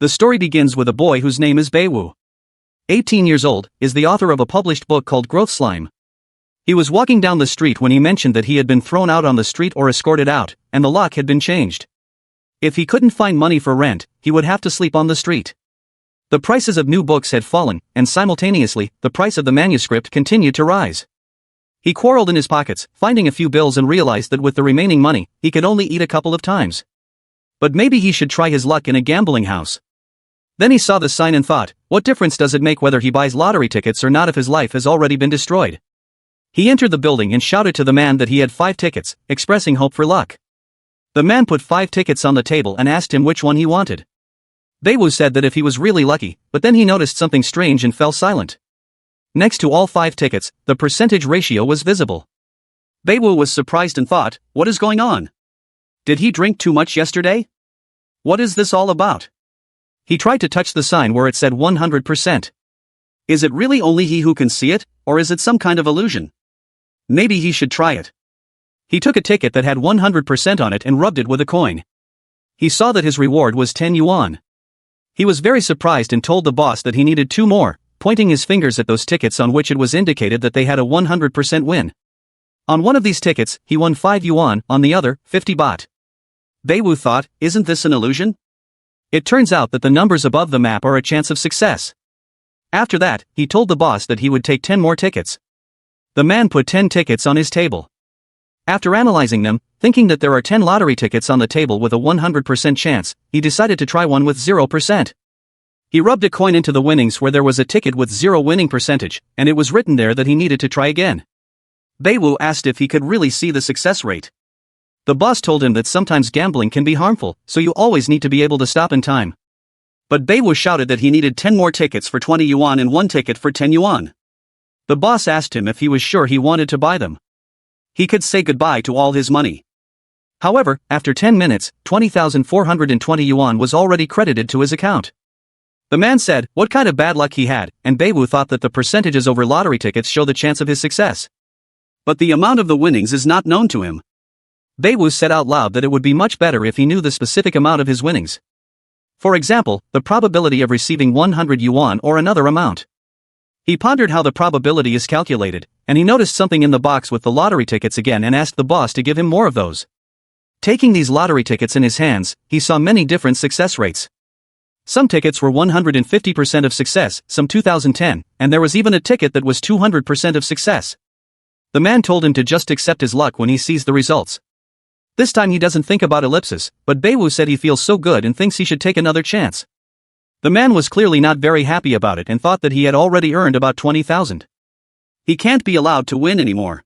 The story begins with a boy whose name is Bai Wu. 18 years old, is the author of a published book called Growth Slime. He was walking down the street when he mentioned that he had been thrown out on the street or escorted out, and the lock had been changed. If he couldn't find money for rent, he would have to sleep on the street. The prices of new books had fallen, and simultaneously, the price of the manuscript continued to rise. He quarreled in his pockets, finding a few bills, and realized that with the remaining money, he could only eat a couple of times. But maybe he should try his luck in a gambling house. Then he saw the sign and thought, what difference does it make whether he buys lottery tickets or not if his life has already been destroyed? He entered the building and shouted to the man that he had 5 tickets, expressing hope for luck. The man put 5 tickets on the table and asked him which one he wanted. Bai Wu said that if he was really lucky, but then he noticed something strange and fell silent. Next to all 5 tickets, the percentage ratio was visible. Bai Wu was surprised and thought, what is going on? Did he drink too much yesterday? What is this all about? He tried to touch the sign where it said 100%. Is it really only he who can see it, or is it some kind of illusion? Maybe he should try it. He took a ticket that had 100% on it and rubbed it with a coin. He saw that his reward was 10 yuan. He was very surprised and told the boss that he needed 2 more, pointing his fingers at those tickets on which it was indicated that they had a 100% win. On one of these tickets, he won 5 yuan, on the other, 50 baht. Bai Wu thought, isn't this an illusion? It turns out that the numbers above the map are a chance of success. After that, he told the boss that he would take 10 more tickets. The man put 10 tickets on his table. After analyzing them, thinking that there are 10 lottery tickets on the table with a 100% chance, he decided to try one with 0%. He rubbed a coin into the winnings where there was a ticket with 0 winning percentage, and it was written there that he needed to try again. Bai Wu asked if he could really see the success rate. The boss told him that sometimes gambling can be harmful, so you always need to be able to stop in time. But Bai Wu shouted that he needed 10 more tickets for 20 yuan and 1 ticket for 10 yuan. The boss asked him if he was sure he wanted to buy them. He could say goodbye to all his money. However, after 10 minutes, 20,420 yuan was already credited to his account. The man said, what kind of bad luck he had, and Bai Wu thought that the percentages over lottery tickets show the chance of his success. But the amount of the winnings is not known to him. Bai Wu said out loud that it would be much better if he knew the specific amount of his winnings. For example, the probability of receiving 100 yuan or another amount. He pondered how the probability is calculated, and he noticed something in the box with the lottery tickets again and asked the boss to give him more of those. Taking these lottery tickets in his hands, he saw many different success rates. Some tickets were 150% of success, some 2010, and there was even a ticket that was 200% of success. The man told him to just accept his luck when he sees the results. This time he doesn't think about ellipses, but Bai Wu said he feels so good and thinks he should take another chance. The man was clearly not very happy about it and thought that he had already earned about 20,000. He can't be allowed to win anymore.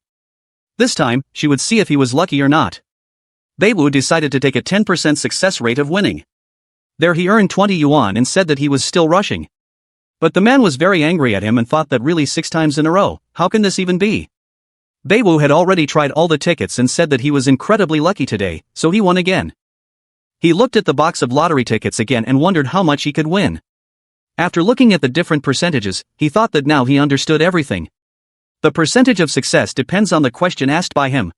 This time, she would see if he was lucky or not. Bai Wu decided to take a 10% success rate of winning. There he earned 20 yuan and said that he was still rushing. But the man was very angry at him and thought that really 6 times in a row, how can this even be? Bai Wu had already tried all the tickets and said that he was incredibly lucky today, so he won again. He looked at the box of lottery tickets again and wondered how much he could win. After looking at the different percentages, he thought that now he understood everything. The percentage of success depends on the question asked by him.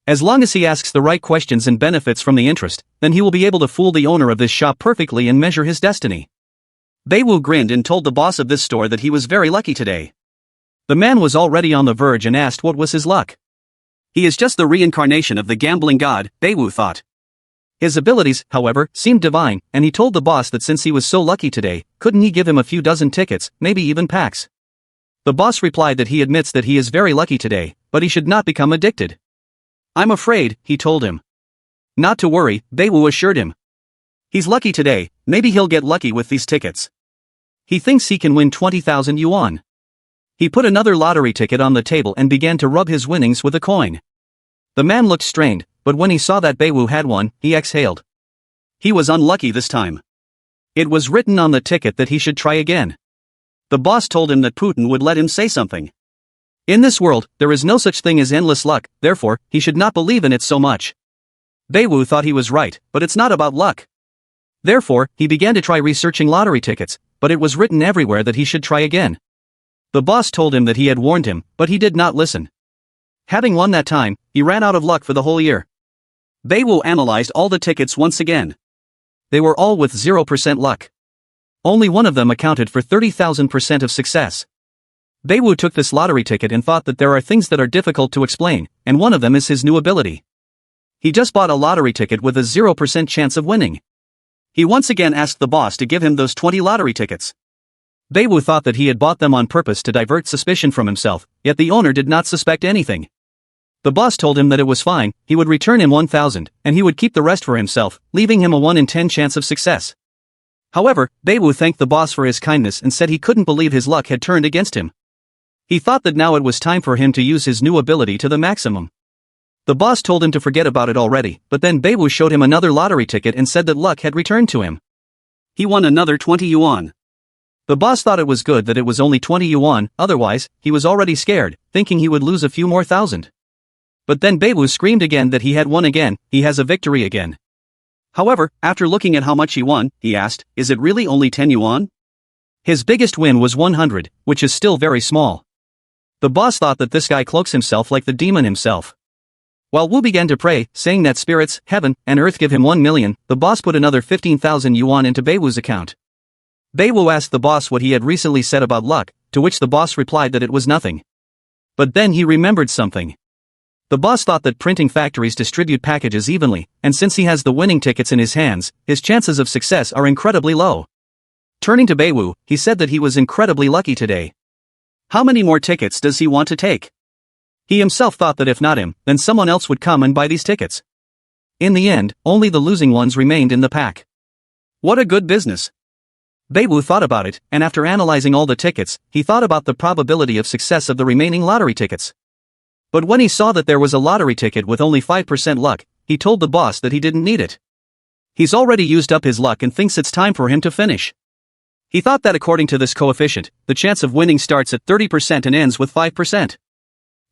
As long as he asks the right questions and benefits from the interest, then he will be able to fool the owner of this shop perfectly and measure his destiny. Bai Wu grinned and told the boss of this store that he was very lucky today. The man was already on the verge and asked what was his luck. He is just the reincarnation of the gambling god, Bai Wu thought. His abilities, however, seemed divine, and he told the boss that since he was so lucky today, couldn't he give him a few dozen tickets, maybe even packs. The boss replied that he admits that he is very lucky today, but he should not become addicted. I'm afraid, he told him. Not to worry, Bai Wu assured him. He's lucky today, maybe he'll get lucky with these tickets. He thinks he can win 20,000 yuan. He put another lottery ticket on the table and began to rub his winnings with a coin. The man looked strained, but when he saw that Bai Wu had won, he exhaled. He was unlucky this time. It was written on the ticket that he should try again. The boss told him that Putin would let him say something. In this world, there is no such thing as endless luck, therefore, he should not believe in it so much. Bai Wu thought he was right, but it's not about luck. Therefore, he began to try researching lottery tickets, but it was written everywhere that he should try again. The boss told him that he had warned him, but he did not listen. Having won that time, he ran out of luck for the whole year. Bai Wu analyzed all the tickets once again. They were all with 0% luck. Only one of them accounted for 30,000% of success. Bai Wu took this lottery ticket and thought that there are things that are difficult to explain, and one of them is his new ability. He just bought a lottery ticket with a 0% chance of winning. He once again asked the boss to give him those 20 lottery tickets. Bai Wu thought that he had bought them on purpose to divert suspicion from himself, yet the owner did not suspect anything. The boss told him that it was fine, he would return him 1,000, and he would keep the rest for himself, leaving him a 1 in 10 chance of success. However, Bai Wu thanked the boss for his kindness and said he couldn't believe his luck had turned against him. He thought that now it was time for him to use his new ability to the maximum. The boss told him to forget about it already, but then Bai Wu showed him another lottery ticket and said that luck had returned to him. He won another 20 yuan. The boss thought it was good that it was only 20 yuan, otherwise, he was already scared, thinking he would lose a few more thousand. But then Bai Wu screamed again that he had won again, he has a victory again. However, after looking at how much he won, he asked, is it really only 10 yuan? His biggest win was 100, which is still very small. The boss thought that this guy cloaks himself like the demon himself. While Wu began to pray, saying that spirits, heaven, and earth give him 1 million, the boss put another 15,000 yuan into Bai Wu's account. Bai Wu asked the boss what he had recently said about luck, to which the boss replied that it was nothing. But then he remembered something. The boss thought that printing factories distribute packages evenly, and since he has the winning tickets in his hands, his chances of success are incredibly low. Turning to Bai Wu, he said that he was incredibly lucky today. How many more tickets does he want to take? He himself thought that if not him, then someone else would come and buy these tickets. In the end, only the losing ones remained in the pack. What a good business. Bai Wu thought about it, and after analyzing all the tickets, he thought about the probability of success of the remaining lottery tickets. But when he saw that there was a lottery ticket with only 5% luck, he told the boss that he didn't need it. He's already used up his luck and thinks it's time for him to finish. He thought that according to this coefficient, the chance of winning starts at 30% and ends with 5%.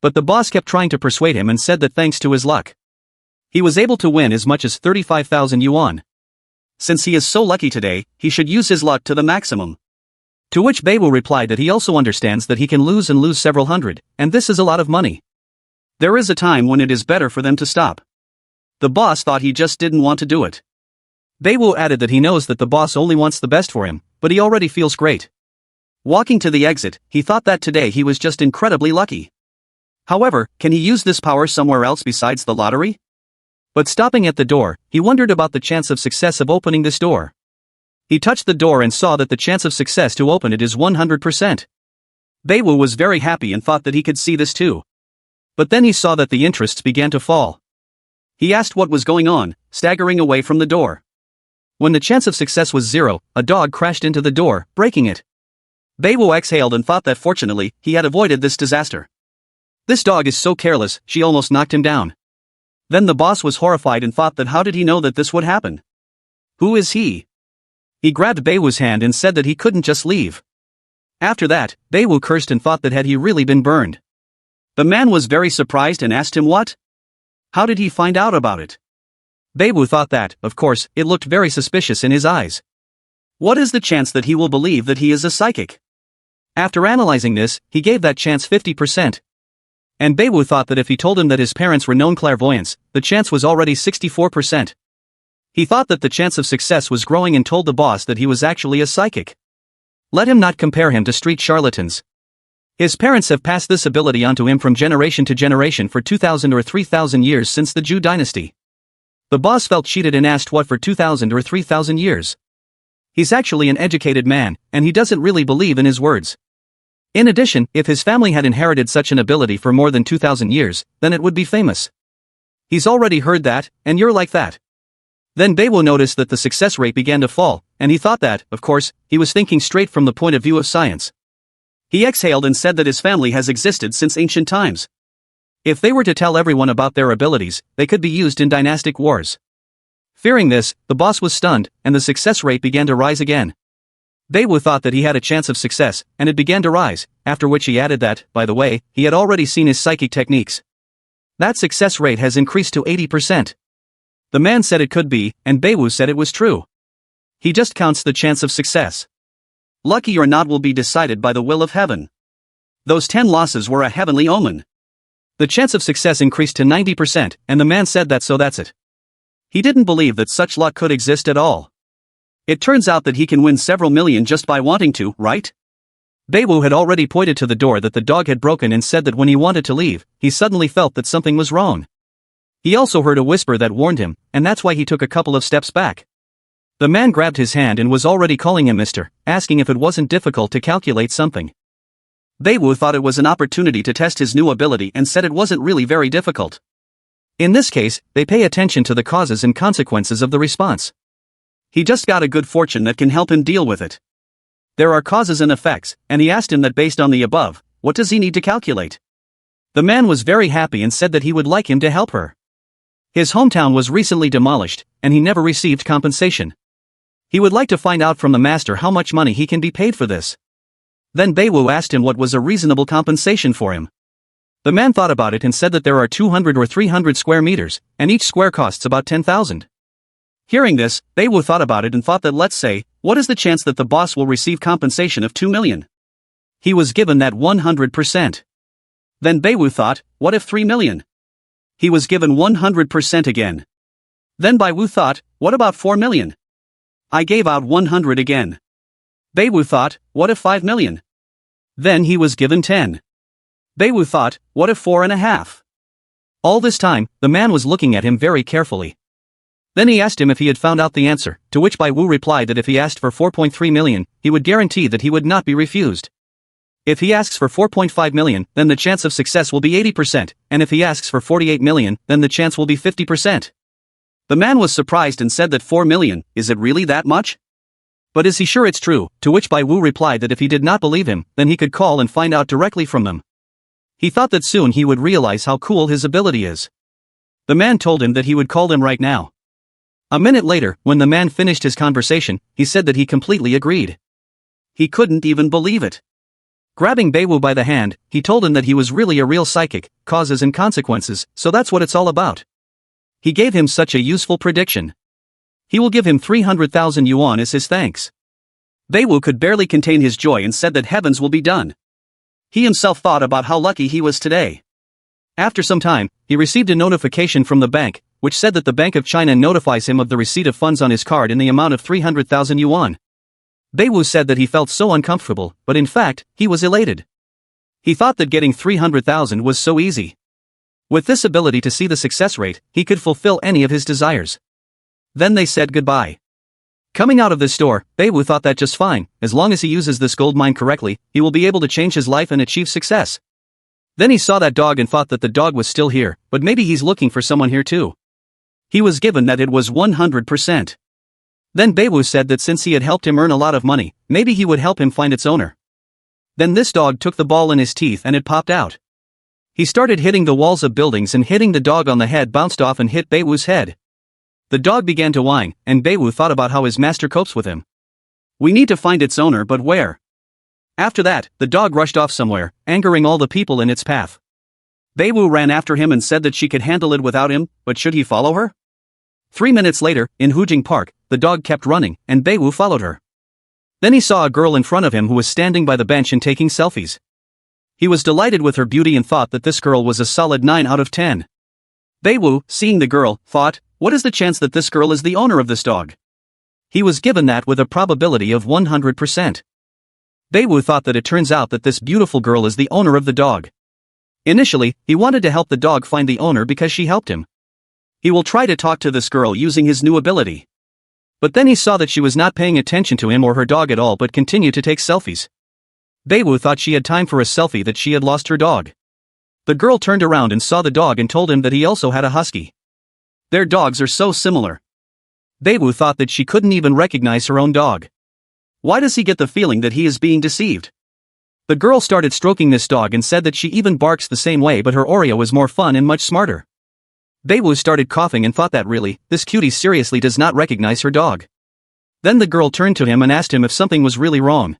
But the boss kept trying to persuade him and said that thanks to his luck, he was able to win as much as 35,000 yuan. Since he is so lucky today, he should use his luck to the maximum. To which Bai Wu replied that he also understands that he can lose and lose several hundred, and this is a lot of money. There is a time when it is better for them to stop. The boss thought he just didn't want to do it. Bai Wu added that he knows that the boss only wants the best for him, but he already feels great. Walking to the exit, he thought that today he was just incredibly lucky. However, can he use this power somewhere else besides the lottery? But stopping at the door, he wondered about the chance of success of opening this door. He touched the door and saw that the chance of success to open it is 100%. Bai Wu was very happy and thought that he could see this too. But then he saw that the interests began to fall. He asked what was going on, staggering away from the door. When the chance of success was 0, a dog crashed into the door, breaking it. Bai Wu exhaled and thought that fortunately, he had avoided this disaster. This dog is so careless, she almost knocked him down. Then the boss was horrified and thought that how did he know that this would happen? Who is he? He grabbed Bai Wu's hand and said that he couldn't just leave. After that, Bai Wu cursed and thought that had he really been burned. The man was very surprised and asked him what? How did he find out about it? Bai Wu thought that, of course, it looked very suspicious in his eyes. What is the chance that he will believe that he is a psychic? After analyzing this, he gave that chance 50%. And Bai Wu thought that if he told him that his parents were known clairvoyants, the chance was already 64%. He thought that the chance of success was growing and told the boss that he was actually a psychic. Let him not compare him to street charlatans. His parents have passed this ability onto him from generation to generation for 2,000 or 3,000 years since the Zhou dynasty. The boss felt cheated and asked what for 2,000 or 3,000 years. He's actually an educated man, and he doesn't really believe in his words. In addition, if his family had inherited such an ability for more than 2,000 years, then it would be famous. He's already heard that, and you're like that. Then Bai Wu noticed that the success rate began to fall, and he thought that, of course, he was thinking straight from the point of view of science. He exhaled and said that his family has existed since ancient times. If they were to tell everyone about their abilities, they could be used in dynastic wars. Fearing this, the boss was stunned, and the success rate began to rise again. Bai Wu thought that he had a chance of success, and it began to rise, after which he added that, by the way, he had already seen his psychic techniques. That success rate has increased to 80%. The man said it could be, and Bai Wu said it was true. He just counts the chance of success. Lucky or not will be decided by the will of heaven. Those 10 losses were a heavenly omen. The chance of success increased to 90%, and the man said that so that's it. He didn't believe that such luck could exist at all. It turns out that he can win several million just by wanting to, right? Bai Wu had already pointed to the door that the dog had broken and said that when he wanted to leave, he suddenly felt that something was wrong. He also heard a whisper that warned him, and that's why he took a couple of steps back. The man grabbed his hand and was already calling him Mr., asking if it wasn't difficult to calculate something. Bai Wu thought it was an opportunity to test his new ability and said it wasn't really very difficult. In this case, they pay attention to the causes and consequences of the response. He just got a good fortune that can help him deal with it. There are causes and effects, and he asked him that based on the above, what does he need to calculate? The man was very happy and said that he would like him to help her. His hometown was recently demolished, and he never received compensation. He would like to find out from the master how much money he can be paid for this. Then Bai Wu asked him what was a reasonable compensation for him. The man thought about it and said that there are 200 or 300 square meters, and each square costs about 10,000. Hearing this, Bai Wu thought about it and thought that let's say, what is the chance that the boss will receive compensation of 2 million? He was given that 100%. Then Bai Wu thought, what if 3 million? He was given 100% again. Then Bai Wu thought, what about 4 million? I gave out 100 again. Bai Wu thought, what if 5 million? Then he was given 10. Bai Wu thought, what if 4.5? All this time, the man was looking at him very carefully. Then he asked him if he had found out the answer, to which Bai Wu replied that if he asked for 4.3 million, he would guarantee that he would not be refused. If he asks for 4.5 million, then the chance of success will be 80%, and if he asks for 48 million, then the chance will be 50%. The man was surprised and said that 4 million, is it really that much? But is he sure it's true? To which Bai Wu replied that if he did not believe him, then he could call and find out directly from them. He thought that soon he would realize how cool his ability is. The man told him that he would call them right now. A minute later, when the man finished his conversation, he said that he completely agreed. He couldn't even believe it. Grabbing Bai Wu by the hand, he told him that he was really a real psychic, causes and consequences, so that's what it's all about. He gave him such a useful prediction. He will give him 300,000 yuan as his thanks. Bai Wu could barely contain his joy and said that heavens will be done. He himself thought about how lucky he was today. After some time, he received a notification from the bank, which said that the Bank of China notifies him of the receipt of funds on his card in the amount of 300,000 yuan. Bai Wu said that he felt so uncomfortable, but in fact, he was elated. He thought that getting 300,000 was so easy. With this ability to see the success rate, he could fulfill any of his desires. Then they said goodbye. Coming out of this store, Bai Wu thought that just fine, as long as he uses this gold mine correctly, he will be able to change his life and achieve success. Then he saw that dog and thought that the dog was still here, but maybe he's looking for someone here too. He was given that it was 100%. Then Bai Wu said that since he had helped him earn a lot of money, maybe he would help him find its owner. Then this dog took the ball in his teeth and it popped out. He started hitting the walls of buildings and hitting the dog on the head bounced off and hit Bai Wu's head. The dog began to whine, and Bai Wu thought about how his master copes with him. We need to find its owner, but where? After that, the dog rushed off somewhere, angering all the people in its path. Bai Wu ran after him and said that she could handle it without him, but should he follow her? 3 minutes later, in Hujing Park, the dog kept running, and Bai Wu followed her. Then he saw a girl in front of him who was standing by the bench and taking selfies. He was delighted with her beauty and thought that this girl was a solid 9 out of 10. Bai Wu, seeing the girl, thought, what is the chance that this girl is the owner of this dog? He was given that with a probability of 100%. Bai Wu thought that it turns out that this beautiful girl is the owner of the dog. Initially, he wanted to help the dog find the owner because she helped him. He will try to talk to this girl using his new ability. But then he saw that she was not paying attention to him or her dog at all but continued to take selfies. Bai Wu thought she had time for a selfie that she had lost her dog. The girl turned around and saw the dog and told him that he also had a husky. Their dogs are so similar. Bai Wu thought that she couldn't even recognize her own dog. Why does he get the feeling that he is being deceived? The girl started stroking this dog and said that she even barks the same way, but her Oreo is more fun and much smarter. Bai Wu started coughing and thought that really, this cutie seriously does not recognize her dog. Then the girl turned to him and asked him if something was really wrong.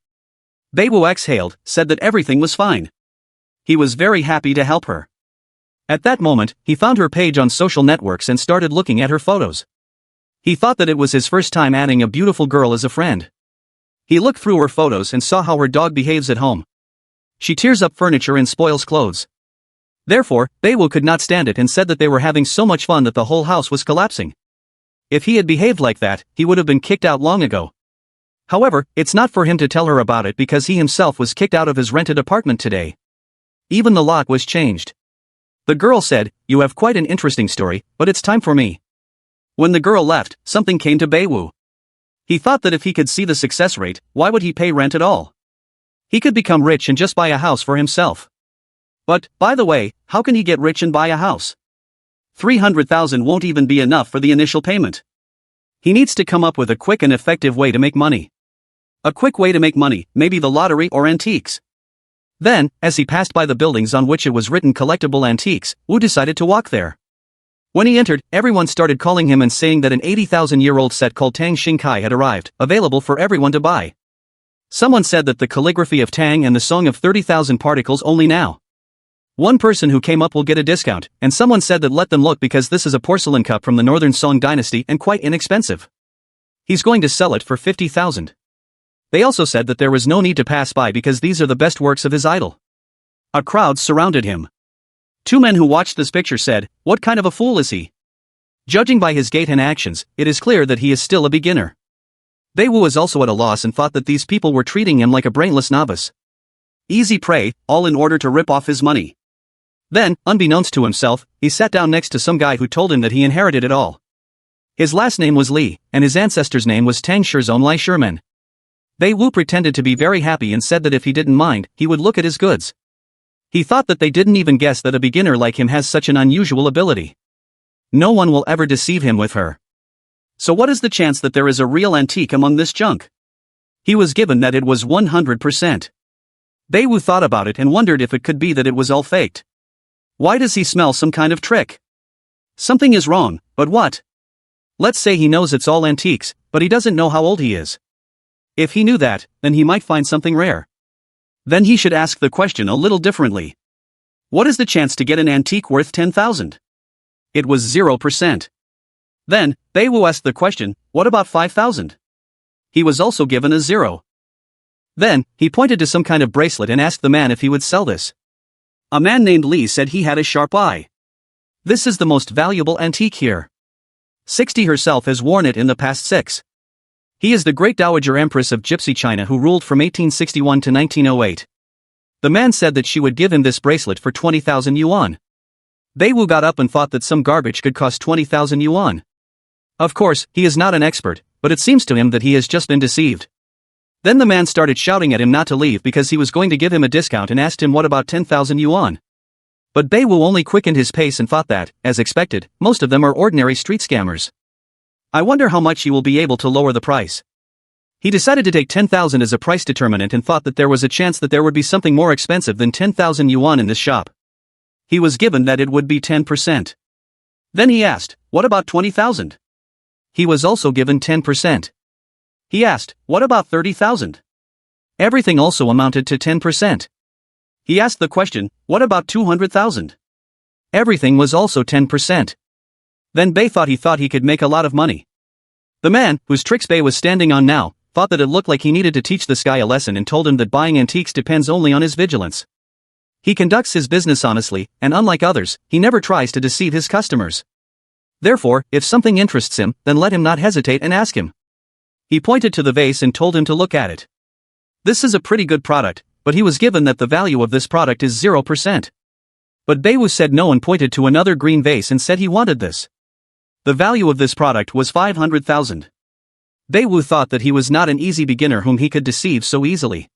Bai Wu exhaled, said that everything was fine. He was very happy to help her. At that moment, he found her page on social networks and started looking at her photos. He thought that it was his first time adding a beautiful girl as a friend. He looked through her photos and saw how her dog behaves at home. She tears up furniture and spoils clothes. Therefore, Bai Wu could not stand it and said that they were having so much fun that the whole house was collapsing. If he had behaved like that, he would have been kicked out long ago. However, it's not for him to tell her about it because he himself was kicked out of his rented apartment today. Even the lock was changed. The girl said, "You have quite an interesting story, but it's time for me." When the girl left, something came to Bai Wu. He thought that if he could see the success rate, why would he pay rent at all? He could become rich and just buy a house for himself. But, by the way, how can he get rich and buy a house? 300,000 won't even be enough for the initial payment. He needs to come up with a quick and effective way to make money. A quick way to make money, maybe the lottery or antiques. Then, as he passed by the buildings on which it was written collectible antiques, Wu decided to walk there. When he entered, everyone started calling him and saying that an 80,000-year-old set called Tang Xingkai had arrived, available for everyone to buy. Someone said that the calligraphy of Tang and the song of 30,000 particles only now. One person who came up will get a discount, and someone said that let them look because this is a porcelain cup from the Northern Song dynasty and quite inexpensive. He's going to sell it for 50,000. They also said that there was no need to pass by because these are the best works of his idol. A crowd surrounded him. Two men who watched this picture said, "What kind of a fool is he?" Judging by his gait and actions, it is clear that he is still a beginner. Bai Wu was also at a loss and thought that these people were treating him like a brainless novice. Easy prey, all in order to rip off his money. Then, unbeknownst to himself, he sat down next to some guy who told him that he inherited it all. His last name was Li, and his ancestor's name was Tang Shizong Lai Sherman. Bai Wu pretended to be very happy and said that if he didn't mind, he would look at his goods. He thought that they didn't even guess that a beginner like him has such an unusual ability. No one will ever deceive him with her. So what is the chance that there is a real antique among this junk? He was given that it was 100%. Bai Wu thought about it and wondered if it could be that it was all faked. Why does he smell some kind of trick? Something is wrong, but what? Let's say he knows it's all antiques, but he doesn't know how old he is. If he knew that, then he might find something rare. Then he should ask the question a little differently. What is the chance to get an antique worth 10,000? It was 0%. Then, Bai Wu asked the question, what about 5,000? He was also given a 0. Then, he pointed to some kind of bracelet and asked the man if he would sell this. A man named Li said he had a sharp eye. This is the most valuable antique here. 60 herself has worn it in the past 6. He is the great Dowager Empress of Gypsy China who ruled from 1861 to 1908. The man said that she would give him this bracelet for 20,000 yuan. Bai Wu got up and thought that some garbage could cost 20,000 yuan. Of course, he is not an expert, but it seems to him that he has just been deceived. Then the man started shouting at him not to leave because he was going to give him a discount and asked him what about 10,000 yuan. But Bai Wu only quickened his pace and thought that, as expected, most of them are ordinary street scammers. I wonder how much he will be able to lower the price. He decided to take 10,000 as a price determinant and thought that there was a chance that there would be something more expensive than 10,000 yuan in this shop. He was given that it would be 10%. Then he asked, what about 20,000? He was also given 10%. He asked, what about 30,000? Everything also amounted to 10%. He asked the question, what about 200,000? Everything was also 10%. Then Bai thought he could make a lot of money. The man, whose tricks Bai was standing on now, thought that it looked like he needed to teach this guy a lesson and told him that buying antiques depends only on his vigilance. He conducts his business honestly, and unlike others, he never tries to deceive his customers. Therefore, if something interests him, then let him not hesitate and ask him. He pointed to the vase and told him to look at it. This is a pretty good product, but he was given that the value of this product is 0%. But Bai Wu said no and pointed to another green vase and said he wanted this. The value of this product was 500,000. Bai Wu thought that he was not an easy beginner whom he could deceive so easily.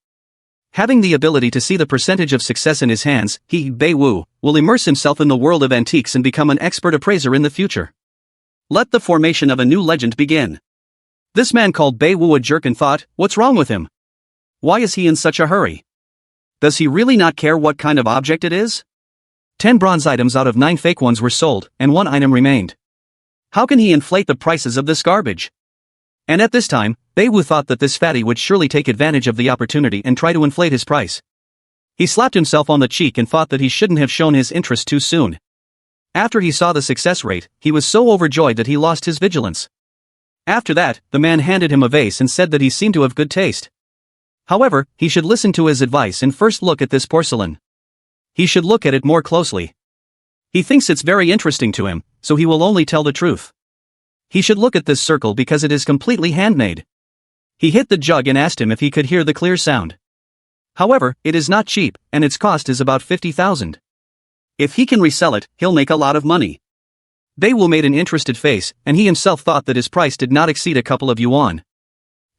Having the ability to see the percentage of success in his hands, he, Bai Wu, will immerse himself in the world of antiques and become an expert appraiser in the future. Let the formation of a new legend begin. This man called Bai Wu a jerk and thought, what's wrong with him? Why is he in such a hurry? Does he really not care what kind of object it is? 10 bronze items out of 9 fake ones were sold, and 1 item remained. How can he inflate the prices of this garbage? And at this time, Bai Wu thought that this fatty would surely take advantage of the opportunity and try to inflate his price. He slapped himself on the cheek and thought that he shouldn't have shown his interest too soon. After he saw the success rate, he was so overjoyed that he lost his vigilance. After that, the man handed him a vase and said that he seemed to have good taste. However, he should listen to his advice and first look at this porcelain. He should look at it more closely. He thinks it's very interesting to him, so he will only tell the truth. He should look at this circle because it is completely handmade. He hit the jug and asked him if he could hear the clear sound. However, it is not cheap, and its cost is about 50,000. If he can resell it, he'll make a lot of money. Bai Wu made an interested face, and he himself thought that his price did not exceed a couple of yuan.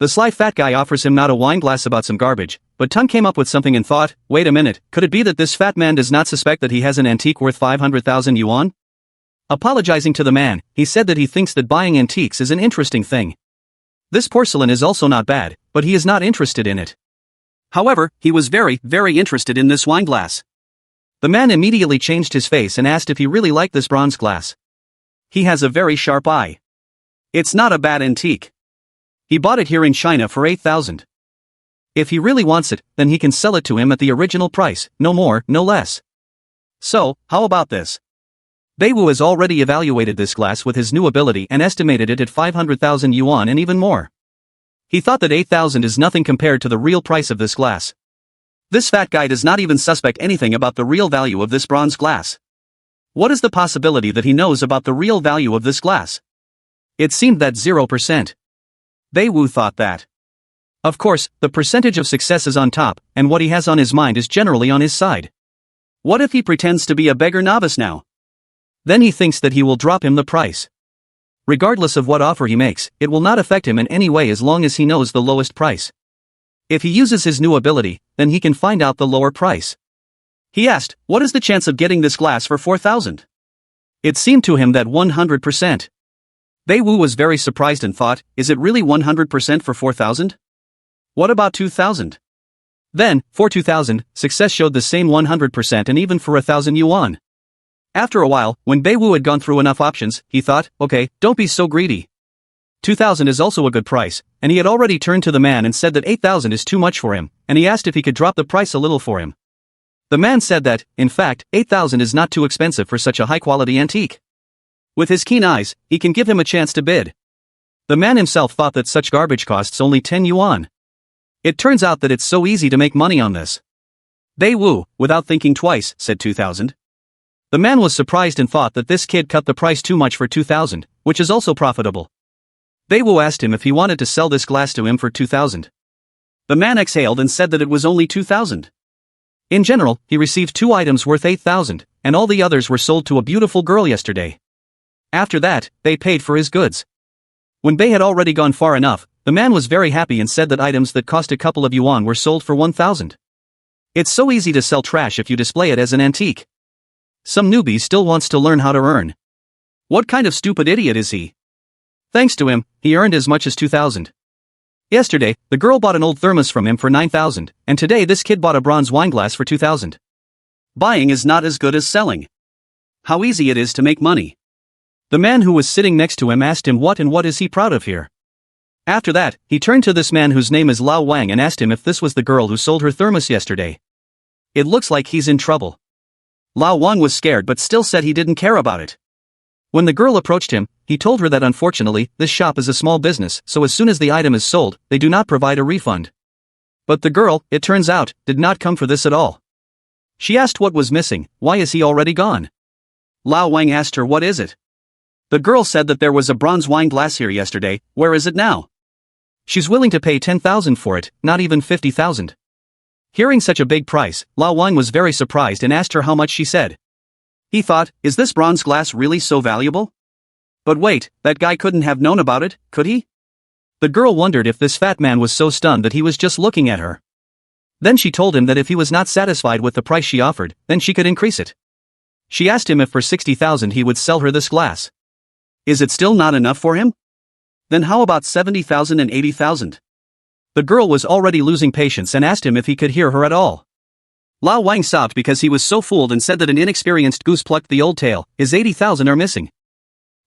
The sly fat guy offers him not a wine glass about some garbage, but Tung came up with something and thought, wait a minute, could it be that this fat man does not suspect that he has an antique worth 500,000 yuan? Apologizing to the man, he said that he thinks that buying antiques is an interesting thing. This porcelain is also not bad, but he is not interested in it. However, he was very, very interested in this wine glass. The man immediately changed his face and asked if he really liked this bronze glass. He has a very sharp eye. It's not a bad antique. He bought it here in China for 8,000. If he really wants it, then he can sell it to him at the original price, no more, no less. So, how about this? Bai Wu has already evaluated this glass with his new ability and estimated it at 500,000 yuan and even more. He thought that 8,000 is nothing compared to the real price of this glass. This fat guy does not even suspect anything about the real value of this bronze glass. What is the possibility that he knows about the real value of this glass? It seemed that 0%. Bai Wu thought that. Of course, the percentage of success is on top, and what he has on his mind is generally on his side. What if he pretends to be a beggar novice now? Then he thinks that he will drop him the price. Regardless of what offer he makes, it will not affect him in any way as long as he knows the lowest price. If he uses his new ability, then he can find out the lower price. He asked, what is the chance of getting this glass for 4,000? It seemed to him that 100%. Bai Wu was very surprised and thought, is it really 100% for 4,000? What about 2,000? Then, for 2,000, success showed the same 100% and even for 1,000 yuan. After a while, when Bai Wu had gone through enough options, he thought, okay, don't be so greedy. 2,000 is also a good price, and he had already turned to the man and said that 8,000 is too much for him, and he asked if he could drop the price a little for him. The man said that, in fact, 8,000 is not too expensive for such a high-quality antique. With his keen eyes, he can give him a chance to bid. The man himself thought that such garbage costs only 10 yuan. It turns out that it's so easy to make money on this. Bai Wu, without thinking twice, said 2,000. The man was surprised and thought that this kid cut the price too much for 2,000, which is also profitable. Bai Wu asked him if he wanted to sell this glass to him for 2,000. The man exhaled and said that it was only 2,000. In general, he received 2 items worth 8,000, and all the others were sold to a beautiful girl yesterday. After that, Bai paid for his goods. When Bai had already gone far enough, the man was very happy and said that items that cost a couple of yuan were sold for 1,000. It's so easy to sell trash if you display it as an antique. Some newbie still wants to learn how to earn. What kind of stupid idiot is he? Thanks to him, he earned as much as 2,000. Yesterday, the girl bought an old thermos from him for 9,000, and today this kid bought a bronze wine glass for 2,000. Buying is not as good as selling. How easy it is to make money. The man who was sitting next to him asked him what is he proud of here. After that, he turned to this man whose name is Lao Wang and asked him if this was the girl who sold her thermos yesterday. It looks like he's in trouble. Lao Wang was scared but still said he didn't care about it. When the girl approached him, he told her that unfortunately, this shop is a small business, so as soon as the item is sold, they do not provide a refund. But the girl, it turns out, did not come for this at all. She asked what was missing, why is he already gone? Lao Wang asked her what is it. The girl said that there was a bronze wine glass here yesterday, where is it now? She's willing to pay 10,000 for it, not even 50,000. Hearing such a big price, Lao Wang was very surprised and asked her how much she said. He thought, is this bronze glass really so valuable? But wait, that guy couldn't have known about it, could he? The girl wondered if this fat man was so stunned that he was just looking at her. Then she told him that if he was not satisfied with the price she offered, then she could increase it. She asked him if for 60,000 he would sell her this glass. Is it still not enough for him? Then how about 70,000 and 80,000? The girl was already losing patience and asked him if he could hear her at all. Lao Wang sobbed because he was so fooled and said that an inexperienced goose plucked the old tail, his 80,000 are missing.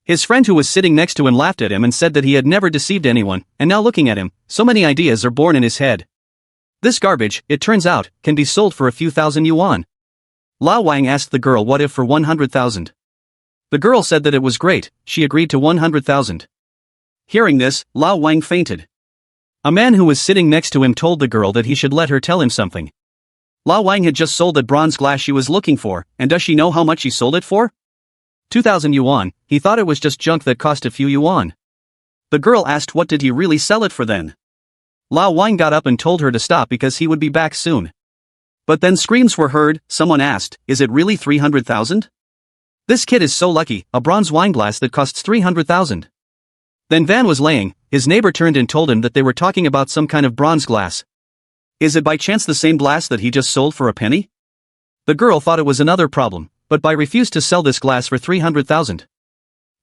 His friend who was sitting next to him laughed at him and said that he had never deceived anyone, and now looking at him, so many ideas are born in his head. This garbage, it turns out, can be sold for a few thousand yuan. Lao Wang asked the girl what if for 100,000. The girl said that it was great, she agreed to 100,000. Hearing this, Lao Wang fainted. A man who was sitting next to him told the girl that he should let her tell him something. Lao Wang had just sold that bronze glass she was looking for, and does she know how much he sold it for? 2,000 yuan, he thought it was just junk that cost a few yuan. The girl asked what did he really sell it for then. Lao Wang got up and told her to stop because he would be back soon. But then screams were heard. Someone asked, is it really 300,000? This kid is so lucky, a bronze wine glass that costs 300,000. Then Van was laying, his neighbor turned and told him that they were talking about some kind of bronze glass. Is it by chance the same glass that he just sold for a penny? The girl thought it was another problem, but Bai refused to sell this glass for 300,000.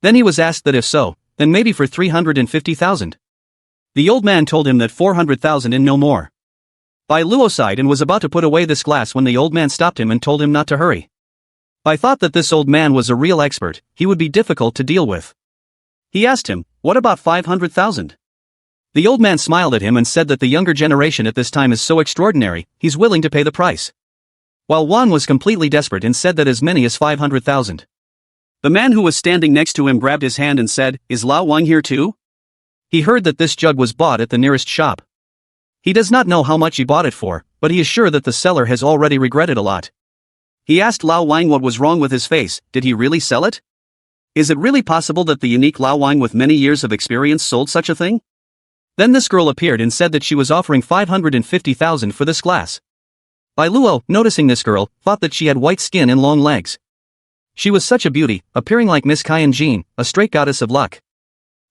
Then he was asked that if so, then maybe for 350,000. The old man told him that 400,000 and no more. Bai Luo sighed and was about to put away this glass when the old man stopped him and told him not to hurry. Bai thought that this old man was a real expert, he would be difficult to deal with. He asked him, what about 500,000? The old man smiled at him and said that the younger generation at this time is so extraordinary, he's willing to pay the price. While Wan was completely desperate and said that as many as 500,000. The man who was standing next to him grabbed his hand and said, is Lao Wang here too? He heard that this jug was bought at the nearest shop. He does not know how much he bought it for, but he is sure that the seller has already regretted a lot. He asked Lao Wang what was wrong with his face, did he really sell it? Is it really possible that the unique Lao Wang with many years of experience sold such a thing? Then this girl appeared and said that she was offering 550,000 for this glass. Bai Luo, noticing this girl, thought that she had white skin and long legs. She was such a beauty, appearing like Miss Kaiyan Jean, a straight goddess of luck.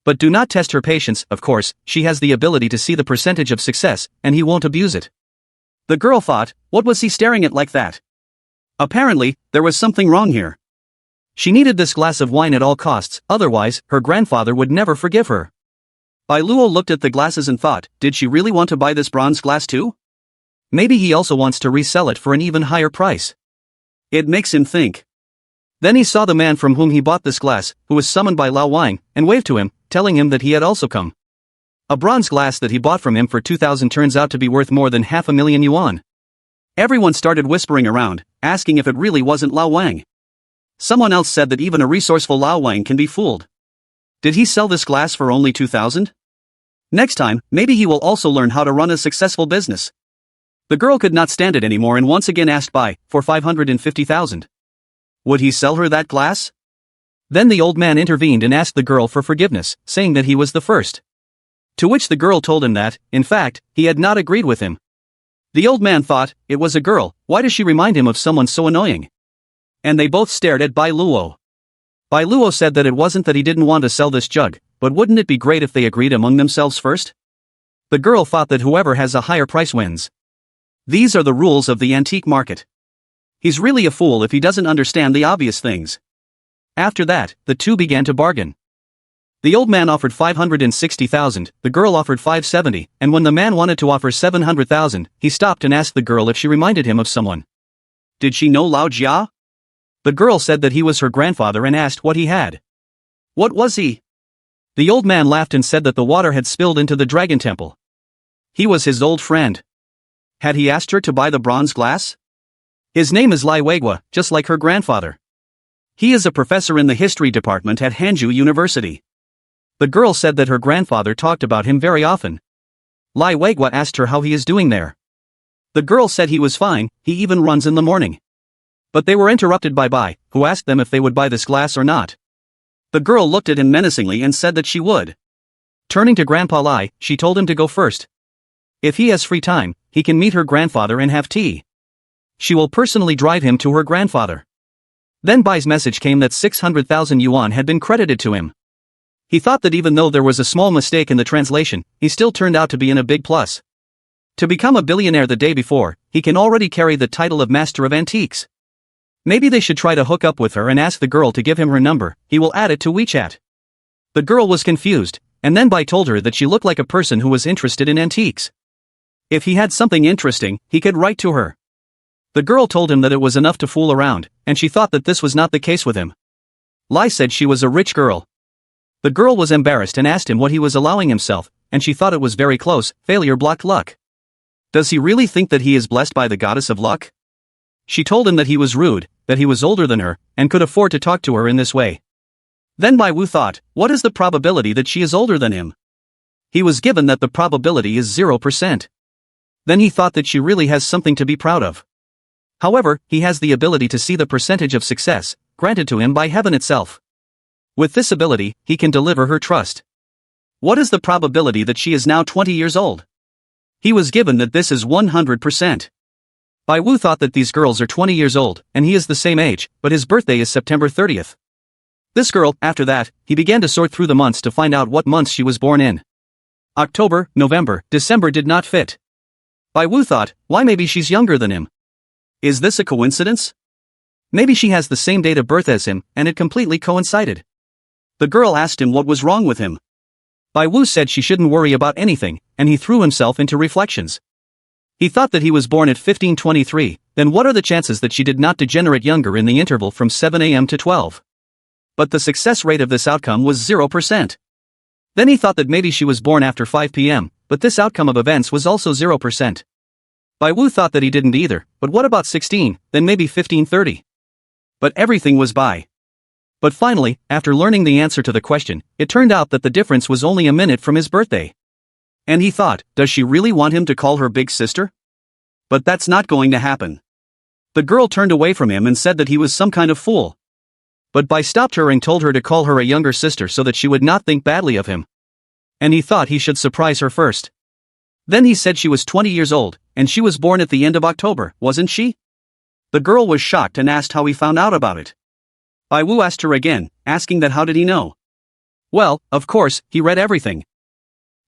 But do not test her patience, of course, she has the ability to see the percentage of success, and he won't abuse it. The girl thought, what was he staring at like that? Apparently, there was something wrong here. She needed this glass of wine at all costs, otherwise, her grandfather would never forgive her. Bai Luo looked at the glasses and thought, did she really want to buy this bronze glass too? Maybe he also wants to resell it for an even higher price. It makes him think. Then he saw the man from whom he bought this glass, who was summoned by Lao Wang, and waved to him, telling him that he had also come. A bronze glass that he bought from him for 2,000 turns out to be worth more than 500,000 yuan. Everyone started whispering around, asking if it really wasn't Lao Wang. Someone else said that even a resourceful Lao Wang can be fooled. Did he sell this glass for only 2,000? Next time, maybe he will also learn how to run a successful business. The girl could not stand it anymore and once again asked Bai, for 550,000. Would he sell her that glass? Then the old man intervened and asked the girl for forgiveness, saying that he was the first. To which the girl told him that, in fact, he had not agreed with him. The old man thought, it was a girl, why does she remind him of someone so annoying? And they both stared at Bai Luo. Bai Luo said that it wasn't that he didn't want to sell this jug, but wouldn't it be great if they agreed among themselves first? The girl thought that whoever has a higher price wins. These are the rules of the antique market. He's really a fool if he doesn't understand the obvious things. After that, the two began to bargain. The old man offered 560,000, the girl offered 570, and when the man wanted to offer 700,000, he stopped and asked the girl if she reminded him of someone. Did she know Lao Jia? The girl said that he was her grandfather and asked what he had. What was he? The old man laughed and said that the water had spilled into the dragon temple. He was his old friend. Had he asked her to buy the bronze glass? His name is Lai Weigua, just like her grandfather. He is a professor in the history department at Hanju University. The girl said that her grandfather talked about him very often. Lai Weigua asked her how he is doing there. The girl said he was fine, he even runs in the morning. But they were interrupted by Bai, who asked them if they would buy this glass or not. The girl looked at him menacingly and said that she would. Turning to Grandpa Lai, she told him to go first. If he has free time, he can meet her grandfather and have tea. She will personally drive him to her grandfather. Then Bai's message came that 600,000 yuan had been credited to him. He thought that even though there was a small mistake in the translation, he still turned out to be in a big plus. To become a billionaire the day before, he can already carry the title of Master of Antiques. Maybe they should try to hook up with her and ask the girl to give him her number, he will add it to WeChat. The girl was confused, and then Bai told her that she looked like a person who was interested in antiques. If he had something interesting, he could write to her. The girl told him that it was enough to fool around, and she thought that this was not the case with him. Lai said she was a rich girl. The girl was embarrassed and asked him what he was allowing himself, and she thought it was very close, failure blocked luck. Does he really think that he is blessed by the goddess of luck? She told him that he was rude, that he was older than her, and could afford to talk to her in this way. Then Bai Wu thought, what is the probability that she is older than him? He was given that the probability is 0%. Then he thought that she really has something to be proud of. However, he has the ability to see the percentage of success, granted to him by heaven itself. With this ability, he can deliver her trust. What is the probability that she is now 20 years old? He was given that this is 100%. Bai Wu thought that these girls are 20 years old, and he is the same age, but his birthday is September 30th. This girl, after that, he began to sort through the months to find out what months she was born in. October, November, December did not fit. Bai Wu thought, why maybe she's younger than him? Is this a coincidence? Maybe she has the same date of birth as him, and it completely coincided. The girl asked him what was wrong with him. Bai Wu said she shouldn't worry about anything, and he threw himself into reflections. He thought that he was born at 1523, then what are the chances that she did not degenerate younger in the interval from 7 a.m. to 12? But the success rate of this outcome was 0%. Then he thought that maybe she was born after 5 p.m., but this outcome of events was also 0%. Bai Wu thought that he didn't either, but what about 16, then maybe 1530? But everything was Bai. But finally, after learning the answer to the question, it turned out that the difference was only a minute from his birthday. And he thought, does she really want him to call her big sister? But that's not going to happen. The girl turned away from him and said that he was some kind of fool. But Bai stopped her and told her to call her a younger sister so that she would not think badly of him. And he thought he should surprise her first. Then he said she was 20 years old, and she was born at the end of October, wasn't she? The girl was shocked and asked how he found out about it. Bai Wu asked her again, asking that how did he know? Well, of course, he read everything.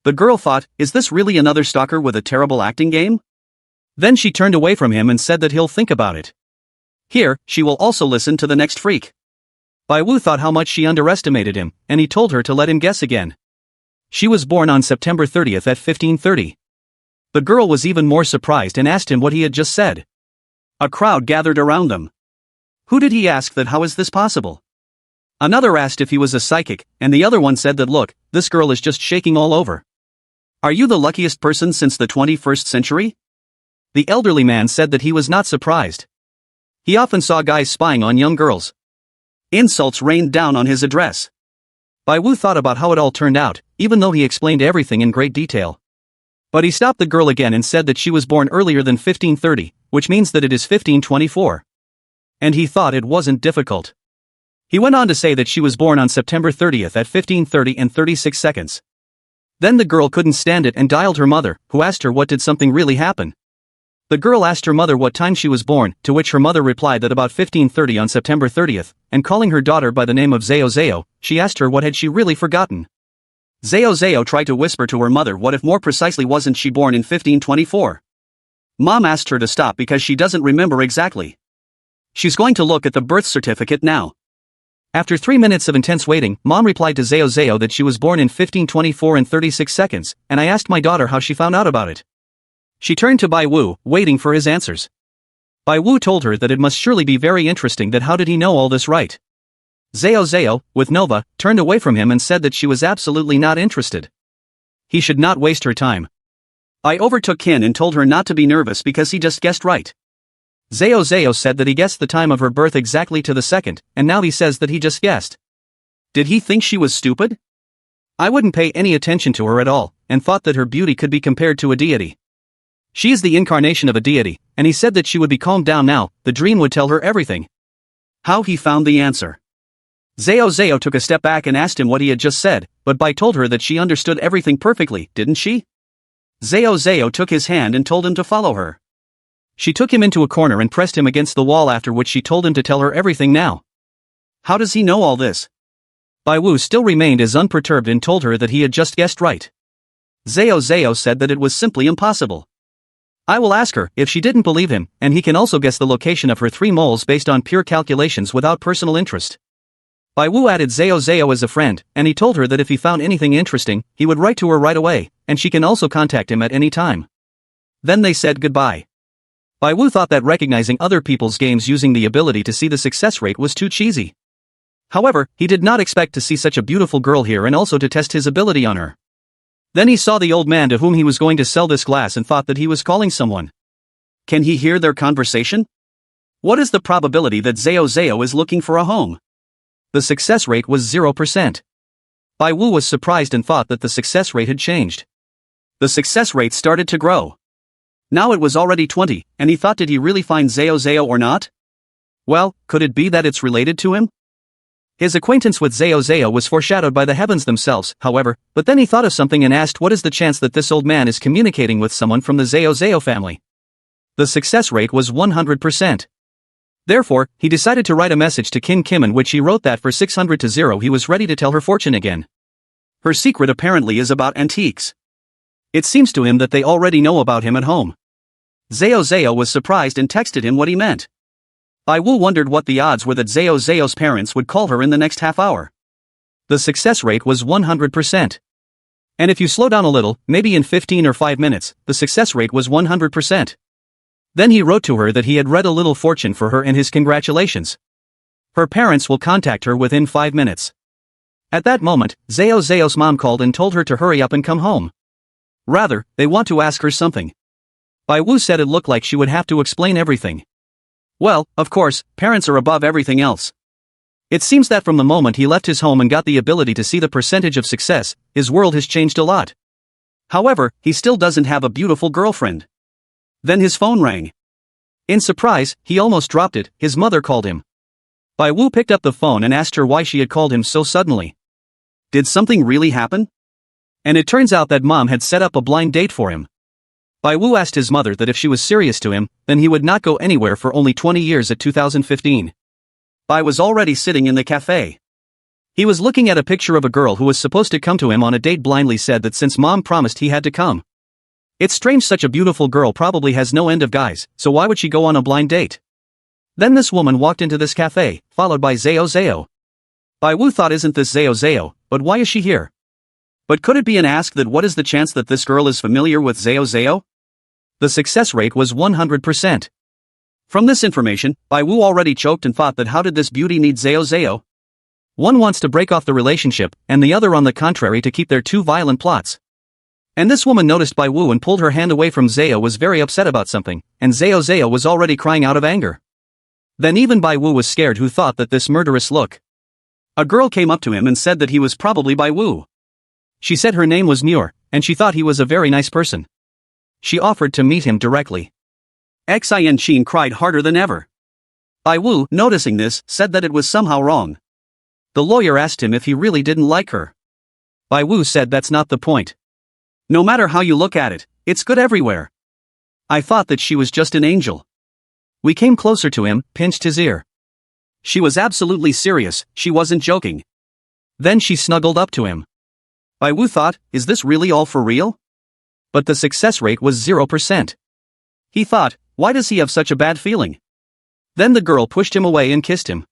The girl thought, is this really another stalker with a terrible acting game? Then she turned away from him and said that he'll think about it. Here, she will also listen to the next freak. Bai Wu thought how much she underestimated him, and he told her to let him guess again. She was born on September 30th at 1530. The girl was even more surprised and asked him what he had just said. A crowd gathered around them. Who did he ask that how is this possible? Another asked if he was a psychic, and the other one said that look, this girl is just shaking all over. Are you the luckiest person since the 21st century? The elderly man said that he was not surprised. He often saw guys spying on young girls. Insults rained down on his address. Bai Wu thought about how it all turned out, even though he explained everything in great detail. But he stopped the girl again and said that she was born earlier than 1530, which means that it is 1524. And he thought it wasn't difficult. He went on to say that she was born on September 30th at 1530 and 36 seconds. Then the girl couldn't stand it and dialed her mother, who asked her what did something really happen. The girl asked her mother what time she was born, to which her mother replied that about 1530 on September 30th, and calling her daughter by the name of Zao, she asked her what had she really forgotten. Zao tried to whisper to her mother what if more precisely wasn't she born in 1524. Mom asked her to stop because she doesn't remember exactly. She's going to look at the birth certificate now. After 3 minutes of intense waiting, Mom replied to Zao that she was born in 1524 and 36 seconds, and I asked my daughter how she found out about it. She turned to Bai Wu, waiting for his answers. Bai Wu told her that it must surely be very interesting that how did he know all this right? Zao, with Nova, turned away from him and said that she was absolutely not interested. He should not waste her time. I overtook Kin and told her not to be nervous because he just guessed right. Zao said that he guessed the time of her birth exactly to the second, and now he says that he just guessed. Did he think she was stupid? I wouldn't pay any attention to her at all, and thought that her beauty could be compared to a deity. She is the incarnation of a deity, and he said that she would be calmed down now, the dream would tell her everything. How he found the answer. Zao took a step back and asked him what he had just said, but Bai told her that she understood everything perfectly, didn't she? Zao took his hand and told him to follow her. She took him into a corner and pressed him against the wall, after which she told him to tell her everything now. How does he know all this? Bai Wu still remained as unperturbed and told her that he had just guessed right. Zao said that it was simply impossible. I will ask her if she didn't believe him, and he can also guess the location of her 3 moles based on pure calculations without personal interest. Bai Wu added Zao as a friend, and he told her that if he found anything interesting, he would write to her right away, and she can also contact him at any time. Then they said goodbye. Bai Wu thought that recognizing other people's games using the ability to see the success rate was too cheesy. However, he did not expect to see such a beautiful girl here and also to test his ability on her. Then he saw the old man to whom he was going to sell this glass and thought that he was calling someone. Can he hear their conversation? What is the probability that Zao is looking for a home? The success rate was 0%. Bai Wu was surprised and thought that the success rate had changed. The success rate started to grow. Now it was already 20, and he thought did he really find Zao or not? Well, could it be that it's related to him? His acquaintance with Zao was foreshadowed by the heavens themselves, however, but then he thought of something and asked what is the chance that this old man is communicating with someone from the Zao family. The success rate was 100%. Therefore, he decided to write a message to Kim in which he wrote that for 600 to 0 he was ready to tell her fortune again. Her secret apparently is about antiques. It seems to him that they already know about him at home. Zao was surprised and texted him what he meant. Bai Wu wondered what the odds were that Zao's parents would call her in the next half hour. The success rate was 100%. And if you slow down a little, maybe in 15 or 5 minutes, the success rate was 100%. Then he wrote to her that he had read a little fortune for her and his congratulations. Her parents will contact her within 5 minutes. At that moment, Zao's mom called and told her to hurry up and come home. Rather, they want to ask her something. Bai Wu said it looked like she would have to explain everything. Well, of course, parents are above everything else. It seems that from the moment he left his home and got the ability to see the percentage of success, his world has changed a lot. However, he still doesn't have a beautiful girlfriend. Then his phone rang. In surprise, he almost dropped it. His mother called him. Bai Wu picked up the phone and asked her why she had called him so suddenly. Did something really happen? And it turns out that mom had set up a blind date for him. Bai Wu asked his mother that if she was serious to him, then he would not go anywhere for only 20 years at 2015. Bai was already sitting in the cafe. He was looking at a picture of a girl who was supposed to come to him on a date. Blindly said that since mom promised he had to come. It's strange, such a beautiful girl probably has no end of guys, so why would she go on a blind date? Then this woman walked into this cafe, followed by Zao. Bai Wu thought, isn't this Zao, but why is she here? But could it be and ask that what is the chance that this girl is familiar with Zao? The success rate was 100%. From this information, Bai Wu already choked and thought that how did this beauty need Zao? One wants to break off the relationship, and the other on the contrary to keep their two violent plots. And this woman noticed Bai Wu and pulled her hand away from Zao, was very upset about something, and Zao was already crying out of anger. Then even Bai Wu was scared, who thought that this murderous look. A girl came up to him and said that he was probably Bai Wu. She said her name was Muir, and she thought he was a very nice person. She offered to meet him directly. Xin cried harder than ever. Bai Wu, noticing this, said that it was somehow wrong. The lawyer asked him if he really didn't like her. Bai Wu said that's not the point. No matter how you look at it, it's good everywhere. I thought that she was just an angel. We came closer to him, pinched his ear. She was absolutely serious, she wasn't joking. Then she snuggled up to him. Bai Wu thought, is this really all for real? But the success rate was 0%. He thought, why does he have such a bad feeling? Then the girl pushed him away and kissed him.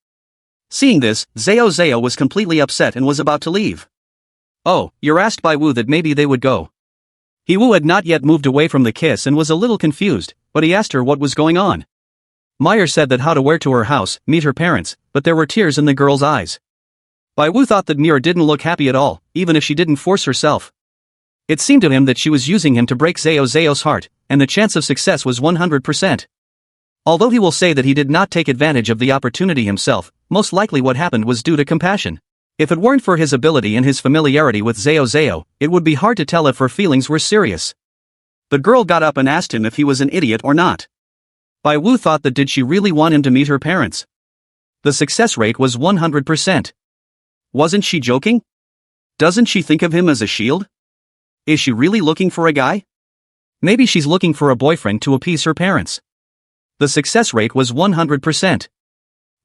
Seeing this, Zao was completely upset and was about to leave. Oh, you're asked Bai Wu that maybe they would go. Wu had not yet moved away from the kiss and was a little confused, but he asked her what was going on. Meyer said that how to wear to her house, meet her parents, but there were tears in the girl's eyes. Bai Wu thought that Muir didn't look happy at all, even if she didn't force herself. It seemed to him that she was using him to break Zao's heart, and the chance of success was 100%. Although he will say that he did not take advantage of the opportunity himself, most likely what happened was due to compassion. If it weren't for his ability and his familiarity with Zao, it would be hard to tell if her feelings were serious. The girl got up and asked him if he was an idiot or not. Bai Wu thought that did she really want him to meet her parents? The success rate was 100%. Wasn't she joking? Doesn't she think of him as a shield? Is she really looking for a guy? Maybe she's looking for a boyfriend to appease her parents. The success rate was 100%.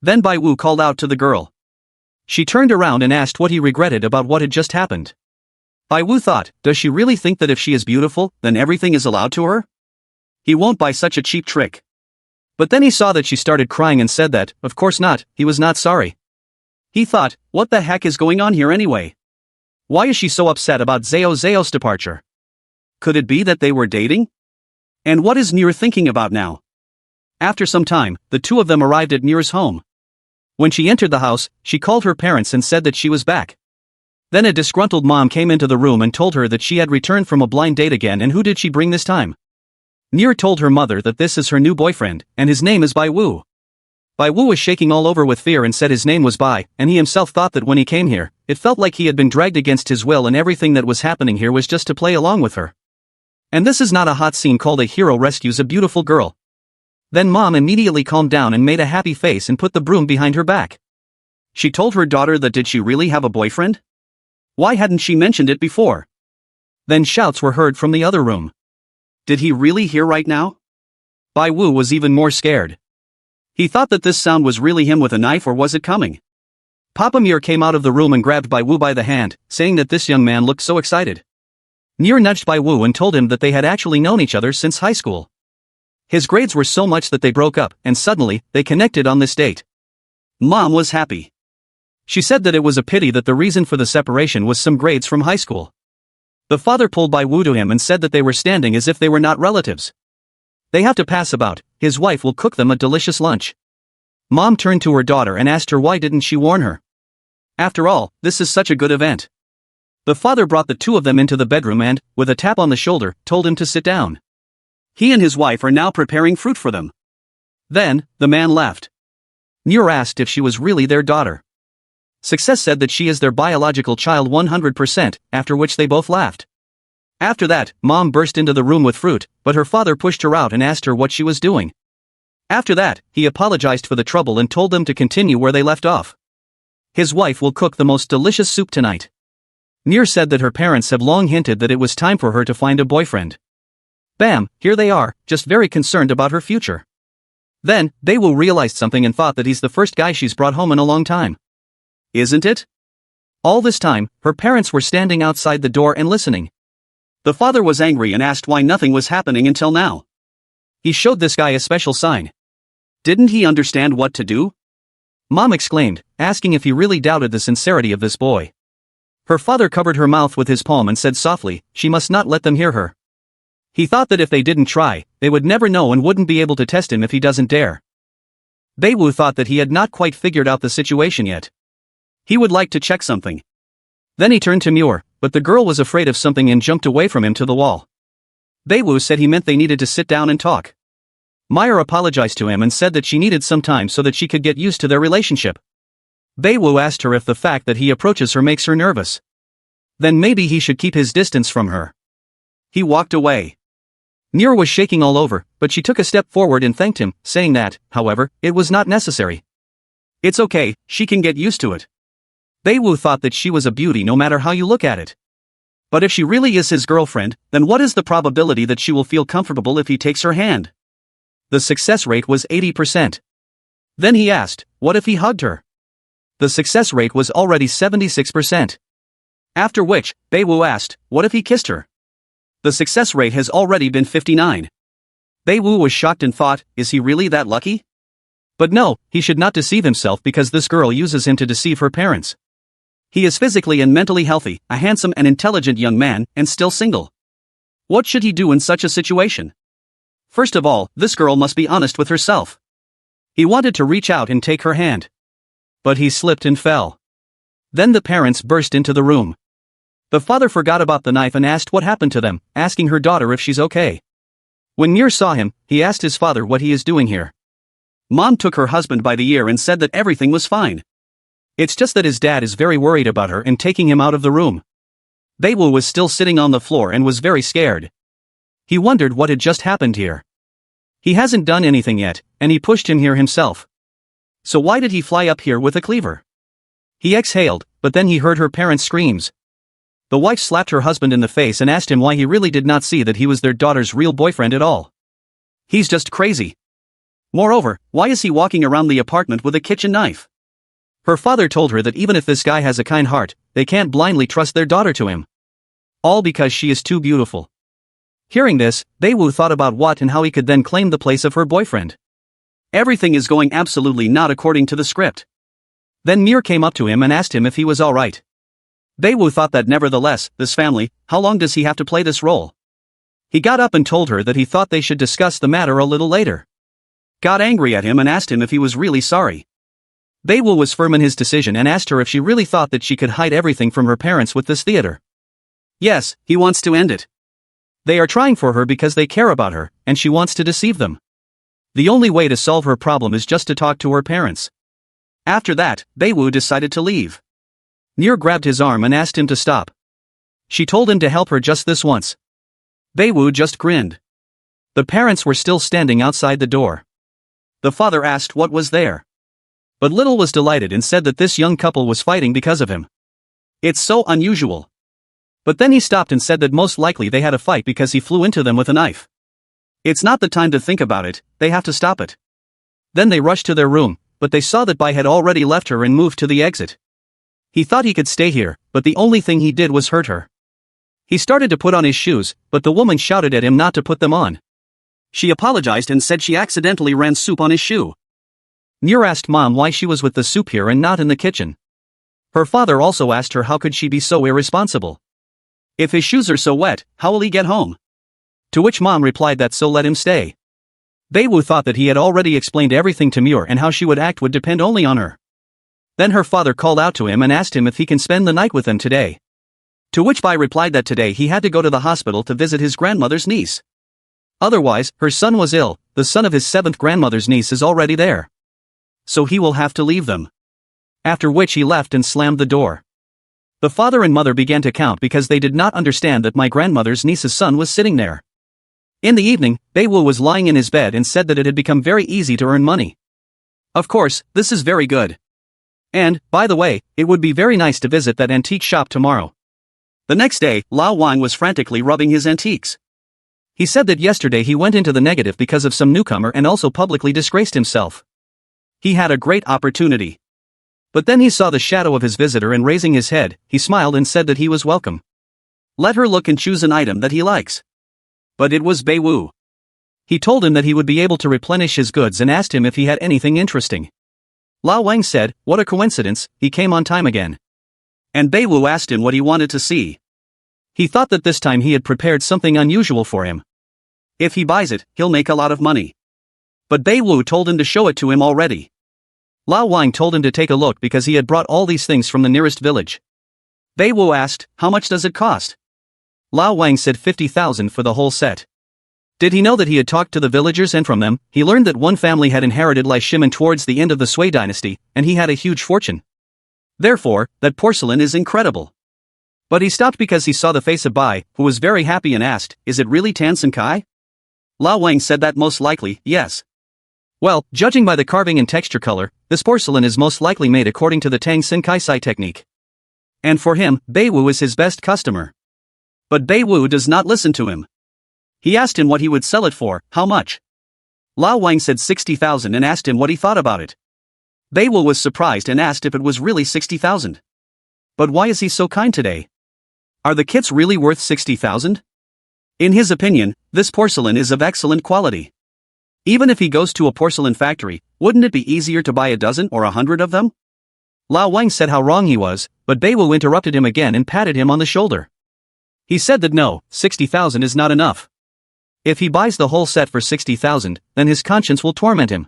Then Bai Wu called out to the girl. She turned around and asked what he regretted about what had just happened. Bai Wu thought, does she really think that if she is beautiful, then everything is allowed to her? He won't buy such a cheap trick. But then he saw that she started crying and said that, of course not, he was not sorry. He thought, what the heck is going on here anyway? Why is she so upset about Zao's departure? Could it be that they were dating? And what is Muir thinking about now? After some time, the two of them arrived at Muir's home. When she entered the house, she called her parents and said that she was back. Then a disgruntled mom came into the room and told her that she had returned from a blind date again, and who did she bring this time? Muir told her mother that this is her new boyfriend, and his name is Bai Wu. Bai Wu was shaking all over with fear and said his name was Bai, and he himself thought that when he came here, it felt like he had been dragged against his will, and everything that was happening here was just to play along with her. And this is not a hot scene called A Hero Rescues a Beautiful Girl. Then Mom immediately calmed down and made a happy face and put the broom behind her back. She told her daughter that did she really have a boyfriend? Why hadn't she mentioned it before? Then shouts were heard from the other room. Did he really hear right now? Bai Wu was even more scared. He thought that this sound was really him with a knife, or was it coming? Papa Mir came out of the room and grabbed Bai Wu by the hand, saying that this young man looked so excited. Mir nudged Bai Wu and told him that they had actually known each other since high school. His grades were so much that they broke up, and suddenly, they connected on this date. Mom was happy. She said that it was a pity that the reason for the separation was some grades from high school. The father pulled Bai Wu to him and said that they were standing as if they were not relatives. They have to pass about, his wife will cook them a delicious lunch. Mom turned to her daughter and asked her why didn't she warn her. After all, this is such a good event. The father brought the two of them into the bedroom and, with a tap on the shoulder, told him to sit down. He and his wife are now preparing fruit for them. Then, the man left. Nur asked if she was really their daughter. Success said that she is their biological child 100%, after which they both laughed. After that, Mom burst into the room with fruit, but her father pushed her out and asked her what she was doing. After that, he apologized for the trouble and told them to continue where they left off. His wife will cook the most delicious soup tonight. Nur said that her parents have long hinted that it was time for her to find a boyfriend. Bam, here they are, just very concerned about her future. Then, Bai Wu realized something and thought that he's the first guy she's brought home in a long time. Isn't it? All this time, her parents were standing outside the door and listening. The father was angry and asked why nothing was happening until now. He showed this guy a special sign. Didn't he understand what to do? Mom exclaimed, asking if he really doubted the sincerity of this boy. Her father covered her mouth with his palm and said softly, she must not let them hear her. He thought that if they didn't try, they would never know and wouldn't be able to test him if he doesn't dare. Bai Wu thought that he had not quite figured out the situation yet. He would like to check something. Then he turned to Muir, but the girl was afraid of something and jumped away from him to the wall. Bai Wu said he meant they needed to sit down and talk. Meyer apologized to him and said that she needed some time so that she could get used to their relationship. Bai Wu asked her if the fact that he approaches her makes her nervous. Then maybe he should keep his distance from her. He walked away. Muir was shaking all over, but she took a step forward and thanked him, saying that, however, it was not necessary. It's okay, she can get used to it. Bai Wu thought that she was a beauty no matter how you look at it. But if she really is his girlfriend, then what is the probability that she will feel comfortable if he takes her hand? The success rate was 80%. Then he asked, what if he hugged her? The success rate was already 76%. After which, Bai Wu asked, what if he kissed her? The success rate has already been 59. Bai Wu was shocked and thought, is he really that lucky? But no, he should not deceive himself because this girl uses him to deceive her parents. He is physically and mentally healthy, a handsome and intelligent young man, and still single. What should he do in such a situation? First of all, this girl must be honest with herself. He wanted to reach out and take her hand. But he slipped and fell. Then the parents burst into the room. The father forgot about the knife and asked what happened to them, asking her daughter if she's okay. When Mir saw him, he asked his father what he is doing here. Mom took her husband by the ear and said that everything was fine. It's just that his dad is very worried about her and taking him out of the room. Bai Wu was still sitting on the floor and was very scared. He wondered what had just happened here. He hasn't done anything yet, and he pushed him here himself. So why did he fly up here with a cleaver? He exhaled, but then he heard her parents' screams. The wife slapped her husband in the face and asked him why he really did not see that he was their daughter's real boyfriend at all. He's just crazy. Moreover, why is he walking around the apartment with a kitchen knife? Her father told her that even if this guy has a kind heart, they can't blindly trust their daughter to him. All because she is too beautiful. Hearing this, Bai Wu thought about what and how he could then claim the place of her boyfriend. Everything is going absolutely not according to the script. Then Mir came up to him and asked him if he was alright. Bai Wu thought that nevertheless, this family, how long does he have to play this role? He got up and told her that he thought they should discuss the matter a little later. Got angry at him and asked him if he was really sorry. Bai Wu was firm in his decision and asked her if she really thought that she could hide everything from her parents with this theater. Yes, he wants to end it. They are trying for her because they care about her, and she wants to deceive them. The only way to solve her problem is just to talk to her parents. After that, Bai Wu decided to leave. Nur grabbed his arm and asked him to stop. She told him to help her just this once. Bai Wu just grinned. The parents were still standing outside the door. The father asked what was there. But Little was delighted and said that this young couple was fighting because of him. It's so unusual. But then he stopped and said that most likely they had a fight because he flew into them with a knife. It's not the time to think about it, they have to stop it. Then they rushed to their room, but they saw that Bai had already left her and moved to the exit. He thought he could stay here, but the only thing he did was hurt her. He started to put on his shoes, but the woman shouted at him not to put them on. She apologized and said she accidentally ran soup on his shoe. Muir asked Mom why she was with the soup here and not in the kitchen. Her father also asked her how could she be so irresponsible. If his shoes are so wet, how will he get home? To which Mom replied that so let him stay. Bai Wu thought that he had already explained everything to Muir and how she would act would depend only on her. Then her father called out to him and asked him if he can spend the night with them today. To which Bai replied that today he had to go to the hospital to visit his grandmother's niece. Otherwise, her son was ill, the son of his 7th grandmother's niece is already there. So he will have to leave them. After which he left and slammed the door. The father and mother began to count because they did not understand that my grandmother's niece's son was sitting there. In the evening, Bai Wu was lying in his bed and said that it had become very easy to earn money. Of course, this is very good. And, by the way, it would be very nice to visit that antique shop tomorrow. The next day, Lao Wang was frantically rubbing his antiques. He said that yesterday he went into the negative because of some newcomer and also publicly disgraced himself. He had a great opportunity. But then he saw the shadow of his visitor and raising his head, he smiled and said that he was welcome. Let her look and choose an item that he likes. But it was Bai Wu. He told him that he would be able to replenish his goods and asked him if he had anything interesting. Lao Wang said, what a coincidence, he came on time again. And Bai Wu asked him what he wanted to see. He thought that this time he had prepared something unusual for him. If he buys it, he'll make a lot of money. But Bai Wu told him to show it to him already. Lao Wang told him to take a look because he had brought all these things from the nearest village. Bai Wu asked, how much does it cost? Lao Wang said 50,000 for the whole set. Did he know that he had talked to the villagers and from them, he learned that one family had inherited Lai Shimen towards the end of the Sui dynasty, and he had a huge fortune. Therefore, that porcelain is incredible. But he stopped because he saw the face of Bai, who was very happy and asked, is it really Tan Senkai? Lao Wang said that most likely, yes. Well, judging by the carving and texture color, this porcelain is most likely made according to the Tang Senkai Sai technique. And for him, Bai Wu is his best customer. But Bai Wu does not listen to him. He asked him what he would sell it for, how much? Lao Wang said 60,000 and asked him what he thought about it. Bai Wu was surprised and asked if it was really 60,000. But why is he so kind today? Are the kits really worth 60,000? In his opinion, this porcelain is of excellent quality. Even if he goes to a porcelain factory, wouldn't it be easier to buy a dozen or 100 of them? Lao Wang said how wrong he was, but Bai Wu interrupted him again and patted him on the shoulder. He said that no, 60,000 is not enough. If he buys the whole set for 60,000, then his conscience will torment him.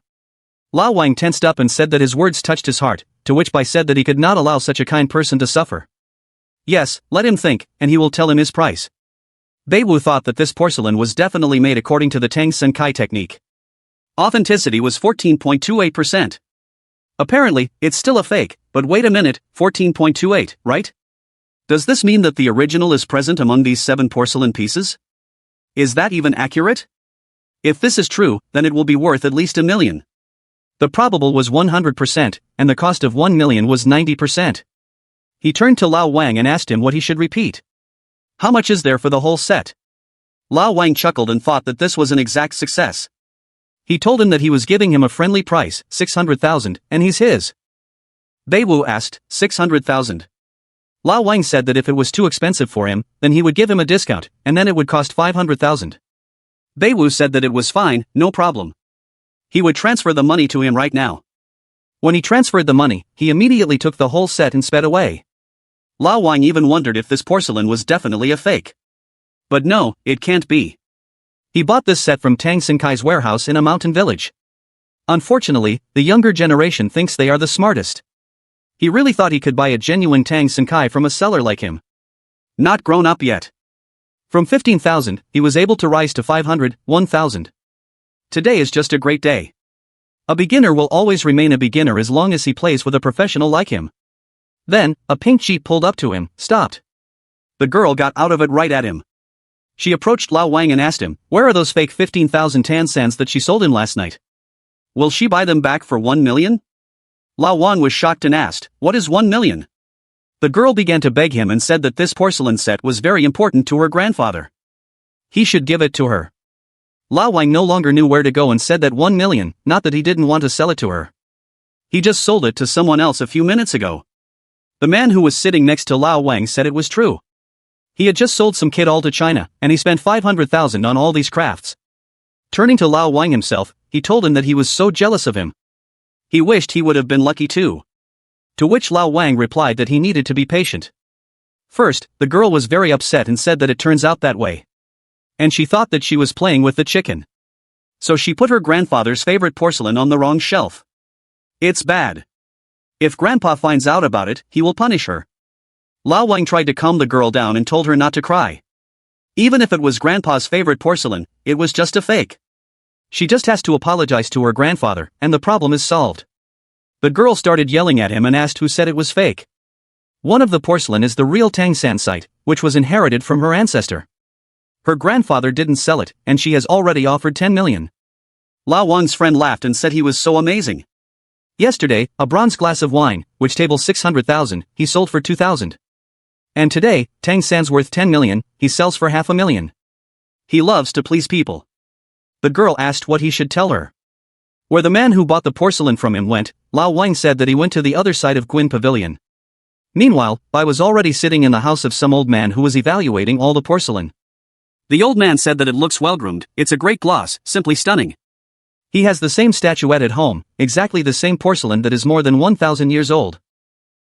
Lao Wang tensed up and said that his words touched his heart, to which Bai said that he could not allow such a kind person to suffer. Yes, let him think, and he will tell him his price. Bai Wu thought that this porcelain was definitely made according to the Tang Senkai technique. Authenticity was 14.28%. Apparently, it's still a fake, but wait a minute, 14.28, right? Does this mean that the original is present among these 7 porcelain pieces? Is that even accurate? If this is true, then it will be worth at least $1 million. The probable was 100%, and the cost of 1 million was 90%. He turned to Lao Wang and asked him what he should repeat. How much is there for the whole set? Lao Wang chuckled and thought that this was an exact success. He told him that he was giving him a friendly price, 600,000, and he's his. Bai Wu asked, 600,000. Lao Wang said that if it was too expensive for him, then he would give him a discount, and then it would cost 500,000. Bai Wu said that it was fine, no problem. He would transfer the money to him right now. When he transferred the money, he immediately took the whole set and sped away. Lao Wang even wondered if this porcelain was definitely a fake. But no, it can't be. He bought this set from Tang Senkai's warehouse in a mountain village. Unfortunately, the younger generation thinks they are the smartest. He really thought he could buy a genuine Tang Senkai from a seller like him. Not grown up yet. From 15,000, he was able to rise to 500, 1,000. Today is just a great day. A beginner will always remain a beginner as long as he plays with a professional like him. Then, a pink jeep pulled up to him, stopped. The girl got out of it right at him. She approached Lao Wang and asked him, where are those fake 15,000 tan sands that she sold him last night? Will she buy them back for 1 million? Lao Wang was shocked and asked, what is 1 million? The girl began to beg him and said that this porcelain set was very important to her grandfather. He should give it to her. Lao Wang no longer knew where to go and said that 1 million, not that he didn't want to sell it to her. He just sold it to someone else a few minutes ago. The man who was sitting next to Lao Wang said it was true. He had just sold some kid all to China, and he spent 500,000 on all these crafts. Turning to Lao Wang himself, he told him that he was so jealous of him. He wished he would have been lucky too. To which Lao Wang replied that he needed to be patient. First, the girl was very upset and said that it turns out that way. And she thought that she was playing with the chicken. So she put her grandfather's favorite porcelain on the wrong shelf. It's bad. If Grandpa finds out about it, he will punish her. Lao Wang tried to calm the girl down and told her not to cry. Even if it was Grandpa's favorite porcelain, it was just a fake. She just has to apologize to her grandfather, and the problem is solved. The girl started yelling at him and asked who said it was fake. One of the porcelain is the real Tangsan site, which was inherited from her ancestor. Her grandfather didn't sell it, and she has already offered 10 million. Lao Wang's friend laughed and said he was so amazing. Yesterday, a bronze glass of wine, which tables 600,000, he sold for 2,000. And today, Tangsan's worth 10 million, he sells for 500,000. He loves to please people. The girl asked what he should tell her. Where the man who bought the porcelain from him went, Lao Wang said that he went to the other side of Gwyn Pavilion. Meanwhile, Bai was already sitting in the house of some old man who was evaluating all the porcelain. The old man said that it looks well-groomed, it's a great gloss, simply stunning. He has the same statuette at home, exactly the same porcelain that is more than 1,000 years old.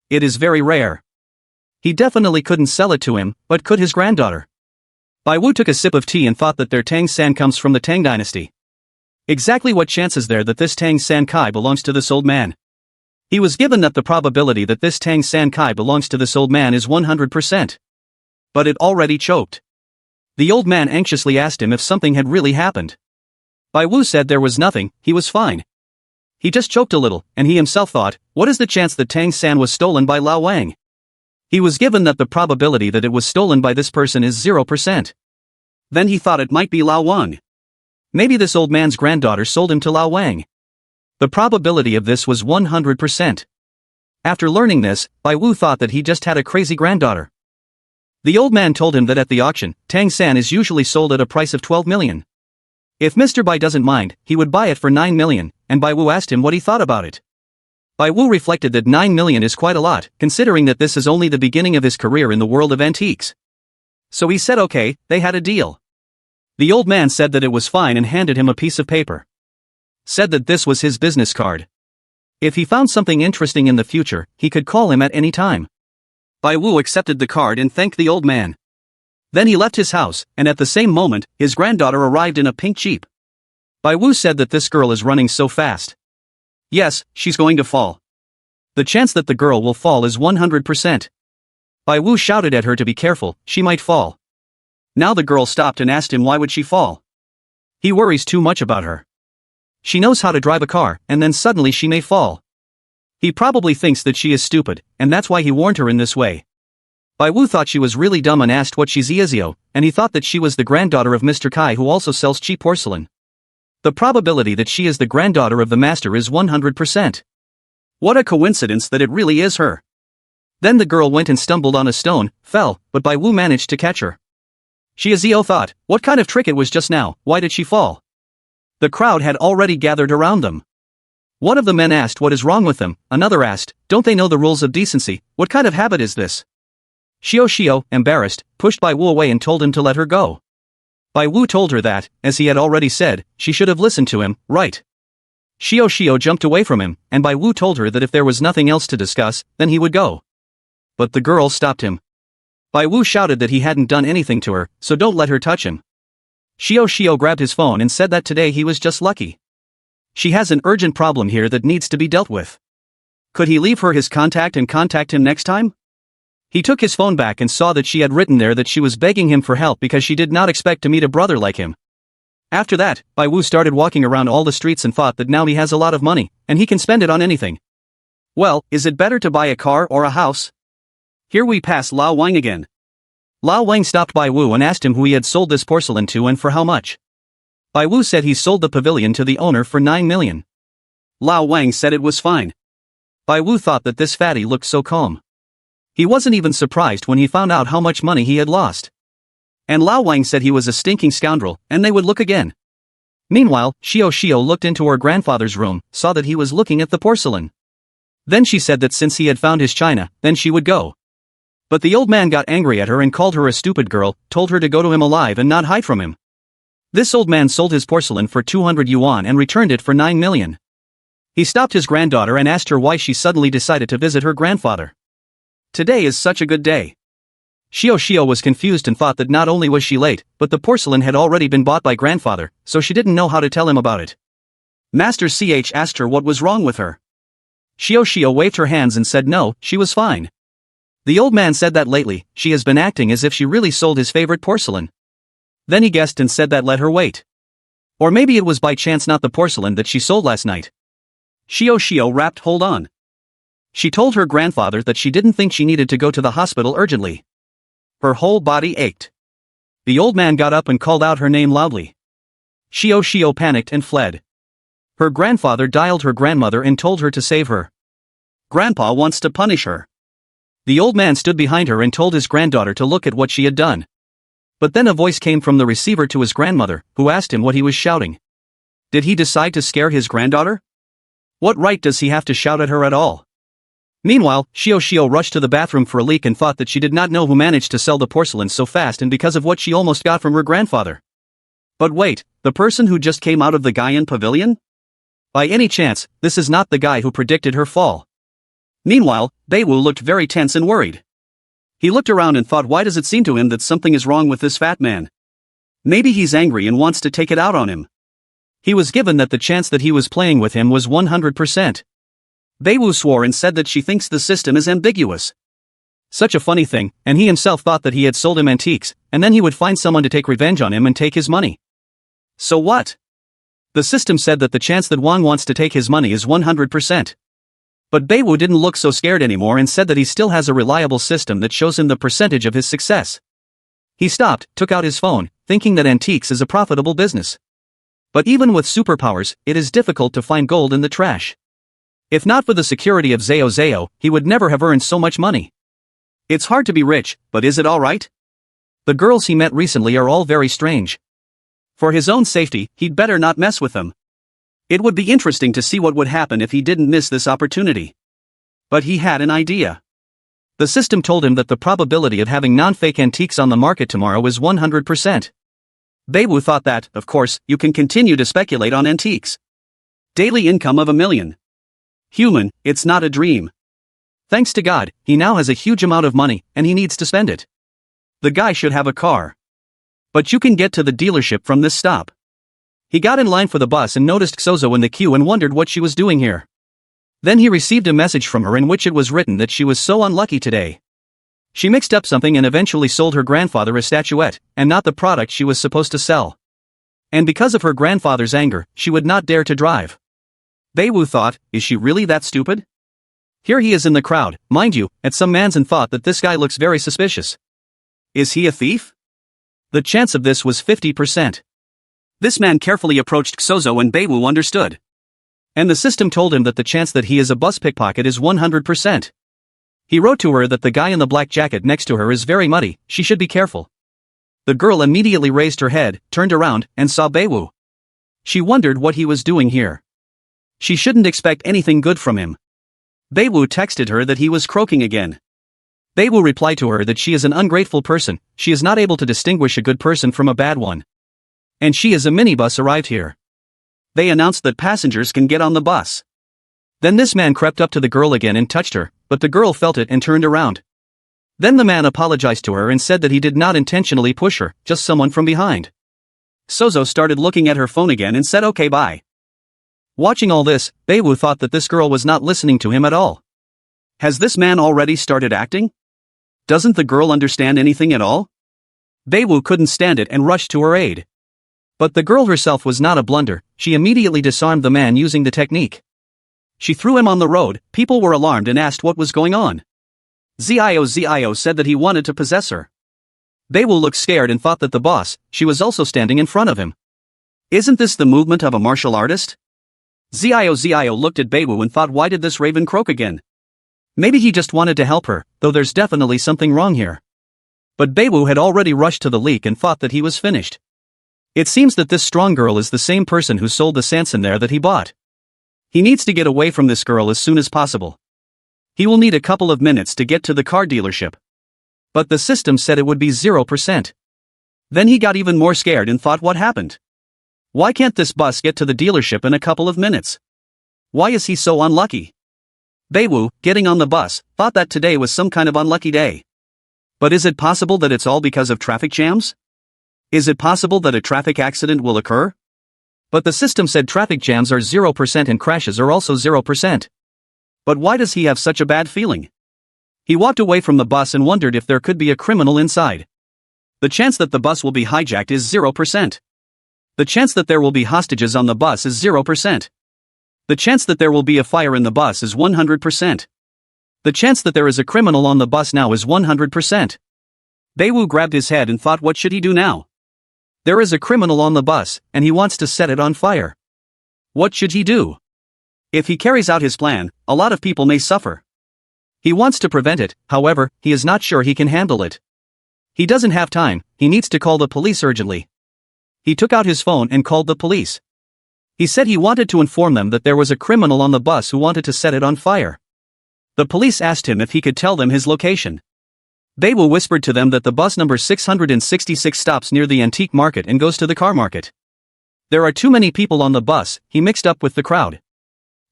It is very rare. He definitely couldn't sell it to him, but could his granddaughter? Bai Wu took a sip of tea and thought that their Tang San comes from the Tang dynasty. Exactly what chance is there that this Tang San Kai belongs to this old man? He was given that the probability that this Tang San Kai belongs to this old man is 100%. But it already choked. The old man anxiously asked him if something had really happened. Bai Wu said there was nothing, he was fine. He just choked a little, and he himself thought, what is the chance that Tang San was stolen by Lao Wang? He was given that the probability that it was stolen by this person is 0%. Then he thought it might be Lao Wang. Maybe this old man's granddaughter sold him to Lao Wang. The probability of this was 100%. After learning this, Bai Wu thought that he just had a crazy granddaughter. The old man told him that at the auction, Tang San is usually sold at a price of 12 million. If Mr. Bai doesn't mind, he would buy it for 9 million, and Bai Wu asked him what he thought about it. Bai Wu reflected that 9 million is quite a lot, considering that this is only the beginning of his career in the world of antiques. So he said okay, they had a deal. The old man said that it was fine and handed him a piece of paper. Said that this was his business card. If he found something interesting in the future, he could call him at any time. Bai Wu accepted the card and thanked the old man. Then he left his house, and at the same moment, his granddaughter arrived in a pink jeep. Bai Wu said that this girl is running so fast. Yes, she's going to fall. The chance that the girl will fall is 100%. Bai Wu shouted at her to be careful, she might fall. Now the girl stopped and asked him why would she fall. He worries too much about her. She knows how to drive a car, and then suddenly she may fall. He probably thinks that she is stupid, and that's why he warned her in this way. Bai Wu thought she was really dumb and asked what she's Ezio, and he thought that she was the granddaughter of Mr. Kai who also sells cheap porcelain. The probability that she is the granddaughter of the master is 100%. What a coincidence that it really is her. Then the girl went and stumbled on a stone, fell, but Bai Wu managed to catch her. Ezio thought, what kind of trick it was just now, why did she fall? The crowd had already gathered around them. One of the men asked what is wrong with them, another asked, don't they know the rules of decency, what kind of habit is this? Shio, embarrassed, pushed Bai Wu away and told him to let her go. Bai Wu told her that, as he had already said, she should have listened to him, right? Shio jumped away from him, and Bai Wu told her that if there was nothing else to discuss, then he would go. But the girl stopped him. Bai Wu shouted that he hadn't done anything to her, so don't let her touch him. Shio grabbed his phone and said that today he was just lucky. She has an urgent problem here that needs to be dealt with. Could he leave her his contact and contact him next time? He took his phone back and saw that she had written there that she was begging him for help because she did not expect to meet a brother like him. After that, Bai Wu started walking around all the streets and thought that now he has a lot of money, and he can spend it on anything. Well, is it better to buy a car or a house? Here we pass Lao Wang again. Lao Wang stopped Bai Wu and asked him who he had sold this porcelain to and for how much. Bai Wu said he sold the pavilion to the owner for 9 million. Lao Wang said it was fine. Bai Wu thought that this fatty looked so calm. He wasn't even surprised when he found out how much money he had lost. And Lao Wang said he was a stinking scoundrel, and they would look again. Meanwhile, Xiao looked into her grandfather's room, saw that he was looking at the porcelain. Then she said that since he had found his china, then she would go. But the old man got angry at her and called her a stupid girl, told her to go to him alive and not hide from him. This old man sold his porcelain for 200 yuan and returned it for 9 million. He stopped his granddaughter and asked her why she suddenly decided to visit her grandfather. Today is such a good day. Xiao was confused and thought that not only was she late, but the porcelain had already been bought by grandfather, so she didn't know how to tell him about it. Master Ch asked her what was wrong with her. Xiao waved her hands and said no, she was fine. The old man said that lately, she has been acting as if she really sold his favorite porcelain. Then he guessed and said that let her wait. Or maybe it was by chance not the porcelain that she sold last night. Xiao rapped hold on. She told her grandfather that she didn't think she needed to go to the hospital urgently. Her whole body ached. The old man got up and called out her name loudly. Xiao panicked and fled. Her grandfather dialed her grandmother and told her to save her. Grandpa wants to punish her. The old man stood behind her and told his granddaughter to look at what she had done. But then a voice came from the receiver to his grandmother, who asked him what he was shouting. Did he decide to scare his granddaughter? What right does he have to shout at her at all? Meanwhile, Xiao rushed to the bathroom for a leak and thought that she did not know who managed to sell the porcelain so fast and because of what she almost got from her grandfather. But wait, the person who just came out of the Gaian pavilion? By any chance, this is not the guy who predicted her fall. Meanwhile, Bai Wu looked very tense and worried. He looked around and thought, why does it seem to him that something is wrong with this fat man? Maybe he's angry and wants to take it out on him. He was given that the chance that he was playing with him was 100%. Bai Wu swore and said that she thinks the system is ambiguous. Such a funny thing, and he himself thought that he had sold him antiques, and then he would find someone to take revenge on him and take his money. So what? The system said that the chance that Wang wants to take his money is 100%. But Bai Wu didn't look so scared anymore and said that he still has a reliable system that shows him the percentage of his success. He stopped, took out his phone, thinking that antiques is a profitable business. But even with superpowers, it is difficult to find gold in the trash. If not for the security of Zao, he would never have earned so much money. It's hard to be rich, but is it alright? The girls he met recently are all very strange. For his own safety, he'd better not mess with them. It would be interesting to see what would happen if he didn't miss this opportunity. But he had an idea. The system told him that the probability of having non-fake antiques on the market tomorrow is 100%. Bai Wu thought that, of course, you can continue to speculate on antiques. Daily income of 1 million. Human, it's not a dream. Thanks to God, he now has a huge amount of money, and he needs to spend it. The guy should have a car. But you can get to the dealership from this stop. He got in line for the bus and noticed Xozo in the queue and wondered what she was doing here. Then he received a message from her in which it was written that she was so unlucky today. She mixed up something and eventually sold her grandfather a statuette, and not the product she was supposed to sell. And because of her grandfather's anger, she would not dare to drive. Bai Wu thought, is she really that stupid? Here he is in the crowd, mind you, at some man's and thought that this guy looks very suspicious. Is he a thief? The chance of this was 50%. This man carefully approached Xozo and Bai Wu understood. And the system told him that the chance that he is a bus pickpocket is 100%. He wrote to her that the guy in the black jacket next to her is very muddy, she should be careful. The girl immediately raised her head, turned around, and saw Bai Wu. She wondered what he was doing here. She shouldn't expect anything good from him. Bai Wu texted her that he was croaking again. Bai Wu replied to her that she is an ungrateful person, she is not able to distinguish a good person from a bad one. And she is a minibus arrived here. They announced that passengers can get on the bus. Then this man crept up to the girl again and touched her, but the girl felt it and turned around. Then the man apologized to her and said that he did not intentionally push her, just someone from behind. Xozo started looking at her phone again and said okay bye. Watching all this, Bai Wu thought that this girl was not listening to him at all. Has this man already started acting? Doesn't the girl understand anything at all? Bai Wu couldn't stand it and rushed to her aid. But the girl herself was not a blunder, she immediately disarmed the man using the technique. She threw him on the road, people were alarmed and asked what was going on. Zio said that he wanted to possess her. Bai Wu looked scared and thought that the boss, she was also standing in front of him. Isn't this the movement of a martial artist? Zio looked at Bai Wu and thought, why did this raven croak again? Maybe he just wanted to help her, though there's definitely something wrong here. But Bai Wu had already rushed to the leak and thought that he was finished. It seems that this strong girl is the same person who sold the Sanson there that he bought. He needs to get away from this girl as soon as possible. He will need a couple of minutes to get to the car dealership. But the system said it would be 0%. Then he got even more scared and thought, what happened? Why can't this bus get to the dealership in a couple of minutes? Why is he so unlucky? Bai Wu, getting on the bus, thought that today was some kind of unlucky day. But is it possible that it's all because of traffic jams? Is it possible that a traffic accident will occur? But the system said traffic jams are 0% and crashes are also 0%. But why does he have such a bad feeling? He walked away from the bus and wondered if there could be a criminal inside. The chance that the bus will be hijacked is 0%. The chance that there will be hostages on the bus is 0%. The chance that there will be a fire in the bus is 100%. The chance that there is a criminal on the bus now is 100%. Bai Wu grabbed his head and thought, what should he do now? There is a criminal on the bus, and he wants to set it on fire. What should he do? If he carries out his plan, a lot of people may suffer. He wants to prevent it, however, he is not sure he can handle it. He doesn't have time, he needs to call the police urgently. He took out his phone and called the police. He said he wanted to inform them that there was a criminal on the bus who wanted to set it on fire. The police asked him if he could tell them his location. Bai Wu whispered to them that the bus number 666 stops near the antique market and goes to the car market. There are too many people on the bus, he mixed up with the crowd.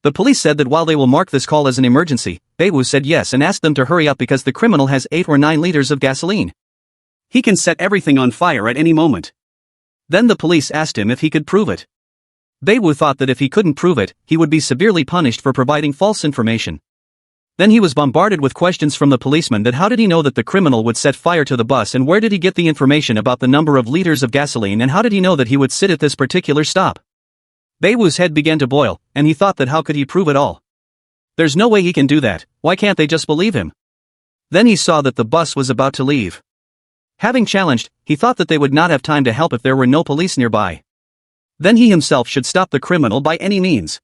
The police said that while they will mark this call as an emergency, Bai Wu said yes and asked them to hurry up because the criminal has 8 or 9 liters of gasoline. He can set everything on fire at any moment. Then the police asked him if he could prove it. Bai Wu thought that if he couldn't prove it, he would be severely punished for providing false information. Then he was bombarded with questions from the policeman that how did he know that the criminal would set fire to the bus and where did he get the information about the number of liters of gasoline and how did he know that he would sit at this particular stop? Bai Wu's head began to boil, and he thought that how could he prove it all? There's no way he can do that, why can't they just believe him? Then he saw that the bus was about to leave. Having challenged, he thought that they would not have time to help if there were no police nearby. Then he himself should stop the criminal by any means.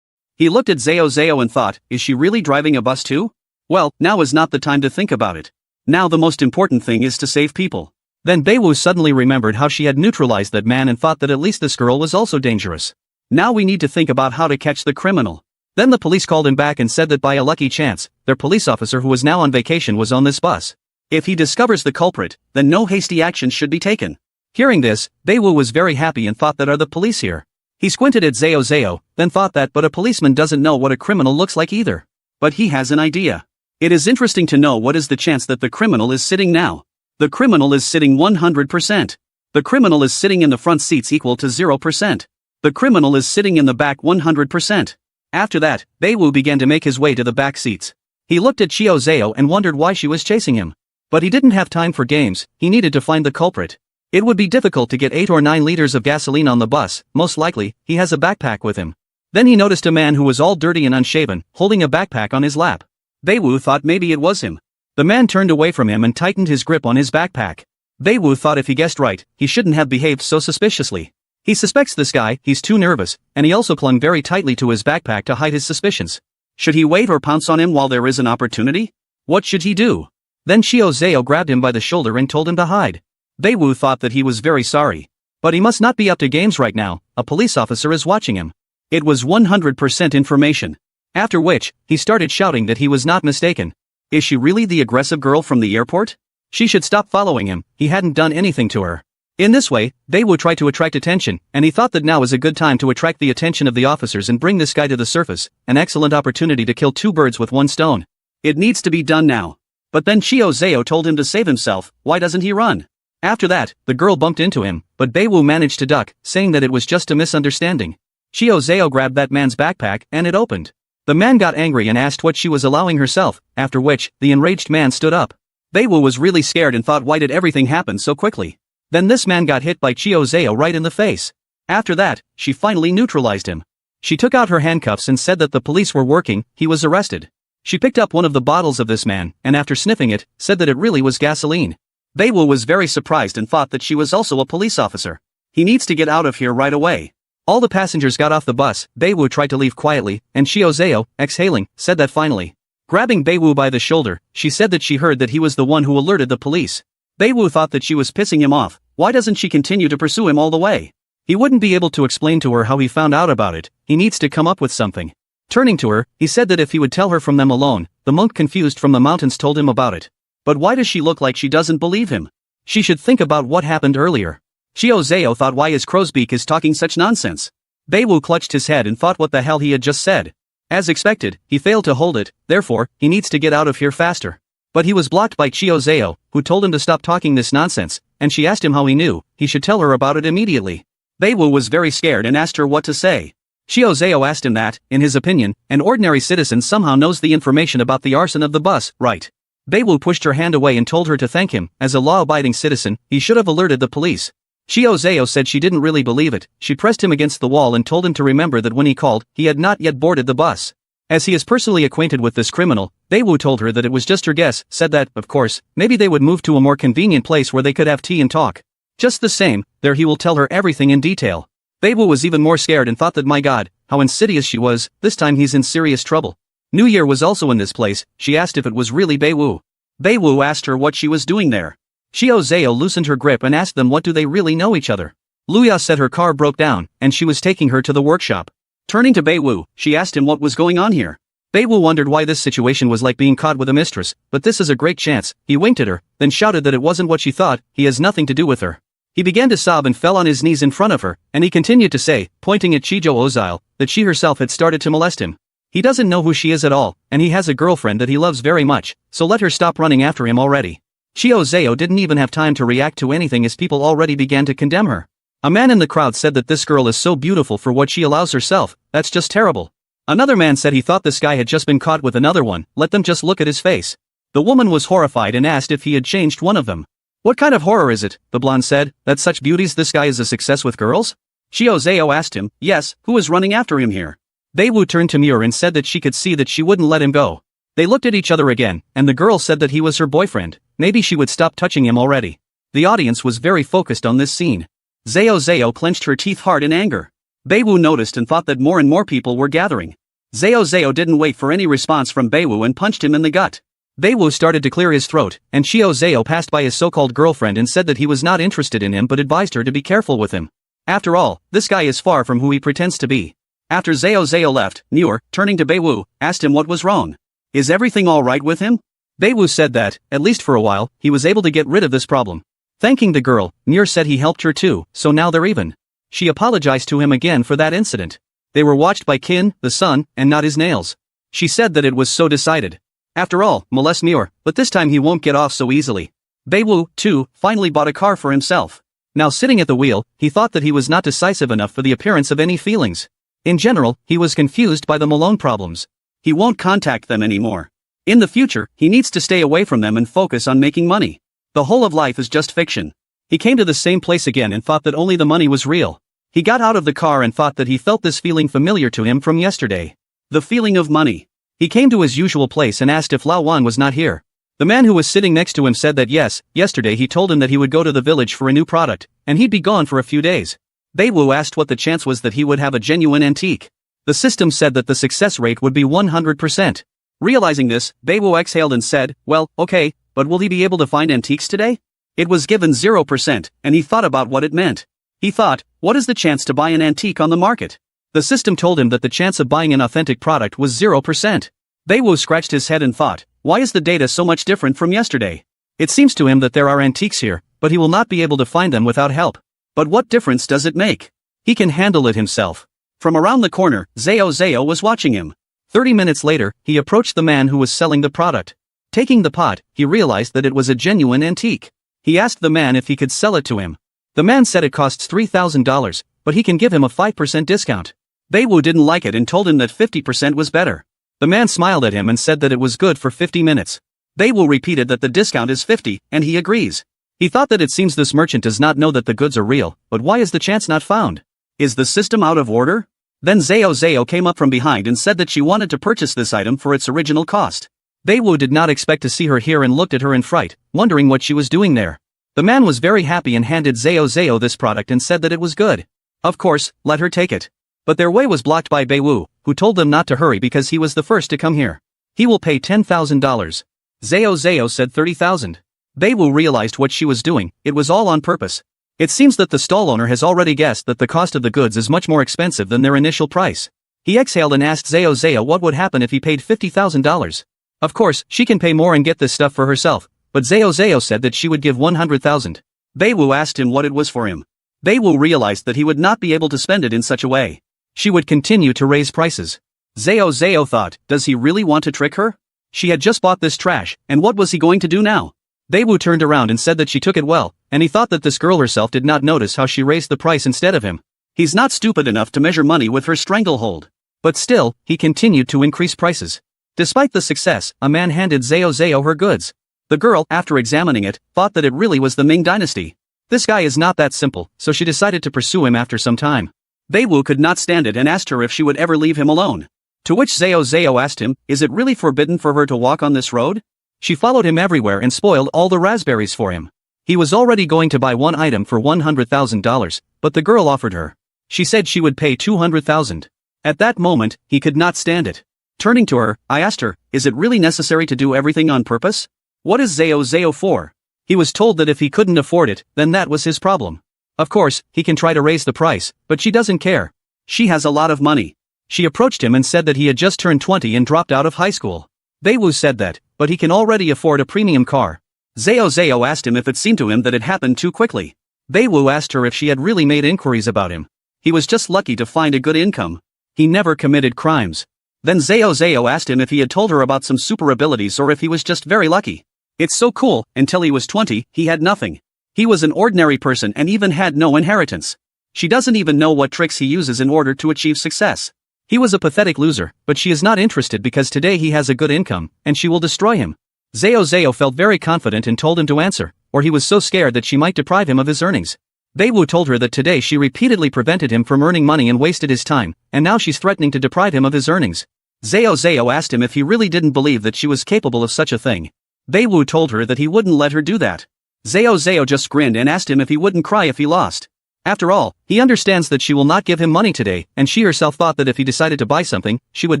He looked at Zio and thought, is she really driving a bus too? Well, now is not the time to think about it. Now the most important thing is to save people. Then Bai Wu suddenly remembered how she had neutralized that man and thought that at least this girl was also dangerous. Now we need to think about how to catch the criminal. Then the police called him back and said that by a lucky chance, their police officer who was now on vacation was on this bus. If he discovers the culprit, then no hasty action should be taken. Hearing this, Bai Wu was very happy and thought that are the police here? He squinted at Zio, then thought that but a policeman doesn't know what a criminal looks like either. But he has an idea. It is interesting to know what is the chance that the criminal is sitting now. The criminal is sitting 100%. The criminal is sitting in the front seats equal to 0%. The criminal is sitting in the back 100%. After that, Bai Wu began to make his way to the back seats. He looked at Zio and wondered why she was chasing him. But he didn't have time for games, he needed to find the culprit. It would be difficult to get 8 or 9 liters of gasoline on the bus, most likely, he has a backpack with him. Then he noticed a man who was all dirty and unshaven, holding a backpack on his lap. Bai Wu thought maybe it was him. The man turned away from him and tightened his grip on his backpack. Bai Wu thought if he guessed right, he shouldn't have behaved so suspiciously. He suspects this guy, he's too nervous, and he also clung very tightly to his backpack to hide his suspicions. Should he wait or pounce on him while there is an opportunity? What should he do? Then Zio grabbed him by the shoulder and told him to hide. Bai Wu thought that he was very sorry. But he must not be up to games right now, a police officer is watching him. It was 100% information. After which, he started shouting that he was not mistaken. Is she really the aggressive girl from the airport? She should stop following him, he hadn't done anything to her. In this way, Bai Wu tried to attract attention, and he thought that now is a good time to attract the attention of the officers and bring this guy to the surface, an excellent opportunity to kill 2 birds with 1 stone. It needs to be done now. But then Zio told him to save himself, why doesn't he run? After that, the girl bumped into him, but Bai Wu managed to duck, saying that it was just a misunderstanding. Zio grabbed that man's backpack, and it opened. The man got angry and asked what she was allowing herself, after which, the enraged man stood up. Bai Wu was really scared and thought why did everything happen so quickly? Then this man got hit by Zio right in the face. After that, she finally neutralized him. She took out her handcuffs and said that the police were working, he was arrested. She picked up one of the bottles of this man, and after sniffing it, said that it really was gasoline. Bai Wu was very surprised and thought that she was also a police officer. He needs to get out of here right away. All the passengers got off the bus. Bai Wu tried to leave quietly, and Xiao Zhao, exhaling, said that finally. Grabbing Bai Wu by the shoulder, she said that she heard that he was the one who alerted the police. Bai Wu thought that she was pissing him off. Why doesn't she continue to pursue him all the way? He wouldn't be able to explain to her how he found out about it. He needs to come up with something. Turning to her, he said that if he would tell her from them alone, the monk confused from the mountains told him about it. But why does she look like she doesn't believe him? She should think about what happened earlier. Xiao Zhao thought why his crow's beak is talking such nonsense. Bai Wu clutched his head and thought what the hell he had just said. As expected, he failed to hold it, therefore, he needs to get out of here faster. But he was blocked by Xiao Zhao, who told him to stop talking this nonsense, and she asked him how he knew. He should tell her about it immediately. Bai Wu was very scared and asked her what to say. Xiao Zhao asked him that, in his opinion, an ordinary citizen somehow knows the information about the arson of the bus, right? Bai Wu pushed her hand away and told her to thank him. As a law-abiding citizen, he should have alerted the police. Xiao Zhao said she didn't really believe it. She pressed him against the wall and told him to remember that when he called, he had not yet boarded the bus. As he is personally acquainted with this criminal, Bai Wu told her that it was just her guess, said that, of course, maybe they would move to a more convenient place where they could have tea and talk. Just the same, there he will tell her everything in detail. Bai Wu was even more scared and thought that my god, how insidious she was, this time he's in serious trouble. New Year was also in this place. She asked if it was really Bai Wu. Bai Wu asked her what she was doing there. Xiao Zhao loosened her grip and asked them what do they really know each other. Luya said her car broke down, and she was taking her to the workshop. Turning to Bai Wu, she asked him what was going on here. Bai Wu wondered why this situation was like being caught with a mistress, but this is a great chance. He winked at her, then shouted that it wasn't what she thought. He has nothing to do with her. He began to sob and fell on his knees in front of her, and he continued to say, pointing at Chijo Ozile, that she herself had started to molest him. He doesn't know who she is at all, and he has a girlfriend that he loves very much, so let her stop running after him already. Xiao Zhao didn't even have time to react to anything as people already began to condemn her. A man in the crowd said that this girl is so beautiful for what she allows herself, that's just terrible. Another man said he thought this guy had just been caught with another one, let them just look at his face. The woman was horrified and asked if he had changed one of them. What kind of horror is it, the blonde said, that such beauties this guy is a success with girls? Xiao Zhao asked him, yes, who is running after him here? Bai Wu turned to Muir and said that she could see that she wouldn't let him go. They looked at each other again, and the girl said that he was her boyfriend. Maybe she would stop touching him already. The audience was very focused on this scene. Zhao clenched her teeth hard in anger. Bai Wu noticed and thought that more and more people were gathering. Zhao didn't wait for any response from Bai Wu and punched him in the gut. Bai Wu started to clear his throat, and Xiao Zhao passed by his so-called girlfriend and said that he was not interested in him but advised her to be careful with him. After all, this guy is far from who he pretends to be. After Zhao left, Muir, turning to Bai Wu, asked him what was wrong. Is everything alright with him? Bai Wu said that, at least for a while, he was able to get rid of this problem. Thanking the girl, Muir said he helped her too, so now they're even. She apologized to him again for that incident. They were watched by Qin, the sun, and not his nails. She said that it was so decided. After all, molest Muir, but this time he won't get off so easily. Bai Wu, too, finally bought a car for himself. Now sitting at the wheel, he thought that he was not decisive enough for the appearance of any feelings. In general, he was confused by the Malone problems. He won't contact them anymore. In the future, he needs to stay away from them and focus on making money. The whole of life is just fiction. He came to the same place again and thought that only the money was real. He got out of the car and thought that he felt this feeling familiar to him from yesterday. The feeling of money. He came to his usual place and asked if Lao Wan was not here. The man who was sitting next to him said that yes, yesterday he told him that he would go to the village for a new product, and he'd be gone for a few days. Bai Wu asked what the chance was that he would have a genuine antique. The system said that the success rate would be 100%. Realizing this, Bai Wu exhaled and said, well, okay, but will he be able to find antiques today? It was given 0%, and he thought about what it meant. He thought, what is the chance to buy an antique on the market? The system told him that the chance of buying an authentic product was 0%. Bai Wu scratched his head and thought, why is the data so much different from yesterday? It seems to him that there are antiques here, but he will not be able to find them without help. But what difference does it make? He can handle it himself. From around the corner, Zhao was watching him. 30 minutes later, he approached the man who was selling the product. Taking the pot, he realized that it was a genuine antique. He asked the man if he could sell it to him. The man said it costs $3,000, but he can give him a 5% discount. Bai Wu didn't like it and told him that 50% was better. The man smiled at him and said that it was good for 50 minutes. Bai Wu repeated that the discount is 50, and he agrees. He thought that it seems this merchant does not know that the goods are real, but why is the chance not found? Is the system out of order? Then Zhao came up from behind and said that she wanted to purchase this item for its original cost. Bai Wu did not expect to see her here and looked at her in fright, wondering what she was doing there. The man was very happy and handed Zhao this product and said that it was good. Of course, let her take it. But their way was blocked by Bai Wu, who told them not to hurry because he was the first to come here. He will pay $10,000. Zao said 30,000. Bai Wu realized what she was doing, it was all on purpose. It seems that the stall owner has already guessed that the cost of the goods is much more expensive than their initial price. He exhaled and asked Zao what would happen if he paid $50,000. Of course, she can pay more and get this stuff for herself, but Zao said that she would give 100,000. Bai Wu asked him what it was for him. Bai Wu realized that he would not be able to spend it in such a way. She would continue to raise prices. Zao thought, does he really want to trick her? She had just bought this trash, and what was he going to do now? Bai Wu turned around and said that she took it well, and he thought that this girl herself did not notice how she raised the price instead of him. He's not stupid enough to measure money with her stranglehold. But still, he continued to increase prices. Despite the success, a man handed Zao her goods. The girl, after examining it, thought that it really was the Ming dynasty. This guy is not that simple, so she decided to pursue him after some time. Bai Wu could not stand it and asked her if she would ever leave him alone. To which Zao asked him, is it really forbidden for her to walk on this road? She followed him everywhere and spoiled all the raspberries for him. He was already going to buy one item for $100,000, but the girl offered her. She said she would pay $200,000. At that moment, he could not stand it. Turning to her, I asked her, is it really necessary to do everything on purpose? What is Zao for? He was told that if he couldn't afford it, then that was his problem. Of course, he can try to raise the price, but she doesn't care. She has a lot of money. She approached him and said that he had just turned 20 and dropped out of high school. Bai Wu said that, but he can already afford a premium car. Zao asked him if it seemed to him that it happened too quickly. Bai Wu asked her if she had really made inquiries about him. He was just lucky to find a good income. He never committed crimes. Then Zao asked him if he had told her about some super abilities or if he was just very lucky. It's so cool, until he was 20, he had nothing. He was an ordinary person and even had no inheritance. She doesn't even know what tricks he uses in order to achieve success. He was a pathetic loser, but she is not interested because today he has a good income, and she will destroy him. Zao felt very confident and told him to answer, or he was so scared that she might deprive him of his earnings. Bai Wu told her that today she repeatedly prevented him from earning money and wasted his time, and now she's threatening to deprive him of his earnings. Zao asked him if he really didn't believe that she was capable of such a thing. Bai Wu told her that he wouldn't let her do that. Zao just grinned and asked him if he wouldn't cry if he lost. After all, he understands that she will not give him money today, and she herself thought that if he decided to buy something, she would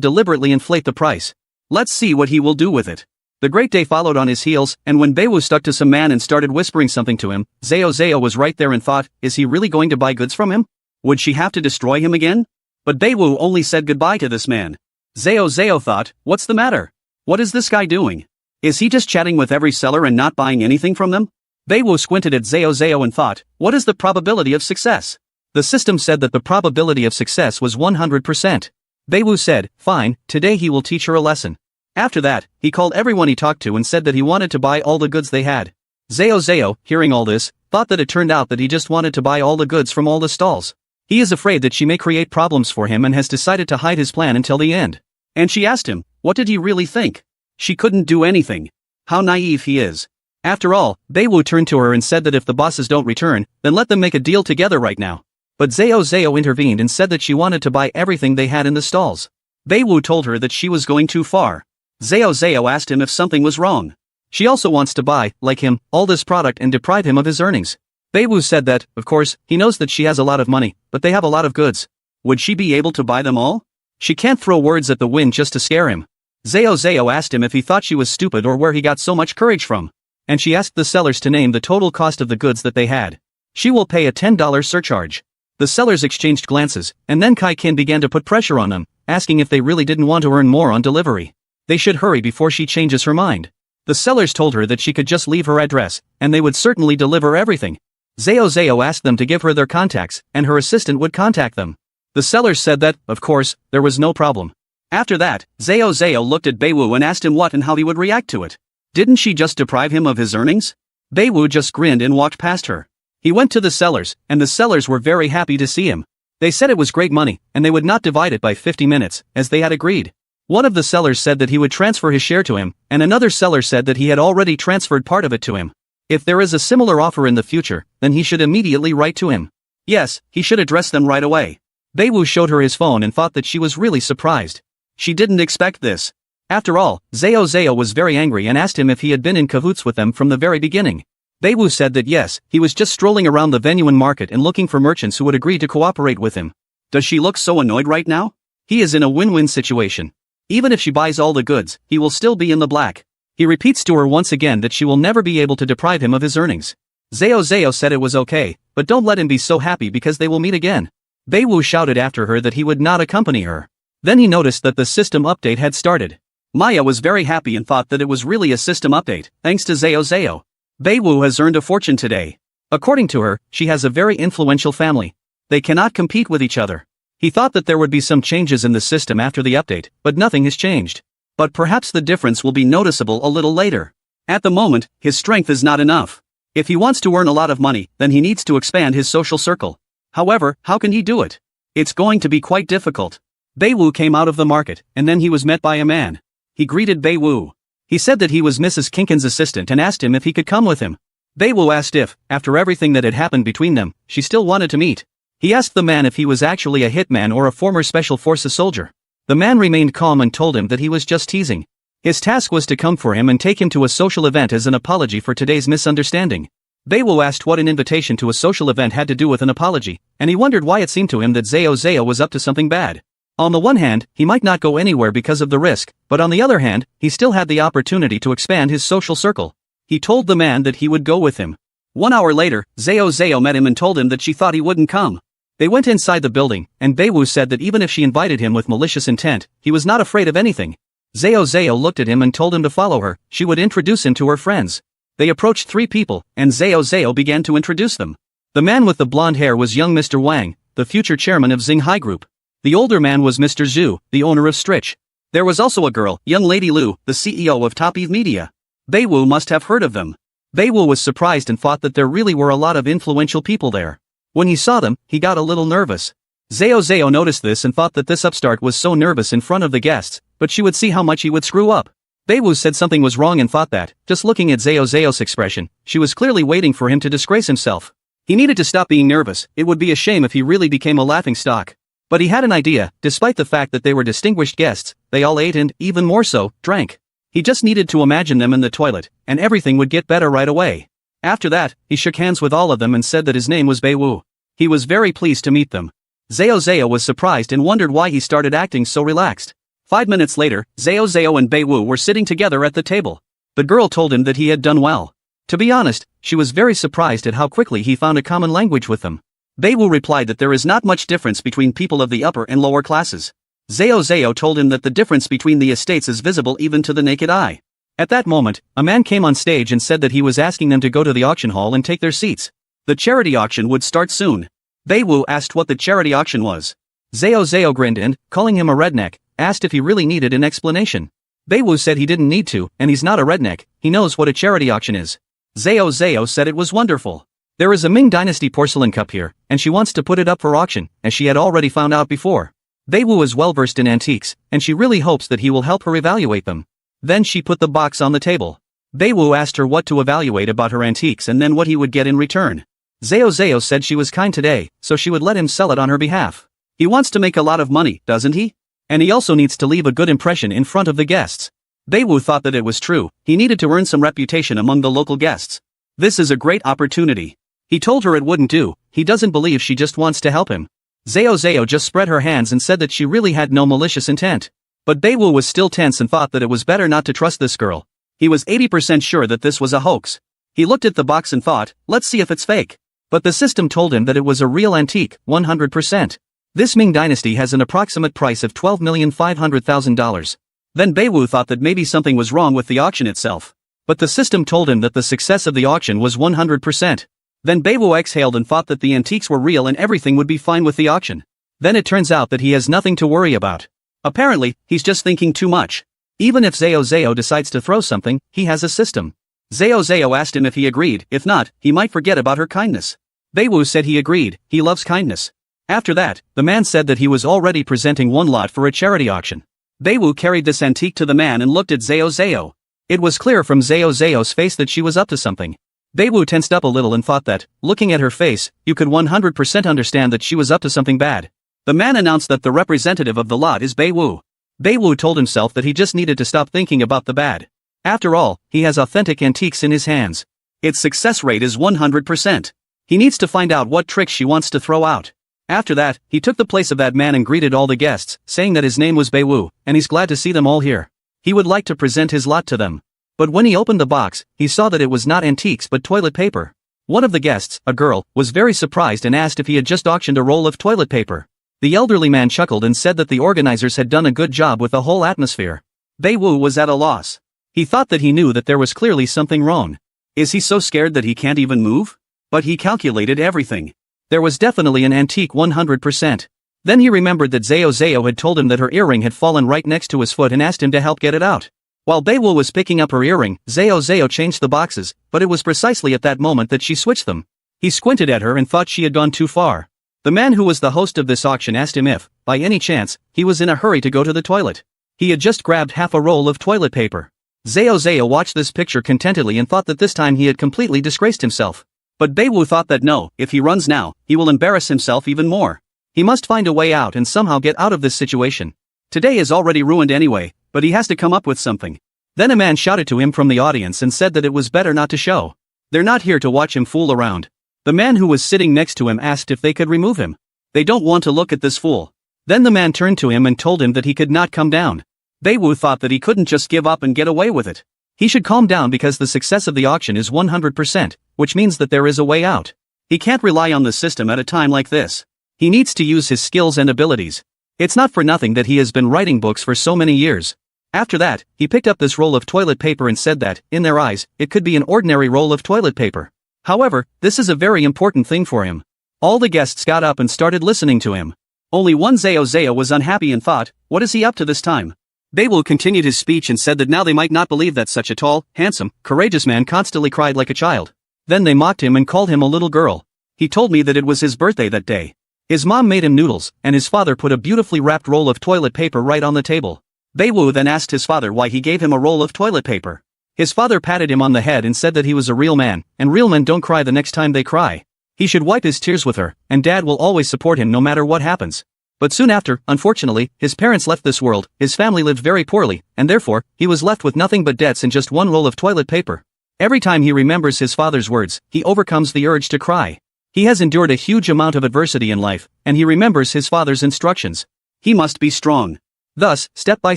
deliberately inflate the price. Let's see what he will do with it. The great day followed on his heels, and when Bai Wu stuck to some man and started whispering something to him, Zao was right there and thought, is he really going to buy goods from him? Would she have to destroy him again? But Bai Wu only said goodbye to this man. Zao thought, what's the matter? What is this guy doing? Is he just chatting with every seller and not buying anything from them? Bai Wu squinted at Zao and thought, what is the probability of success? The system said that the probability of success was 100%. Bai Wu said, fine, today he will teach her a lesson. After that, he called everyone he talked to and said that he wanted to buy all the goods they had. Zao, hearing all this, thought that it turned out that he just wanted to buy all the goods from all the stalls. He is afraid that she may create problems for him and has decided to hide his plan until the end. And she asked him, what did he really think? She couldn't do anything. How naive he is. After all, Bai Wu turned to her and said that if the bosses don't return, then let them make a deal together right now. But Zao intervened and said that she wanted to buy everything they had in the stalls. Bai Wu told her that she was going too far. Zao asked him if something was wrong. She also wants to buy, like him, all this product and deprive him of his earnings. Bai Wu said that, of course, he knows that she has a lot of money, but they have a lot of goods. Would she be able to buy them all? She can't throw words at the wind just to scare him. Zao asked him if he thought she was stupid or where he got so much courage from. And she asked the sellers to name the total cost of the goods that they had. She will pay a $10 surcharge. The sellers exchanged glances, and then Kai Kin began to put pressure on them, asking if they really didn't want to earn more on delivery. They should hurry before she changes her mind. The sellers told her that she could just leave her address, and they would certainly deliver everything. Zao asked them to give her their contacts, and her assistant would contact them. The sellers said that, of course, there was no problem. After that, Zao looked at Bai Wu and asked him what and how he would react to it. Didn't she just deprive him of his earnings? Bai Wu just grinned and walked past her. He went to the sellers, and the sellers were very happy to see him. They said it was great money, and they would not divide it by 50 minutes, as they had agreed. One of the sellers said that he would transfer his share to him, and another seller said that he had already transferred part of it to him. If there is a similar offer in the future, then he should immediately write to him. Yes, he should address them right away. Bai Wu showed her his phone and thought that she was really surprised. She didn't expect this. After all, Zao was very angry and asked him if he had been in cahoots with them from the very beginning. Bai Wu said that yes, he was just strolling around the venue and market and looking for merchants who would agree to cooperate with him. Does she look so annoyed right now? He is in a win-win situation. Even if she buys all the goods, he will still be in the black. He repeats to her once again that she will never be able to deprive him of his earnings. Zhao said it was okay, but don't let him be so happy because they will meet again. Bai Wu shouted after her that he would not accompany her. Then he noticed that the system update had started. Maya was very happy and thought that it was really a system update, thanks to Zhao. Bai Wu has earned a fortune today. According to her, she has a very influential family. They cannot compete with each other. He thought that there would be some changes in the system after the update, but nothing has changed. But perhaps the difference will be noticeable a little later. At the moment, his strength is not enough. If he wants to earn a lot of money, then he needs to expand his social circle. However, how can he do it? It's going to be quite difficult. Bai Wu came out of the market, and then he was met by a man. He greeted Bai Wu. He said that he was Mrs. Kinkin's assistant and asked him if he could come with him. Bai Wu asked if, after everything that had happened between them, she still wanted to meet. He asked the man if he was actually a hitman or a former special forces soldier. The man remained calm and told him that he was just teasing. His task was to come for him and take him to a social event as an apology for today's misunderstanding. Bai Wu asked what an invitation to a social event had to do with an apology, and he wondered why it seemed to him that Zhao was up to something bad. On the one hand, he might not go anywhere because of the risk, but on the other hand, he still had the opportunity to expand his social circle. He told the man that he would go with him. 1 hour later, Zhao met him and told him that she thought he wouldn't come. They went inside the building, and Bai Wu said that even if she invited him with malicious intent, he was not afraid of anything. Zhao looked at him and told him to follow her. She would introduce him to her friends. They approached 3 people, and Zhao began to introduce them. The man with the blonde hair was young Mr. Wang, the future chairman of Xinghai Group. The older man was Mr. Zhu, the owner of Stritch. There was also a girl, young Lady Lu, the CEO of Top Eve Media. Bai Wu must have heard of them. Bai Wu was surprised and thought that there really were a lot of influential people there. When he saw them, he got a little nervous. Zhao noticed this and thought that this upstart was so nervous in front of the guests, but she would see how much he would screw up. Bai Wu said something was wrong and thought that, just looking at Zhao's expression, she was clearly waiting for him to disgrace himself. He needed to stop being nervous. It would be a shame if he really became a laughingstock. But he had an idea. Despite the fact that they were distinguished guests, they all ate and, even more so, drank. He just needed to imagine them in the toilet, and everything would get better right away. After that, he shook hands with all of them and said that his name was Bai Wu. He was very pleased to meet them. Zhao was surprised and wondered why he started acting so relaxed. 5 minutes later, Zhao and Bai Wu were sitting together at the table. The girl told him that he had done well. To be honest, she was very surprised at how quickly he found a common language with them. Bai Wu replied that there is not much difference between people of the upper and lower classes. Zhao told him that the difference between the estates is visible even to the naked eye. At that moment, a man came on stage and said that he was asking them to go to the auction hall and take their seats. The charity auction would start soon. Bai Wu asked what the charity auction was. Zhao grinned and, calling him a redneck, asked if he really needed an explanation. Bai Wu said he didn't need to, and he's not a redneck, he knows what a charity auction is. Zhao said it was wonderful. There is a Ming Dynasty porcelain cup here, and she wants to put it up for auction, as she had already found out before. Bai Wu is well versed in antiques, and she really hopes that he will help her evaluate them. Then she put the box on the table. Bai Wu asked her what to evaluate about her antiques and then what he would get in return. Zhao said she was kind today, so she would let him sell it on her behalf. He wants to make a lot of money, doesn't he? And he also needs to leave a good impression in front of the guests. Bai Wu thought that it was true. He needed to earn some reputation among the local guests. This is a great opportunity. He told her it wouldn't do. He doesn't believe she just wants to help him. Zhao just spread her hands and said that she really had no malicious intent. But Bai Wu was still tense and thought that it was better not to trust this girl. He was 80% sure that this was a hoax. He looked at the box and thought, let's see if it's fake. But the system told him that it was a real antique, 100%. This Ming Dynasty has an approximate price of $12,500,000. Then Bai Wu thought that maybe something was wrong with the auction itself. But the system told him that the success of the auction was 100%. Then Bai Wu exhaled and thought that the antiques were real and everything would be fine with the auction. Then it turns out that he has nothing to worry about. Apparently, he's just thinking too much. Even if Zhao decides to throw something, he has a system. Zhao asked him if he agreed. If not, he might forget about her kindness. Bai Wu said he agreed. He loves kindness. After that, the man said that he was already presenting one lot for a charity auction. Bai Wu carried this antique to the man and looked at Zhao. It was clear from Zhao's face that she was up to something. Bai Wu tensed up a little and thought that, looking at her face, you could 100% understand that she was up to something bad. The man announced that the representative of the lot is Bai Wu. Bai Wu told himself that he just needed to stop thinking about the bad. After all, he has authentic antiques in his hands. Its success rate is 100%. He needs to find out what tricks she wants to throw out. After that, he took the place of that man and greeted all the guests, saying that his name was Bai Wu, and he's glad to see them all here. He would like to present his lot to them. But when he opened the box, he saw that it was not antiques but toilet paper. One of the guests, a girl, was very surprised and asked if he had just auctioned a roll of toilet paper. The elderly man chuckled and said that the organizers had done a good job with the whole atmosphere. Bai Wu was at a loss. He thought that he knew that there was clearly something wrong. Is he so scared that he can't even move? But he calculated everything. There was definitely an antique 100%. Then he remembered that Zao had told him that her earring had fallen right next to his foot and asked him to help get it out. While Bai Wu was picking up her earring, Zao changed the boxes, but it was precisely at that moment that she switched them. He squinted at her and thought she had gone too far. The man who was the host of this auction asked him if, by any chance, he was in a hurry to go to the toilet. He had just grabbed half a roll of toilet paper. Zao watched this picture contentedly and thought that this time he had completely disgraced himself. But Bai Wu thought that no, if he runs now, he will embarrass himself even more. He must find a way out and somehow get out of this situation. Today is already ruined anyway, but he has to come up with something. Then a man shouted to him from the audience and said that it was better not to show. They're not here to watch him fool around. The man who was sitting next to him asked if they could remove him. They don't want to look at this fool. Then the man turned to him and told him that he could not come down. Bai Wu thought that he couldn't just give up and get away with it. He should calm down because the success of the auction is 100%, which means that there is a way out. He can't rely on the system at a time like this. He needs to use his skills and abilities. It's not for nothing that he has been writing books for so many years. After that, he picked up this roll of toilet paper and said that, in their eyes, it could be an ordinary roll of toilet paper. However, this is a very important thing for him. All the guests got up and started listening to him. Only one Zao was unhappy and thought, what is he up to this time? Bai Wu continued his speech and said that now they might not believe that such a tall, handsome, courageous man constantly cried like a child. Then they mocked him and called him a little girl. He told me that it was his birthday that day. His mom made him noodles, and his father put a beautifully wrapped roll of toilet paper right on the table. Bai Wu then asked his father why he gave him a roll of toilet paper. His father patted him on the head and said that he was a real man, and real men don't cry the next time they cry. He should wipe his tears with her, and dad will always support him no matter what happens. But soon after, unfortunately, his parents left this world, his family lived very poorly, and therefore, he was left with nothing but debts and just one roll of toilet paper. Every time he remembers his father's words, he overcomes the urge to cry. He has endured a huge amount of adversity in life, and he remembers his father's instructions. He must be strong. Thus, step by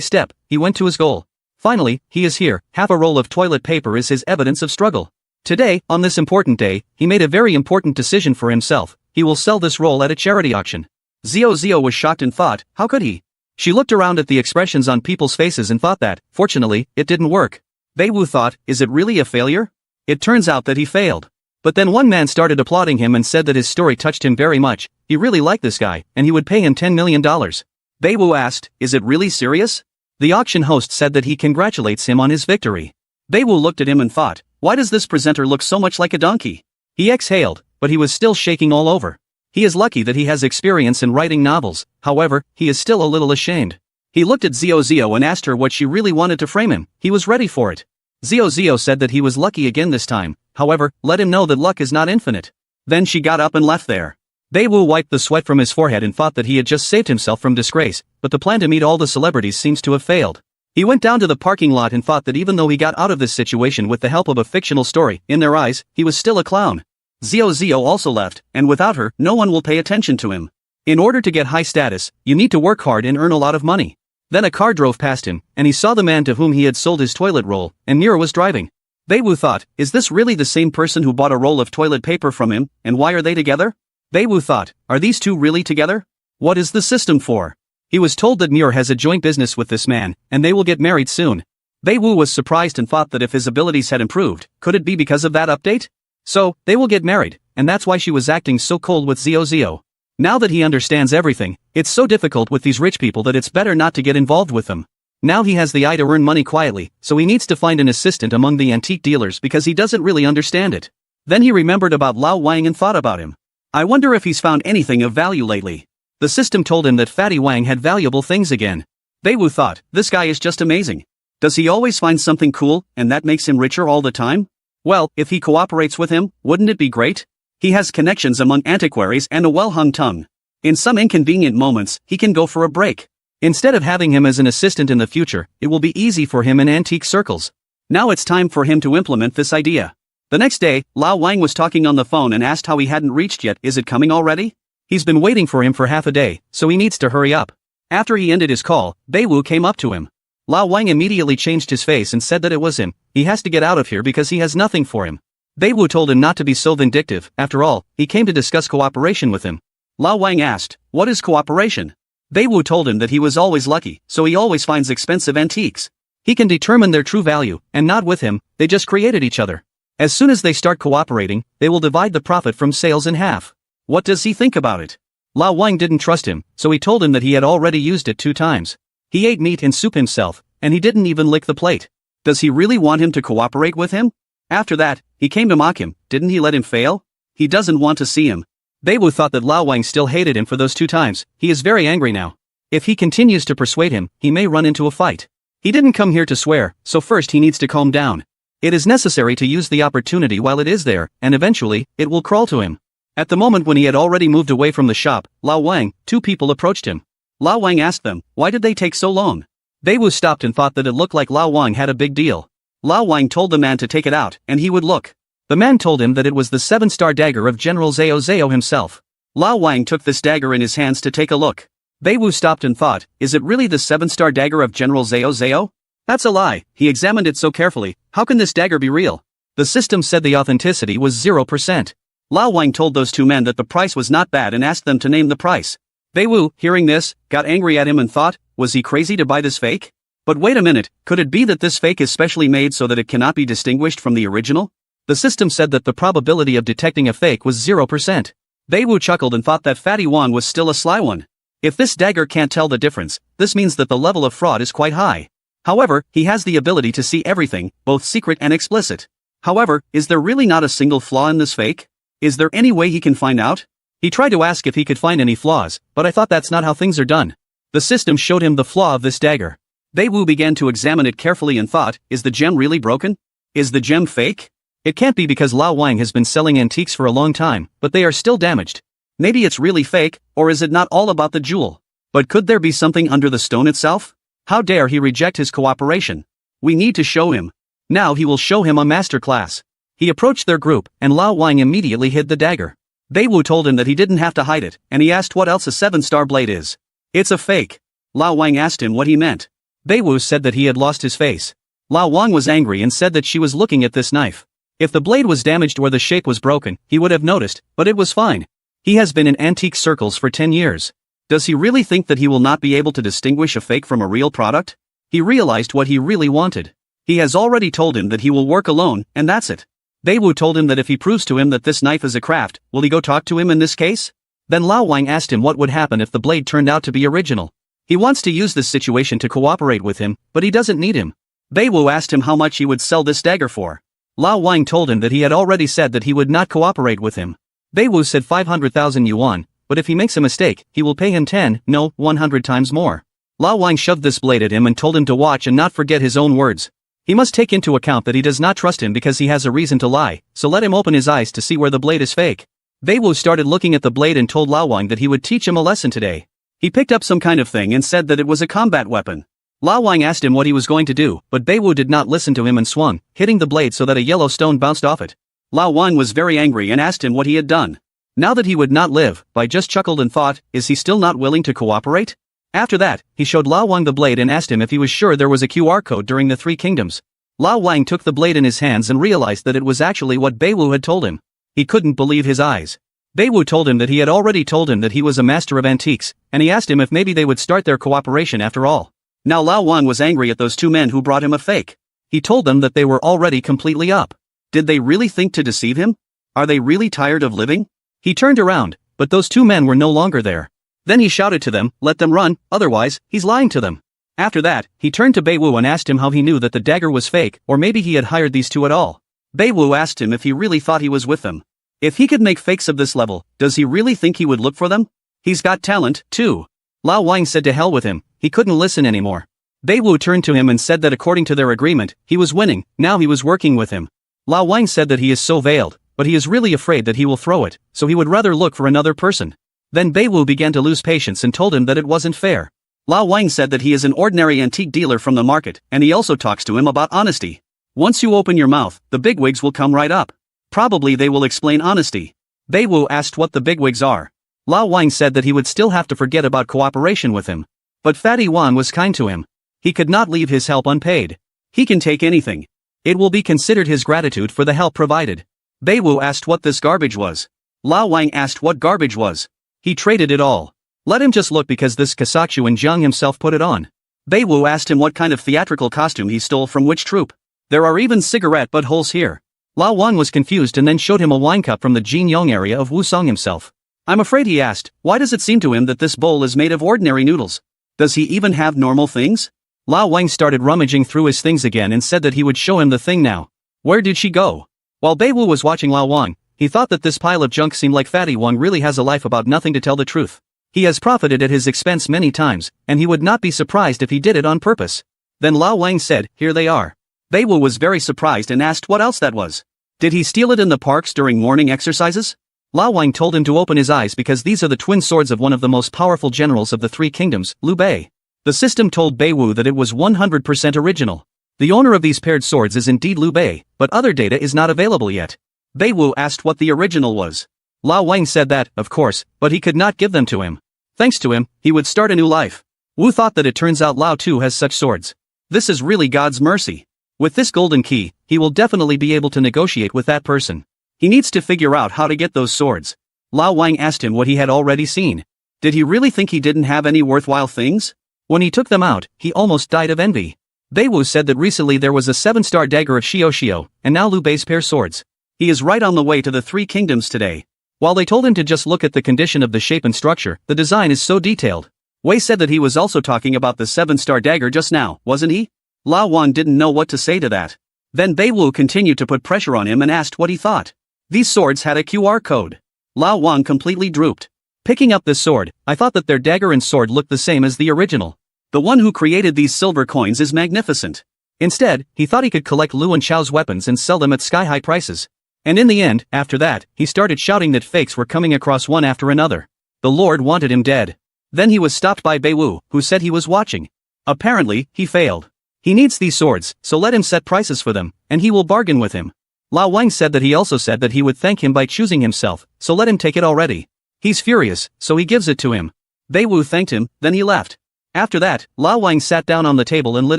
step, he went to his goal. Finally, he is here. Half a roll of toilet paper is his evidence of struggle. Today, on this important day, he made a very important decision for himself. He will sell this roll at a charity auction. Zao was shocked and thought, how could he? She looked around at the expressions on people's faces and thought that, fortunately, it didn't work. Bai Wu thought, is it really a failure? It turns out that he failed. But then one man started applauding him and said that his story touched him very much. He really liked this guy, and he would pay him $10 million. Bai Wu asked, is it really serious? The auction host said that he congratulates him on his victory. Bai Wu looked at him and thought, why does this presenter look so much like a donkey? He exhaled, but he was still shaking all over. He is lucky that he has experience in writing novels, however, he is still a little ashamed. He looked at Zao and asked her what she really wanted to frame him. He was ready for it. Zao said that he was lucky again this time, however, let him know that luck is not infinite. Then she got up and left there. Bai Wu wiped the sweat from his forehead and thought that he had just saved himself from disgrace, but the plan to meet all the celebrities seems to have failed. He went down to the parking lot and thought that even though he got out of this situation with the help of a fictional story, in their eyes, he was still a clown. Zao also left, and without her, no one will pay attention to him. In order to get high status, you need to work hard and earn a lot of money. Then a car drove past him, and he saw the man to whom he had sold his toilet roll, and Mira was driving. Bai Wu thought, is this really the same person who bought a roll of toilet paper from him, and why are they together? Bai Wu thought, are these two really together? What is the system for? He was told that Mira has a joint business with this man, and they will get married soon. Bai Wu was surprised and thought that if his abilities had improved, could it be because of that update? So, they will get married, and that's why she was acting so cold with Zao. Now that he understands everything, it's so difficult with these rich people that it's better not to get involved with them. Now he has the eye to earn money quietly, so he needs to find an assistant among the antique dealers because he doesn't really understand it. Then he remembered about Lao Wang and thought about him. I wonder if he's found anything of value lately. The system told him that Fatty Wang had valuable things again. Bai Wu thought, this guy is just amazing. Does he always find something cool, and that makes him richer all the time? Well, if he cooperates with him, wouldn't it be great? He has connections among antiquaries and a well-hung tongue. In some inconvenient moments, he can go for a break. Instead of having him as an assistant in the future, it will be easy for him in antique circles. Now it's time for him to implement this idea. The next day, Lao Wang was talking on the phone and asked how he hadn't reached yet. Is it coming already? He's been waiting for him for half a day, so he needs to hurry up. After he ended his call, Bai Wu came up to him. Lao Wang immediately changed his face and said that it was him. He has to get out of here because he has nothing for him. Bai Wu told him not to be so vindictive. After all, he came to discuss cooperation with him. Lao Wang asked, "What is cooperation?" Bai Wu told him that he was always lucky, so he always finds expensive antiques. He can determine their true value, and not with him, they just created each other. As soon as they start cooperating, they will divide the profit from sales in half. What does he think about it? Lao Wang didn't trust him, so he told him that he had already used it 2 times. He ate meat and soup himself, and he didn't even lick the plate. Does he really want him to cooperate with him? After that, he came to mock him. Didn't he let him fail? He doesn't want to see him. Bai Wu thought that Lao Wang still hated him for those 2 times. He is very angry now. If he continues to persuade him, he may run into a fight. He didn't come here to swear, so first he needs to calm down. It is necessary to use the opportunity while it is there, and eventually, it will crawl to him. At the moment when he had already moved away from the shop, Lao Wang, 2 people approached him. Lao Wang asked them, why did they take so long? Bai Wu stopped and thought that it looked like Lao Wang had a big deal. Lao Wang told the man to take it out, and he would look. The man told him that it was the 7-star dagger of General Zhao Zhao himself. Lao Wang took this dagger in his hands to take a look. Bai Wu stopped and thought, is it really the 7-star dagger of General Zhao Zhao? That's a lie. He examined it so carefully. How can this dagger be real? The system said the authenticity was 0%. Lao Wang told those 2 men that the price was not bad and asked them to name the price. Bai Wu, hearing this, got angry at him and thought, was he crazy to buy this fake? But wait a minute, could it be that this fake is specially made so that it cannot be distinguished from the original? The system said that the probability of detecting a fake was 0%. Bai Wu chuckled and thought that Fatty Wan was still a sly one. If this dagger can't tell the difference, this means that the level of fraud is quite high. However, he has the ability to see everything, both secret and explicit. However, is there really not a single flaw in this fake? Is there any way he can find out? He tried to ask if he could find any flaws, but I thought that's not how things are done. The system showed him the flaw of this dagger. Bai Wu began to examine it carefully and thought, is the gem really broken? Is the gem fake? It can't be because Lao Wang has been selling antiques for a long time, but they are still damaged. Maybe it's really fake, or is it not all about the jewel? But could there be something under the stone itself? How dare he reject his cooperation? We need to show him. Now he will show him a masterclass. He approached their group, and Lao Wang immediately hid the dagger. Bai Wu told him that he didn't have to hide it, and he asked what else a 7-star blade is. It's a fake. Lao Wang asked him what he meant. Bai Wu said that he had lost his face. Lao Wang was angry and said that she was looking at this knife. If the blade was damaged or the shape was broken, he would have noticed, but it was fine. He has been in antique circles for 10 years. Does he really think that he will not be able to distinguish a fake from a real product? He realized what he really wanted. He has already told him that he will work alone, and that's it. Bai Wu told him that if he proves to him that this knife is a craft, will he go talk to him in this case? Then Lao Wang asked him what would happen if the blade turned out to be original. He wants to use this situation to cooperate with him, but he doesn't need him. Bai Wu asked him how much he would sell this dagger for. Lao Wang told him that he had already said that he would not cooperate with him. Bai Wu said 500,000 yuan, but if he makes a mistake, he will pay him 10, no, 100 times more. Lao Wang shoved this blade at him and told him to watch and not forget his own words. He must take into account that he does not trust him because he has a reason to lie, so let him open his eyes to see where the blade is fake. Bai Wu started looking at the blade and told Lao Wang that he would teach him a lesson today. He picked up some kind of thing and said that it was a combat weapon. Lao Wang asked him what he was going to do, but Bai Wu did not listen to him and swung, hitting the blade so that a yellow stone bounced off it. Lao Wang was very angry and asked him what he had done. Now that he would not live, Bai just chuckled and thought, is he still not willing to cooperate? After that, he showed Lao Wang the blade and asked him if he was sure there was a QR code during the 3 kingdoms. Lao Wang took the blade in his hands and realized that it was actually what Bai Wu had told him. He couldn't believe his eyes. Bai Wu told him that he had already told him that he was a master of antiques, and he asked him if maybe they would start their cooperation after all. Now Lao Wang was angry at those 2 men who brought him a fake. He told them that they were already completely up. Did they really think to deceive him? Are they really tired of living? He turned around, but those 2 men were no longer there. Then he shouted to them, let them run, otherwise, he's lying to them. After that, he turned to Bai Wu and asked him how he knew that the dagger was fake, or maybe he had hired these 2 at all. Bai Wu asked him if he really thought he was with them. If he could make fakes of this level, does he really think he would look for them? He's got talent, too. Lao Wang said to hell with him, he couldn't listen anymore. Bai Wu turned to him and said that according to their agreement, he was winning, now he was working with him. Lao Wang said that he is so veiled, but he is really afraid that he will throw it, so he would rather look for another person. Then Bai Wu began to lose patience and told him that it wasn't fair. Lao Wang said that he is an ordinary antique dealer from the market, and he also talks to him about honesty. Once you open your mouth, the bigwigs will come right up. Probably they will explain honesty. Bai Wu asked what the bigwigs are. Lao Wang said that he would still have to forget about cooperation with him. But Fatty Wang was kind to him. He could not leave his help unpaid. He can take anything. It will be considered his gratitude for the help provided. Bai Wu asked what this garbage was. Lao Wang asked what garbage was. He traded it all. Let him just look because this Kasakshu Jiang himself put it on. Bai Wu asked him what kind of theatrical costume he stole from which troupe. There are even cigarette butt holes here. Lao Wang was confused and then showed him a wine cup from the Jin Yong area of Wusong himself. I'm afraid he asked, why does it seem to him that this bowl is made of ordinary noodles? Does he even have normal things? Lao Wang started rummaging through his things again and said that he would show him the thing now. Where did she go? While Bai Wu was watching Lao Wang, he thought that this pile of junk seemed like Fatty Wang really has a life about nothing to tell the truth. He has profited at his expense many times, and he would not be surprised if he did it on purpose. Then Lao Wang said, here they are. Bai Wu was very surprised and asked what else that was. Did he steal it in the parks during morning exercises? Lao Wang told him to open his eyes because these are the twin swords of one of the most powerful generals of the three kingdoms, Liu Bei. The system told Bai Wu that it was 100% original. The owner of these paired swords is indeed Liu Bei, but other data is not available yet. Bai Wu asked what the original was. Lao Wang said that, of course, but he could not give them to him. Thanks to him, he would start a new life. Wu thought that it turns out Lao too has such swords. This is really God's mercy. With this golden key, he will definitely be able to negotiate with that person. He needs to figure out how to get those swords. Lao Wang asked him what he had already seen. Did he really think he didn't have any worthwhile things? When he took them out, he almost died of envy. Bai Wu said that recently there was a 7-star dagger of Xiao, and now Liu Bei's pair swords. He is right on the way to the three kingdoms today. While they told him to just look at the condition of the shape and structure, the design is so detailed. Wei said that he was also talking about the 7-star dagger just now, wasn't he? Lao Wang didn't know what to say to that. Then Bai Wu continued to put pressure on him and asked what he thought. These swords had a QR code. Lao Wang completely drooped. Picking up this sword, I thought that their dagger and sword looked the same as the original. The one who created these silver coins is magnificent. Instead, he thought he could collect Lu and Chao's weapons and sell them at sky-high prices. And in the end, after that, he started shouting that fakes were coming across one after another. The Lord wanted him dead. Then he was stopped by Bai Wu, who said he was watching. Apparently, he failed. He needs these swords, so let him set prices for them, and he will bargain with him. Lao Wang said that he also said that he would thank him by choosing himself, so let him take it already. He's furious, so he gives it to him. Bai Wu thanked him, then he left. After that, Lao Wang sat down on the table and lit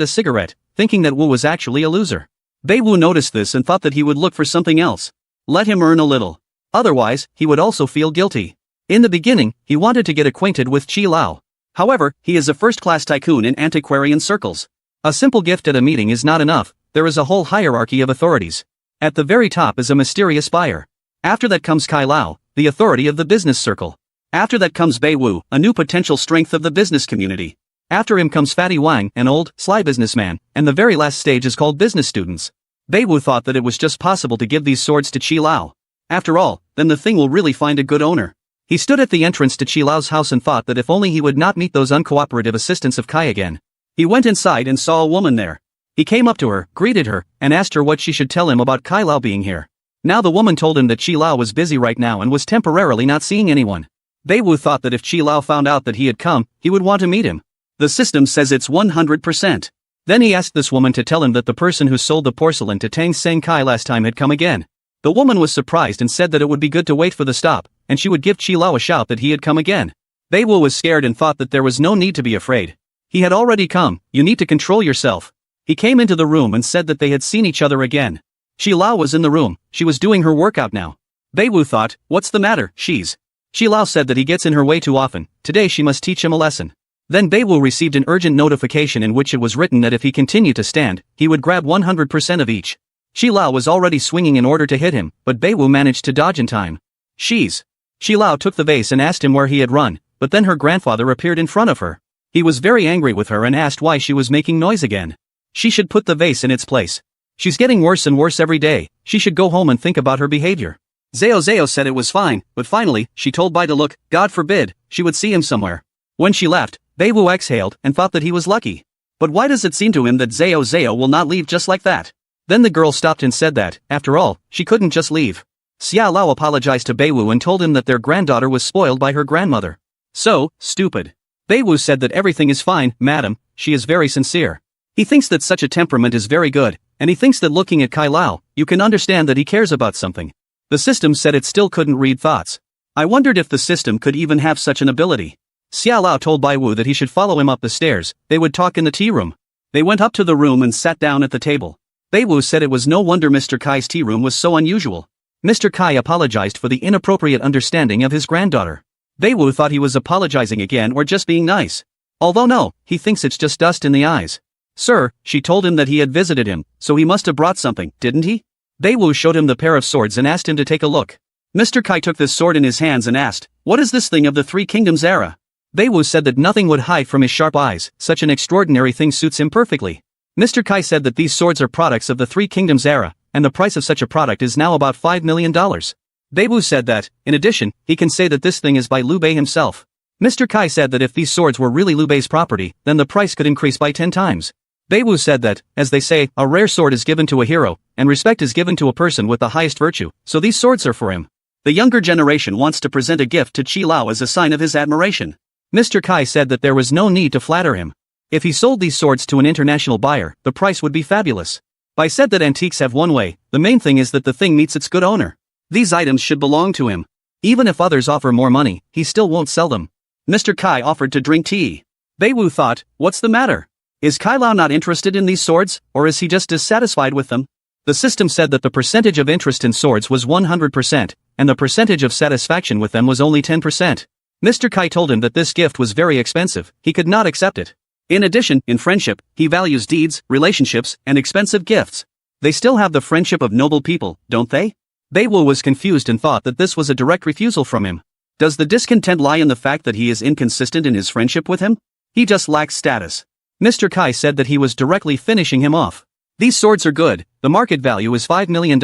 a cigarette, thinking that Wu was actually a loser. Bai Wu noticed this and thought that he would look for something else. Let him earn a little. Otherwise, he would also feel guilty. In the beginning, he wanted to get acquainted with Qi Lao. However, he is a first-class tycoon in antiquarian circles. A simple gift at a meeting is not enough, there is a whole hierarchy of authorities. At the very top is a mysterious buyer. After that comes Kai Lao, the authority of the business circle. After that comes Bai Wu, a new potential strength of the business community. After him comes Fatty Wang, an old, sly businessman, and the very last stage is called business students. Bai Wu thought that it was just possible to give these swords to Qi Lao. After all, then the thing will really find a good owner. He stood at the entrance to Qi Lao's house and thought that if only he would not meet those uncooperative assistants of Kai again. He went inside and saw a woman there. He came up to her, greeted her, and asked her what she should tell him about Kai Lao being here. Now the woman told him that Qi Lao was busy right now and was temporarily not seeing anyone. Bai Wu thought that if Qi Lao found out that he had come, he would want to meet him. The system says it's 100%. Then he asked this woman to tell him that the person who sold the porcelain to Tang Seng Kai last time had come again. The woman was surprised and said that it would be good to wait for the stop, and she would give Qi Lao a shout that he had come again. Bai Wu was scared and thought that there was no need to be afraid. He had already come, you need to control yourself. He came into the room and said that they had seen each other again. Qi Lao was in the room, she was doing her workout now. Bai Wu thought, what's the matter, Qi Lao said that he gets in her way too often, today she must teach him a lesson. Then Bai Wu received an urgent notification in which it was written that if he continued to stand, he would grab 100% of each. Qi Lao was already swinging in order to hit him, but Bai Wu managed to dodge in time. Qi Lao took the vase and asked him where he had run, but then her grandfather appeared in front of her. He was very angry with her and asked why she was making noise again. She should put the vase in its place. She's getting worse and worse every day, she should go home and think about her behavior. Zhao said it was fine, but finally, she told Bai to look, God forbid, she would see him somewhere. When she left, Bai Wu exhaled and thought that he was lucky. But why does it seem to him that Zhao will not leave just like that? Then the girl stopped and said that, after all, she couldn't just leave. Xia Lao apologized to Bai Wu and told him that their granddaughter was spoiled by her grandmother. So, stupid. Bai Wu said that everything is fine, madam, she is very sincere. He thinks that such a temperament is very good, and he thinks that looking at Kai Lao, you can understand that he cares about something. The system said it still couldn't read thoughts. I wondered if the system could even have such an ability. Xiao Lao told Bai Wu that he should follow him up the stairs. They would talk in the tea room. They went up to the room and sat down at the table. Bai Wu said it was no wonder Mr. Kai's tea room was so unusual. Mr. Kai apologized for the inappropriate understanding of his granddaughter. Bai Wu thought he was apologizing again or just being nice. Although no, he thinks it's just dust in the eyes. Sir, she told him that he had visited him, so he must have brought something, didn't he? Bai Wu showed him the pair of swords and asked him to take a look. Mr. Kai took this sword in his hands and asked, "What is this thing of the Three Kingdoms era?" Bai Wu said that nothing would hide from his sharp eyes, such an extraordinary thing suits him perfectly. Mr. Kai said that these swords are products of the Three Kingdoms era, and the price of such a product is now about $5 million. Bai Wu said that, in addition, he can say that this thing is by Liu Bei himself. Mr. Kai said that if these swords were really Liu Bei's property, then the price could increase by 10 times. Bai Wu said that, as they say, a rare sword is given to a hero, and respect is given to a person with the highest virtue, so these swords are for him. The younger generation wants to present a gift to Qi Lao as a sign of his admiration. Mr. Kai said that there was no need to flatter him. If he sold these swords to an international buyer, the price would be fabulous. Bai said that antiques have one way, the main thing is that the thing meets its good owner. These items should belong to him. Even if others offer more money, he still won't sell them. Mr. Kai offered to drink tea. Bai Wu thought, what's the matter? Is Kai Lao not interested in these swords, or is he just dissatisfied with them? The system said that the percentage of interest in swords was 100%, and the percentage of satisfaction with them was only 10%. Mr. Kai told him that this gift was very expensive, he could not accept it. In addition, in friendship, he values deeds, relationships, and expensive gifts. They still have the friendship of noble people, don't they? Bai Wu was confused and thought that this was a direct refusal from him. Does the discontent lie in the fact that he is inconsistent in his friendship with him? He just lacks status. Mr. Kai said that he was directly finishing him off. These swords are good, the market value is $5 million,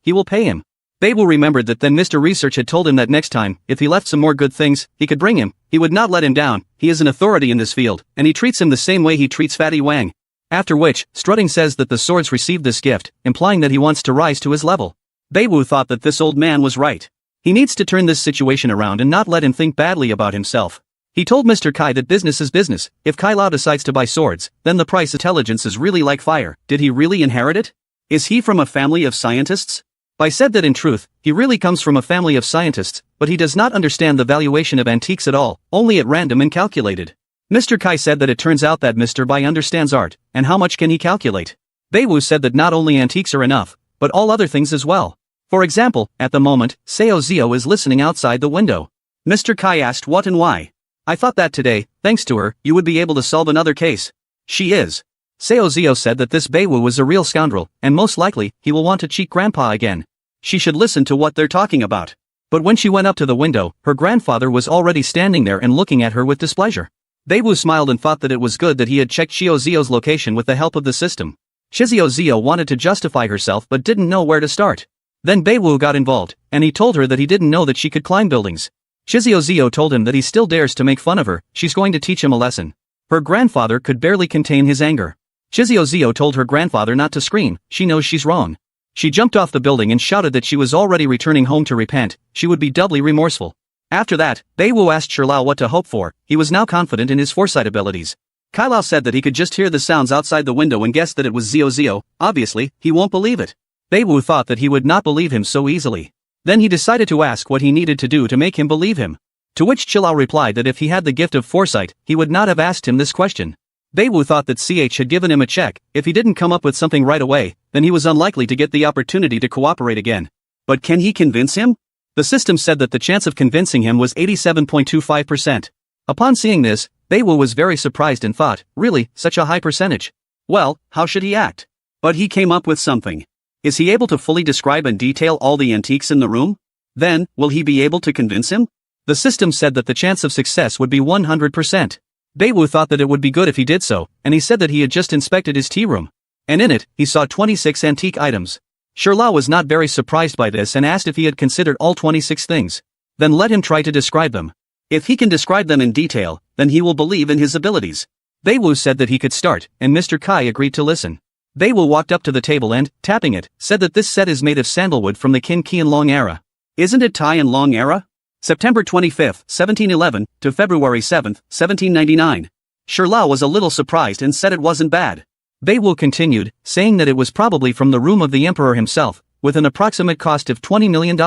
he will pay him. Bai Wu remembered that then Mr. Research had told him that next time, if he left some more good things, he could bring him, he would not let him down, he is an authority in this field, and he treats him the same way he treats Fatty Wang. After which, strutting says that the swords received this gift, implying that he wants to rise to his level. Bai Wu thought that this old man was right. He needs to turn this situation around and not let him think badly about himself. He told Mr. Kai that business is business. If Kai Lao decides to buy swords, then the price intelligence is really like fire. Did he really inherit it? Is he from a family of scientists? Bai said that in truth, he really comes from a family of scientists, but he does not understand the valuation of antiques at all, only at random and calculated. Mr. Kai said that it turns out that Mr. Bai understands art, and how much can he calculate? Bai Wu said that not only antiques are enough, but all other things as well. For example, at the moment, Seo Zio is listening outside the window. Mr. Kai asked what and why. I thought that today, thanks to her, you would be able to solve another case. She is. Seo Zio said that this Bai Wu was a real scoundrel, and most likely, he will want to cheat Grandpa again. She should listen to what they're talking about. But when she went up to the window, her grandfather was already standing there and looking at her with displeasure. Bai Wu smiled and thought that it was good that he had checked Shio Zio's location with the help of the system. Shizio Zio wanted to justify herself but didn't know where to start. Then Bai Wu got involved, and he told her that he didn't know that she could climb buildings. Shizio Zio told him that he still dares to make fun of her, she's going to teach him a lesson. Her grandfather could barely contain his anger. Shizio Zio told her grandfather not to scream, she knows she's wrong. She jumped off the building and shouted that she was already returning home to repent, she would be doubly remorseful. After that, Bai Wu asked Shilao what to hope for, he was now confident in his foresight abilities. Kai Lao said that he could just hear the sounds outside the window and guessed that it was Zio Zio, obviously, he won't believe it. Bai Wu thought that he would not believe him so easily. Then he decided to ask what he needed to do to make him believe him. To which Chilao replied that if he had the gift of foresight, he would not have asked him this question. Bai Wu thought that CH had given him a check, if he didn't come up with something right away, then he was unlikely to get the opportunity to cooperate again. But can he convince him? The system said that the chance of convincing him was 87.25%. Upon seeing this, Bai Wu was very surprised and thought, really, such a high percentage? Well, how should he act? But he came up with something. Is he able to fully describe and detail all the antiques in the room? Then, will he be able to convince him? The system said that the chance of success would be 100%. Bai Wu thought that it would be good if he did so, and he said that he had just inspected his tea room. And in it, he saw 26 antique items. Shilao was not very surprised by this and asked if he had considered all 26 things. Then let him try to describe them. If he can describe them in detail, then he will believe in his abilities. Bai Wu said that he could start, and Mr. Kai agreed to listen. Bai Wu walked up to the table and, tapping it, said that this set is made of sandalwood from the Qin Qianlong era. Isn't it Tai and Long era? September 25, 1711, to February 7, 1799. Shilao was a little surprised and said it wasn't bad. Bai Wu continued, saying that it was probably from the room of the emperor himself, with an approximate cost of $20 million.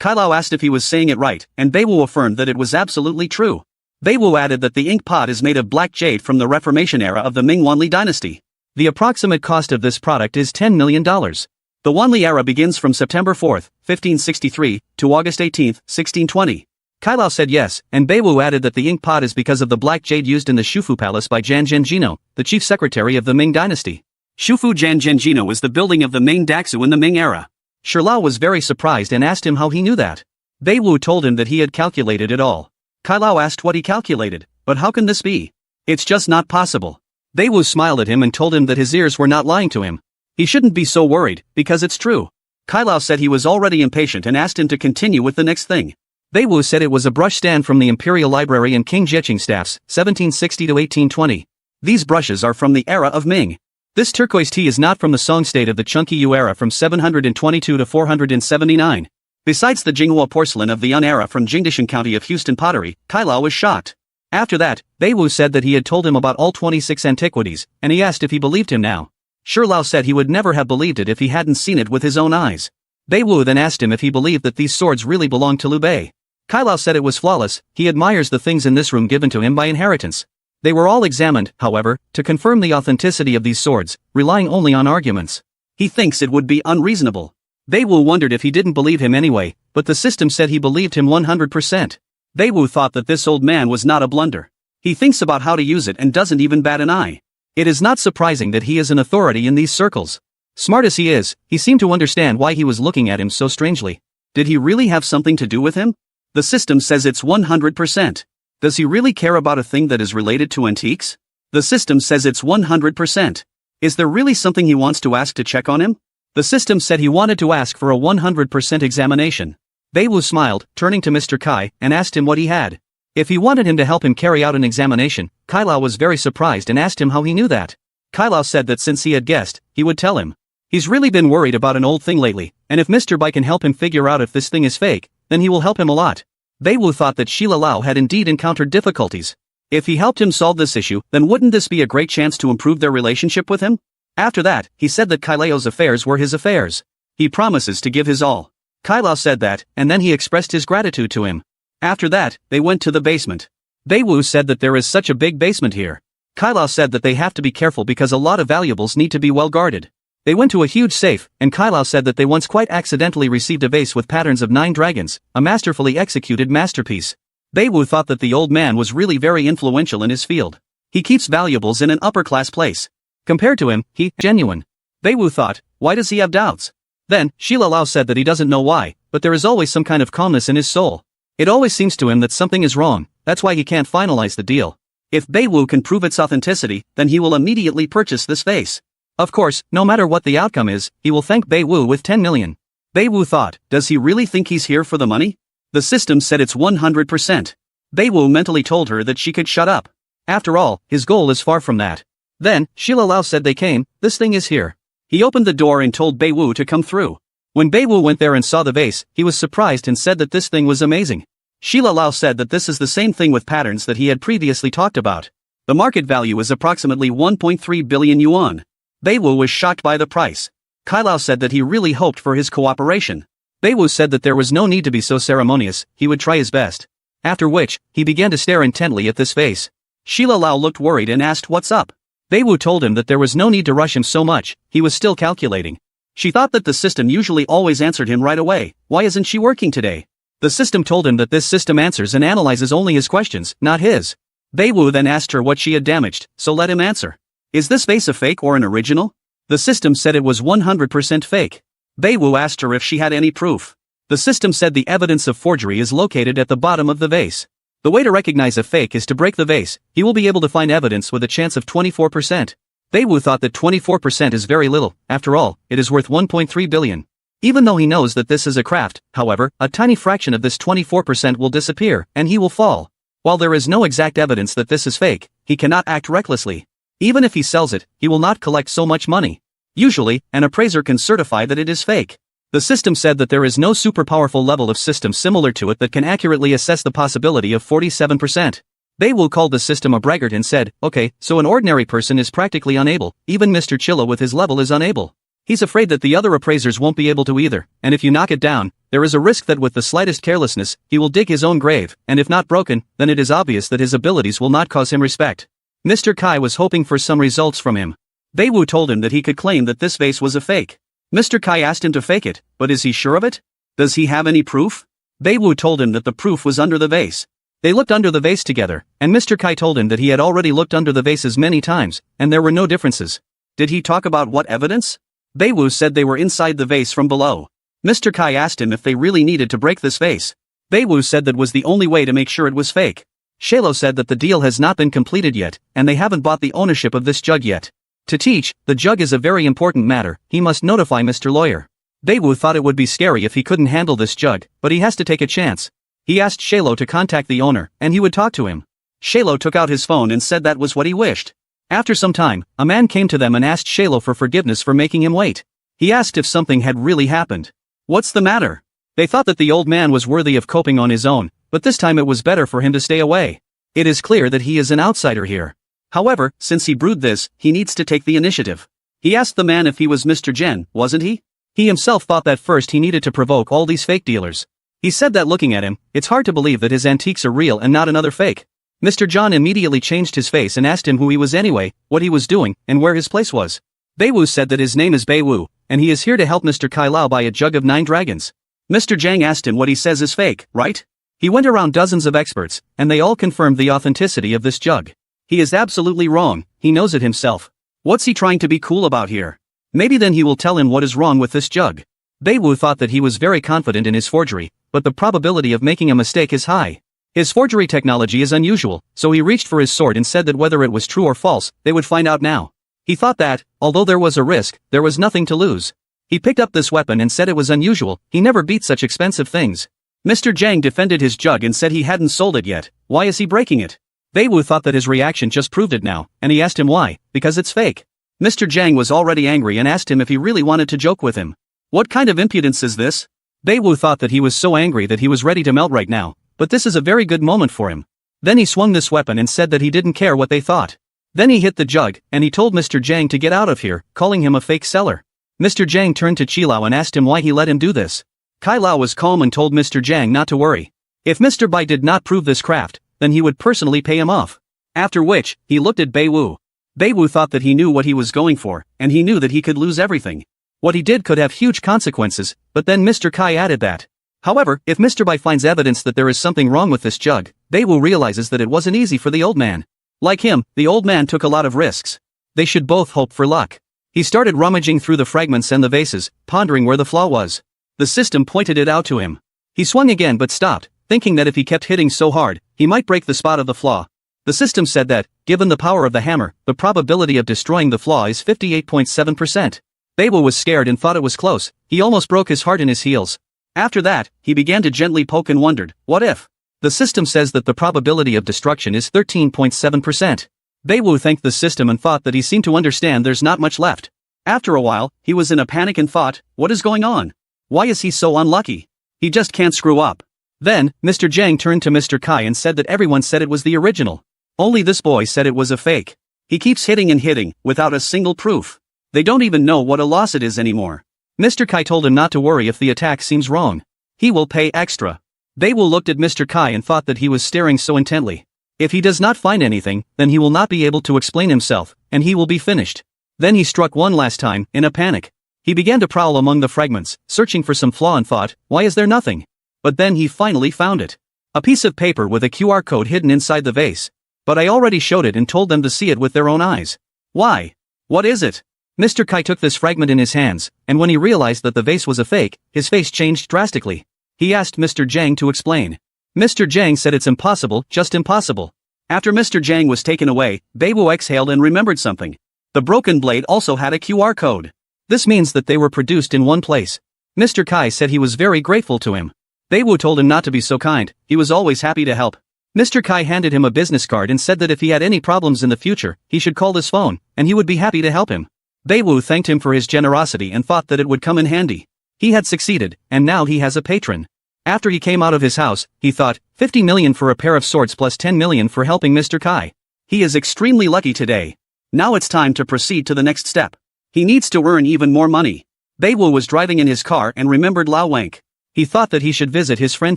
Kai Lao asked if he was saying it right, and Bai Wu affirmed that it was absolutely true. Bai Wu added that the ink pot is made of black jade from the Reformation era of the Ming Wanli dynasty. The approximate cost of this product is $10 million. The Wanli era begins from September 4, 1563, to August 18, 1620. Kai Lao said yes, and Bai Wu added that the ink pot is because of the black jade used in the Shufu Palace by Jan Zhenjino, the chief secretary of the Ming dynasty. Shufu Jan Zhenjino was the building of the Ming Daxu in the Ming era. Shi Lao was very surprised and asked him how he knew that. Bai Wu told him that he had calculated it all. Kai Lao asked what he calculated, but how can this be? It's just not possible. Bai Wu smiled at him and told him that his ears were not lying to him. He shouldn't be so worried, because it's true. Kai Lao said he was already impatient and asked him to continue with the next thing. Bai Wu said it was a brush stand from the Imperial Library and King Jeqing staffs, 1760 to 1820. These brushes are from the era of Ming. This turquoise tea is not from the Song state of the Chunky Yu era from 722 to 479. Besides the Jinghua porcelain of the Yun era from Jingdishan County of Houston pottery, Kai Lao was shocked. After that, Bai Wu said that he had told him about all 26 antiquities, and he asked if he believed him now. Shi Lao said he would never have believed it if he hadn't seen it with his own eyes. Bai Wu then asked him if he believed that these swords really belonged to Liu Bei. Kai Lao said it was flawless. He admires the things in this room given to him by inheritance. They were all examined, however, to confirm the authenticity of these swords, relying only on arguments. He thinks it would be unreasonable. Bai Wu wondered if he didn't believe him anyway, but the system said he believed him 100%. Bai Wu thought that this old man was not a blunder. He thinks about how to use it and doesn't even bat an eye. It is not surprising that he is an authority in these circles. Smart as he is, he seemed to understand why he was looking at him so strangely. Did he really have something to do with him? The system says it's 100%. Does he really care about a thing that is related to antiques? The system says it's 100%. Is there really something he wants to ask to check on him? The system said he wanted to ask for a 100% examination. Bai Wu smiled, turning to Mr. Kai, and asked him what he had. If he wanted him to help him carry out an examination, Kai Lao was very surprised and asked him how he knew that. Kai Lao said that since he had guessed, he would tell him. He's really been worried about an old thing lately, and if Mr. Bai can help him figure out if this thing is fake, then he will help him a lot. Bai Wu thought that Shi Lao had indeed encountered difficulties. If he helped him solve this issue, then wouldn't this be a great chance to improve their relationship with him? After that, he said that Kai Lao's affairs were his affairs. He promises to give his all. Kai Lao said that, and then he expressed his gratitude to him. After that, they went to the basement. Bai Wu said that there is such a big basement here. Kai Lao said that they have to be careful because a lot of valuables need to be well guarded. They went to a huge safe, and Kai Lao said that they once quite accidentally received a vase with patterns of 9 dragons, a masterfully executed masterpiece. Bai Wu thought that the old man was really very influential in his field. He keeps valuables in an upper-class place. Compared to him, he genuine. Bai Wu thought, why does he have doubts? Then, Shi Lao said that he doesn't know why, but there is always some kind of calmness in his soul. It always seems to him that something is wrong, that's why he can't finalize the deal. If Bai Wu can prove its authenticity, then he will immediately purchase this vase. Of course, no matter what the outcome is, he will thank Bai Wu with 10 million. Bai Wu thought, does he really think he's here for the money? The system said it's 100%. Bai Wu mentally told her that she could shut up. After all, his goal is far from that. Then, Shi Lao said they came, this thing is here. He opened the door and told Bai Wu to come through. When Bai Wu went there and saw the vase, he was surprised and said that this thing was amazing. Shi Lao said that this is the same thing with patterns that he had previously talked about. The market value is approximately 1.3 billion yuan. Bai Wu was shocked by the price. Kai Lao said that he really hoped for his cooperation. Bai Wu said that there was no need to be so ceremonious, he would try his best. After which, he began to stare intently at this vase. Shi Lao looked worried and asked what's up. Bai Wu told him that there was no need to rush him so much, he was still calculating. She thought that the system usually always answered him right away, why isn't she working today? The system told him that this system answers and analyzes only his questions, not his. Bai Wu then asked her what she had damaged, so let him answer. Is this vase a fake or an original? The system said it was 100% fake. Bai Wu asked her if she had any proof. The system said the evidence of forgery is located at the bottom of the vase. The way to recognize a fake is to break the vase, he will be able to find evidence with a chance of 24%. Bai Wu thought that 24% is very little, after all, it is worth 1.3 billion. Even though he knows that this is a craft, however, a tiny fraction of this 24% will disappear, and he will fall. While there is no exact evidence that this is fake, he cannot act recklessly. Even if he sells it, he will not collect so much money. Usually, an appraiser can certify that it is fake. The system said that there is no super powerful level of system similar to it that can accurately assess the possibility of 47%. Bai Wu called the system a braggart and said, okay, so an ordinary person is practically unable, even Mr. Chilla with his level is unable. He's afraid that the other appraisers won't be able to either, and if you knock it down, there is a risk that with the slightest carelessness, he will dig his own grave, and if not broken, then it is obvious that his abilities will not cause him respect. Mr. Kai was hoping for some results from him. Bai Wu told him that he could claim that this vase was a fake. Mr. Kai asked him to fake it, but is he sure of it? Does he have any proof? Bai Wu told him that the proof was under the vase. They looked under the vase together, and Mr. Kai told him that he had already looked under the vases many times, and there were no differences. Did he talk about what evidence? Bai Wu said they were inside the vase from below. Mr. Kai asked him if they really needed to break this vase. Bai Wu said that was the only way to make sure it was fake. Yahello said that the deal has not been completed yet, and they haven't bought the ownership of this jug yet. To teach, the jug is a very important matter, he must notify Mr. Lawyer. Bai Wu thought it would be scary if he couldn't handle this jug, but he has to take a chance. He asked Yahello to contact the owner, and he would talk to him. Yahello took out his phone and said that was what he wished. After some time, a man came to them and asked Yahello for forgiveness for making him wait. He asked if something had really happened. What's the matter? They thought that the old man was worthy of coping on his own, but this time it was better for him to stay away. It is clear that he is an outsider here. However, since he brewed this, he needs to take the initiative. He asked the man if he was Mr. Jen, wasn't he? He himself thought that first he needed to provoke all these fake dealers. He said that looking at him, it's hard to believe that his antiques are real and not another fake. Mr. John immediately changed his face and asked him who he was anyway, what he was doing, and where his place was. Bai Wu said that his name is Bai Wu, and he is here to help Mr. Kai Lao buy a jug of 9 dragons. Mr. Zhang asked him what he says is fake, right? He went around dozens of experts, and they all confirmed the authenticity of this jug. He is absolutely wrong, he knows it himself. What's he trying to be cool about here? Maybe then he will tell him what is wrong with this jug. Bai Wu thought that he was very confident in his forgery, but the probability of making a mistake is high. His forgery technology is unusual, so he reached for his sword and said that whether it was true or false, they would find out now. He thought that, although there was a risk, there was nothing to lose. He picked up this weapon and said it was unusual, he never beat such expensive things. Mr. Zhang defended his jug and said he hadn't sold it yet, why is he breaking it? Bai Wu thought that his reaction just proved it now, and he asked him why, because it's fake. Mr. Zhang was already angry and asked him if he really wanted to joke with him. What kind of impudence is this? Bai Wu thought that he was so angry that he was ready to melt right now, but this is a very good moment for him. Then he swung this weapon and said that he didn't care what they thought. Then he hit the jug, and he told Mr. Zhang to get out of here, calling him a fake seller. Mr. Zhang turned to Chi Lao and asked him why he let him do this. Kai Lao was calm and told Mr. Zhang not to worry. If Mr. Bai did not prove this craft, then he would personally pay him off. After which, he looked at Bai Wu. Bai Wu thought that he knew what he was going for, and he knew that he could lose everything. What he did could have huge consequences, but then Mr. Kai added that. However, if Mr. Bai finds evidence that there is something wrong with this jug, Bai Wu realizes that it wasn't easy for the old man. Like him, the old man took a lot of risks. They should both hope for luck. He started rummaging through the fragments and the vases, pondering where the flaw was. The system pointed it out to him. He swung again but stopped, thinking that if he kept hitting so hard, he might break the spot of the flaw. The system said that, given the power of the hammer, the probability of destroying the flaw is 58.7%. Bai Wu was scared and thought it was close, he almost broke his heart in his heels. After that, he began to gently poke and wondered, what if? The system says that the probability of destruction is 13.7%. Bai Wu thanked the system and thought that he seemed to understand there's not much left. After a while, he was in a panic and thought, what is going on? Why is he so unlucky? He just can't screw up. Then, Mr. Zhang turned to Mr. Kai and said that everyone said it was the original. Only this boy said it was a fake. He keeps hitting and hitting, without a single proof. They don't even know what a loss it is anymore. Mr. Kai told him not to worry if the attack seems wrong. He will pay extra. Bai Wu looked at Mr. Kai and thought that he was staring so intently. If he does not find anything, then he will not be able to explain himself, and he will be finished. Then he struck one last time, in a panic. He began to prowl among the fragments, searching for some flaw and thought, why is there nothing? But then he finally found it. A piece of paper with a QR code hidden inside the vase. But I already showed it and told them to see it with their own eyes. Why? What is it? Mr. Kai took this fragment in his hands, and when he realized that the vase was a fake, his face changed drastically. He asked Mr. Zhang to explain. Mr. Zhang said it's impossible, just impossible. After Mr. Zhang was taken away, Bai Wu exhaled and remembered something. The broken blade also had a QR code. This means that they were produced in one place. Mr. Kai said he was very grateful to him. Bai Wu told him not to be so kind, he was always happy to help. Mr. Kai handed him a business card and said that if he had any problems in the future, he should call this phone, and he would be happy to help him. Bai Wu thanked him for his generosity and thought that it would come in handy. He had succeeded, and now he has a patron. After he came out of his house, he thought, 50 million for a pair of swords plus 10 million for helping Mr. Kai. He is extremely lucky today. Now it's time to proceed to the next step. He needs to earn even more money. Bai Wu was driving in his car and remembered Lao Wank. He thought that he should visit his friend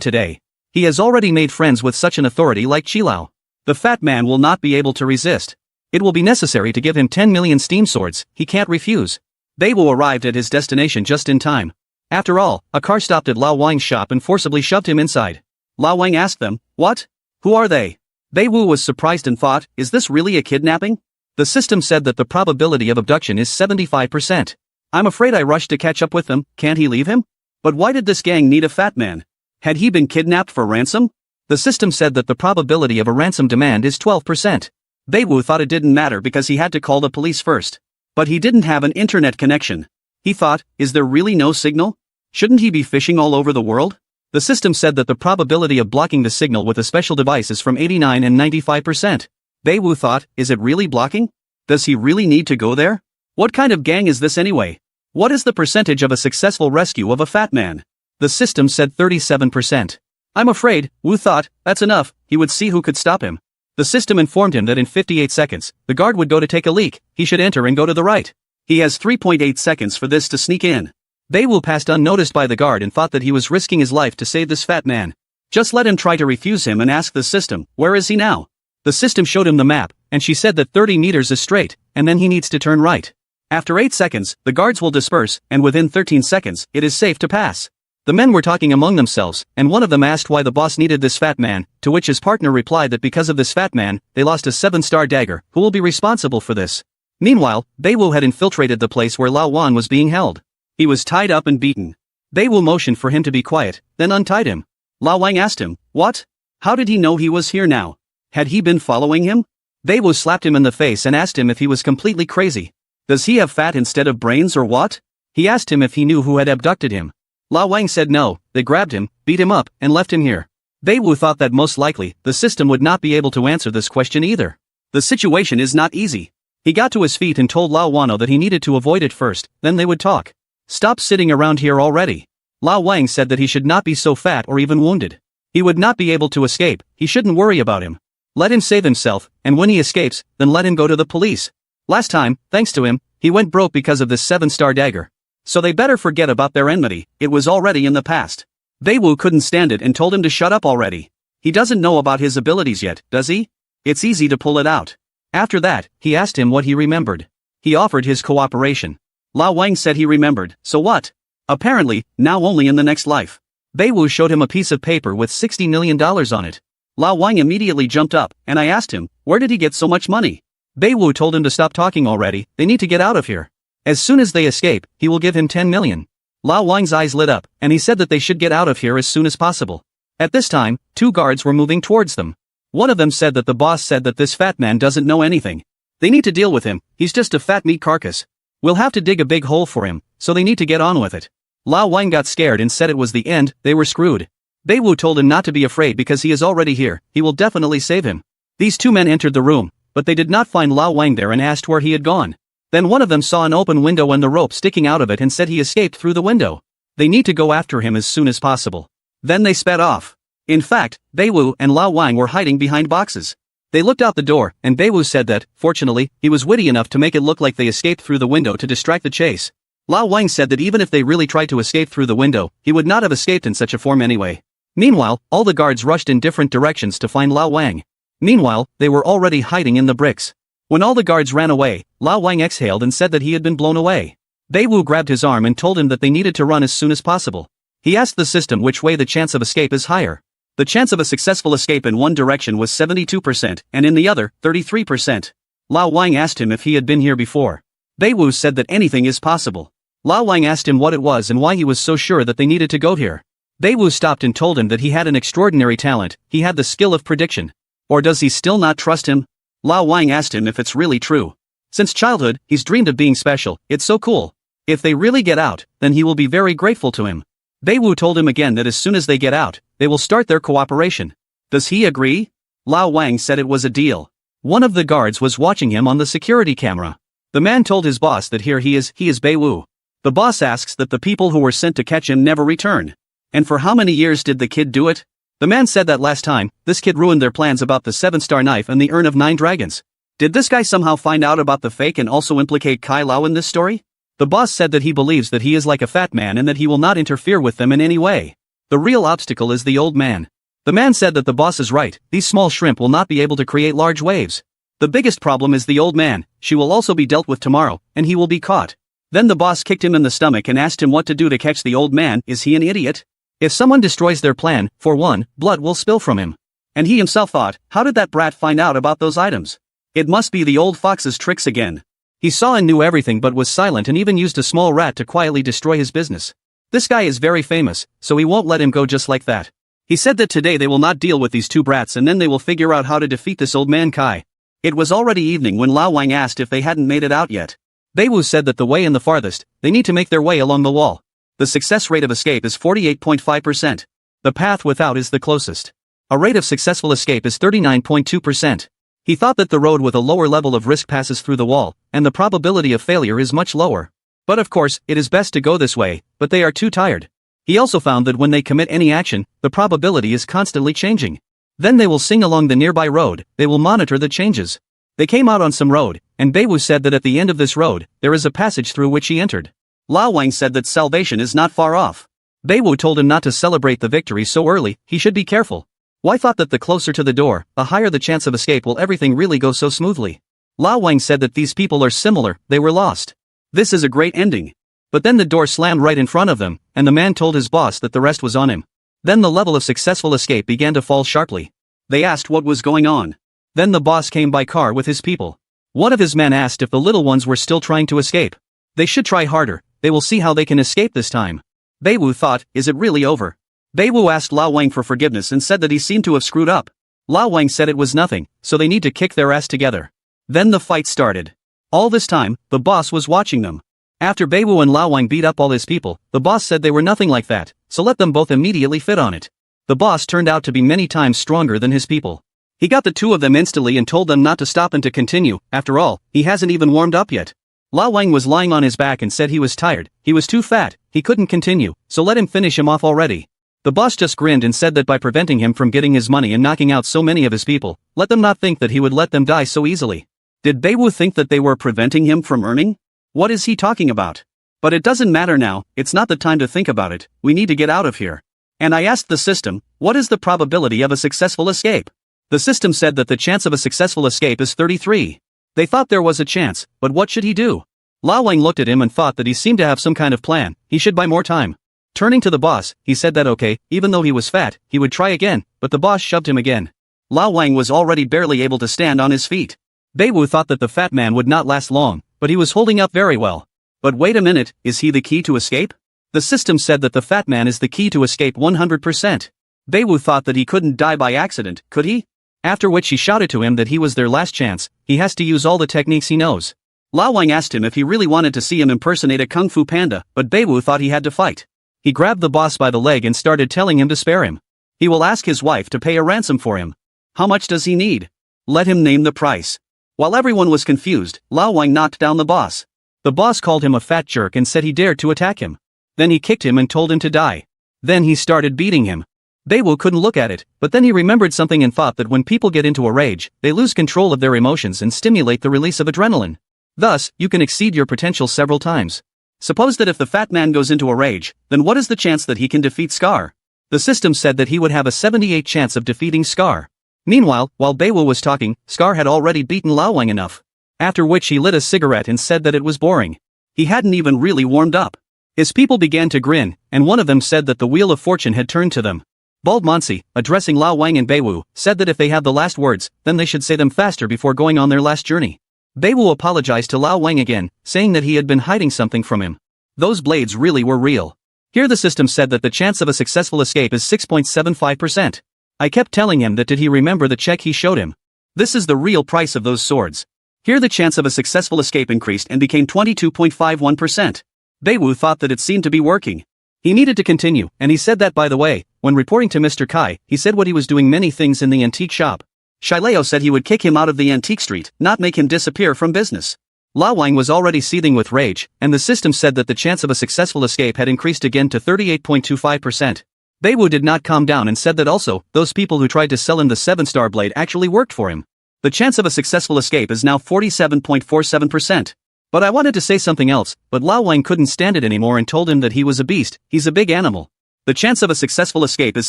today. He has already made friends with such an authority like Qilao. The fat man will not be able to resist. It will be necessary to give him 10 million steam swords, he can't refuse. Bai Wu arrived at his destination just in time. After all, a car stopped at Lao Wang's shop and forcibly shoved him inside. Lao Wang asked them, "What? Who are they?" Bai Wu was surprised and thought, "Is this really a kidnapping?" The system said that the probability of abduction is 75%. "I'm afraid I rushed to catch up with them, can't he leave him?" But why did this gang need a fat man? Had he been kidnapped for ransom? The system said that the probability of a ransom demand is 12%. Bai Wu thought it didn't matter because he had to call the police first. But he didn't have an internet connection. He thought, is there really no signal? Shouldn't he be fishing all over the world? The system said that the probability of blocking the signal with a special device is from 89 and 95%. Bai Wu thought, is it really blocking? Does he really need to go there? What kind of gang is this anyway? What is the percentage of a successful rescue of a fat man? The system said 37%. I'm afraid, Wu thought, that's enough, he would see who could stop him. The system informed him that in 58 seconds, the guard would go to take a leak, he should enter and go to the right. He has 3.8 seconds for this to sneak in. Bai Wu passed unnoticed by the guard and thought that he was risking his life to save this fat man. Just let him try to refuse him and ask the system, where is he now? The system showed him the map, and she said that 30 meters is straight, and then he needs to turn right. After 8 seconds, the guards will disperse, and within 13 seconds, it is safe to pass. The men were talking among themselves, and one of them asked why the boss needed this fat man, to which his partner replied that because of this fat man, they lost a 7-star dagger, who will be responsible for this. Meanwhile, Bai Wu had infiltrated the place where Lao Wan was being held. He was tied up and beaten. Bai Wu motioned for him to be quiet, then untied him. Lao Wang asked him, what? How did he know he was here now? Had he been following him? Bai Wu slapped him in the face and asked him if he was completely crazy. Does he have fat instead of brains or what? He asked him if he knew who had abducted him. Lao Wang said no, they grabbed him, beat him up, and left him here. Bai Wu thought that most likely, the system would not be able to answer this question either. The situation is not easy. He got to his feet and told Lao Wano that he needed to avoid it first, then they would talk. Stop sitting around here already. Lao Wang said that he should not be so fat or even wounded. He would not be able to escape, he shouldn't worry about him. Let him save himself, and when he escapes, then let him go to the police. Last time, thanks to him, he went broke because of this 7-star dagger. So they better forget about their enmity, it was already in the past. Bai Wu couldn't stand it and told him to shut up already. He doesn't know about his abilities yet, does he? It's easy to pull it out. After that, he asked him what he remembered. He offered his cooperation. Lao Wang said he remembered, so what? Apparently, now only in the next life. Bai Wu showed him a piece of paper with $60 million on it. Lao Wang immediately jumped up, and I asked him, where did he get so much money? Bai Wu told him to stop talking already, they need to get out of here. As soon as they escape, he will give him 10 million. Lao Wang's eyes lit up, and he said that they should get out of here as soon as possible. At this time, 2 guards were moving towards them. One of them said that the boss said that this fat man doesn't know anything. They need to deal with him, he's just a fat meat carcass. We'll have to dig a big hole for him, so they need to get on with it. Lao Wang got scared and said it was the end, they were screwed. Bai Wu told him not to be afraid because he is already here, he will definitely save him. These 2 men entered the room, but they did not find Lao Wang there and asked where he had gone. Then one of them saw an open window and the rope sticking out of it and said he escaped through the window. They need to go after him as soon as possible. Then they sped off. In fact, Bai Wu and Lao Wang were hiding behind boxes. They looked out the door, and Bai Wu said that, fortunately, he was witty enough to make it look like they escaped through the window to distract the chase. Lao Wang said that even if they really tried to escape through the window, he would not have escaped in such a form anyway. Meanwhile, all the guards rushed in different directions to find Lao Wang. Meanwhile, they were already hiding in the bricks. When all the guards ran away, Lao Wang exhaled and said that he had been blown away. Bai Wu grabbed his arm and told him that they needed to run as soon as possible. He asked the system which way the chance of escape is higher. The chance of a successful escape in one direction was 72%, and in the other, 33%. Lao Wang asked him if he had been here before. Bai Wu said that anything is possible. Lao Wang asked him what it was and why he was so sure that they needed to go here. Bai Wu stopped and told him that he had an extraordinary talent, he had the skill of prediction. Or does he still not trust him? Lao Wang asked him if it's really true. Since childhood, he's dreamed of being special, it's so cool. If they really get out, then he will be very grateful to him. Bai Wu told him again that as soon as they get out, they will start their cooperation. Does he agree? Lao Wang said it was a deal. One of the guards was watching him on the security camera. The man told his boss that here he is Bai Wu. The boss asks that the people who were sent to catch him never return. And for how many years did the kid do it? The man said that last time, this kid ruined their plans about the 7-star knife and the urn of 9 dragons. Did this guy somehow find out about the fake and also implicate Kai Lao in this story? The boss said that he believes that he is like a fat man and that he will not interfere with them in any way. The real obstacle is the old man. The man said that the boss is right, these small shrimp will not be able to create large waves. The biggest problem is the old man, she will also be dealt with tomorrow, and he will be caught. Then the boss kicked him in the stomach and asked him what to do to catch the old man. Is he an idiot? If someone destroys their plan, for one, blood will spill from him. And he himself thought, how did that brat find out about those items? It must be the old fox's tricks again. He saw and knew everything but was silent and even used a small rat to quietly destroy his business. This guy is very famous, so he won't let him go just like that. He said that today they will not deal with these two brats and then they will figure out how to defeat this old man Kai. It was already evening when Lao Wang asked if they hadn't made it out yet. Bai Wu said that the way in the farthest, they need to make their way along the wall. The success rate of escape is 48.5%. The path without is the closest. A rate of successful escape is 39.2%. He thought that the road with a lower level of risk passes through the wall, and the probability of failure is much lower. But of course, it is best to go this way, but they are too tired. He also found that when they commit any action, the probability is constantly changing. Then they will sing along the nearby road, they will monitor the changes. They came out on some road, and Bai Wu said that at the end of this road, there is a passage through which he entered. Lao Wang said that salvation is not far off. Bai Wu told him not to celebrate the victory so early, he should be careful. Why thought that the closer to the door, the higher the chance of escape will everything really go so smoothly. Lao Wang said that these people are similar, they were lost. This is a great ending. But then the door slammed right in front of them, and the man told his boss that the rest was on him. Then the level of successful escape began to fall sharply. They asked what was going on. Then the boss came by car with his people. One of his men asked if the little ones were still trying to escape. They should try harder, they will see how they can escape this time. Bai Wu thought, is it really over? Bai Wu asked Lao Wang for forgiveness and said that he seemed to have screwed up. Lao Wang said it was nothing, so they need to kick their ass together. Then the fight started. All this time, the boss was watching them. After Bai Wu and Lao Wang beat up all his people, the boss said they were nothing like that, so let them both immediately fit on it. The boss turned out to be many times stronger than his people. He got the two of them instantly and told them not to stop and to continue, after all, he hasn't even warmed up yet. Lao Wang was lying on his back and said he was tired, he was too fat, he couldn't continue, so let him finish him off already. The boss just grinned and said that by preventing him from getting his money and knocking out so many of his people, let them not think that he would let them die so easily. Did Bai Wu think that they were preventing him from earning? What is he talking about? But it doesn't matter now, it's not the time to think about it, we need to get out of here. And I asked the system, what is the probability of a successful escape? The system said that the chance of a successful escape is 33. They thought there was a chance, but what should he do? Lao Wang looked at him and thought that he seemed to have some kind of plan, he should buy more time. Turning to the boss, he said that okay, even though he was fat, he would try again, but the boss shoved him again. Lao Wang was already barely able to stand on his feet. Bai Wu thought that the fat man would not last long, but he was holding up very well. But wait a minute, is he the key to escape? The system said that the fat man is the key to escape 100%. Bai Wu thought that he couldn't die by accident, could he? After which he shouted to him that he was their last chance, he has to use all the techniques he knows. Lao Wang asked him if he really wanted to see him impersonate a Kung Fu Panda, but Bai Wu thought he had to fight. He grabbed the boss by the leg and started telling him to spare him. He will ask his wife to pay a ransom for him. How much does he need? Let him name the price. While everyone was confused, Lao Wang knocked down the boss. The boss called him a fat jerk and said he dared to attack him. Then he kicked him and told him to die. Then he started beating him. Bai Wu couldn't look at it, but then he remembered something and thought that when people get into a rage, they lose control of their emotions and stimulate the release of adrenaline. Thus, you can exceed your potential several times. Suppose that if the fat man goes into a rage, then what is the chance that he can defeat Scar? The system said that he would have a 78 chance of defeating Scar. Meanwhile, while Bai Wu was talking, Scar had already beaten Lao Wang enough. After which he lit a cigarette and said that it was boring. He hadn't even really warmed up. His people began to grin, and one of them said that the wheel of fortune had turned to them. Bald Monsi, addressing Lao Wang and Bai Wu, said that if they have the last words, then they should say them faster before going on their last journey. Bai Wu apologized to Lao Wang again, saying that he had been hiding something from him. Those blades really were real. Here the system said that the chance of a successful escape is 6.75%. I kept telling him that did he remember the check he showed him. This is the real price of those swords. Here the chance of a successful escape increased and became 22.51%. Bai Wu thought that it seemed to be working. He needed to continue, and he said that by the way, when reporting to Mr. Kai, he said what he was doing many things in the antique shop. Yahello said he would kick him out of the antique street, not make him disappear from business. Lao Wang was already seething with rage, and the system said that the chance of a successful escape had increased again to 38.25%. Bai Wu did not calm down and said that also, those people who tried to sell him the 7-star blade actually worked for him. The chance of a successful escape is now 47.47%. But I wanted to say something else, but Lao Wang couldn't stand it anymore and told him that he was a beast, he's a big animal. The chance of a successful escape is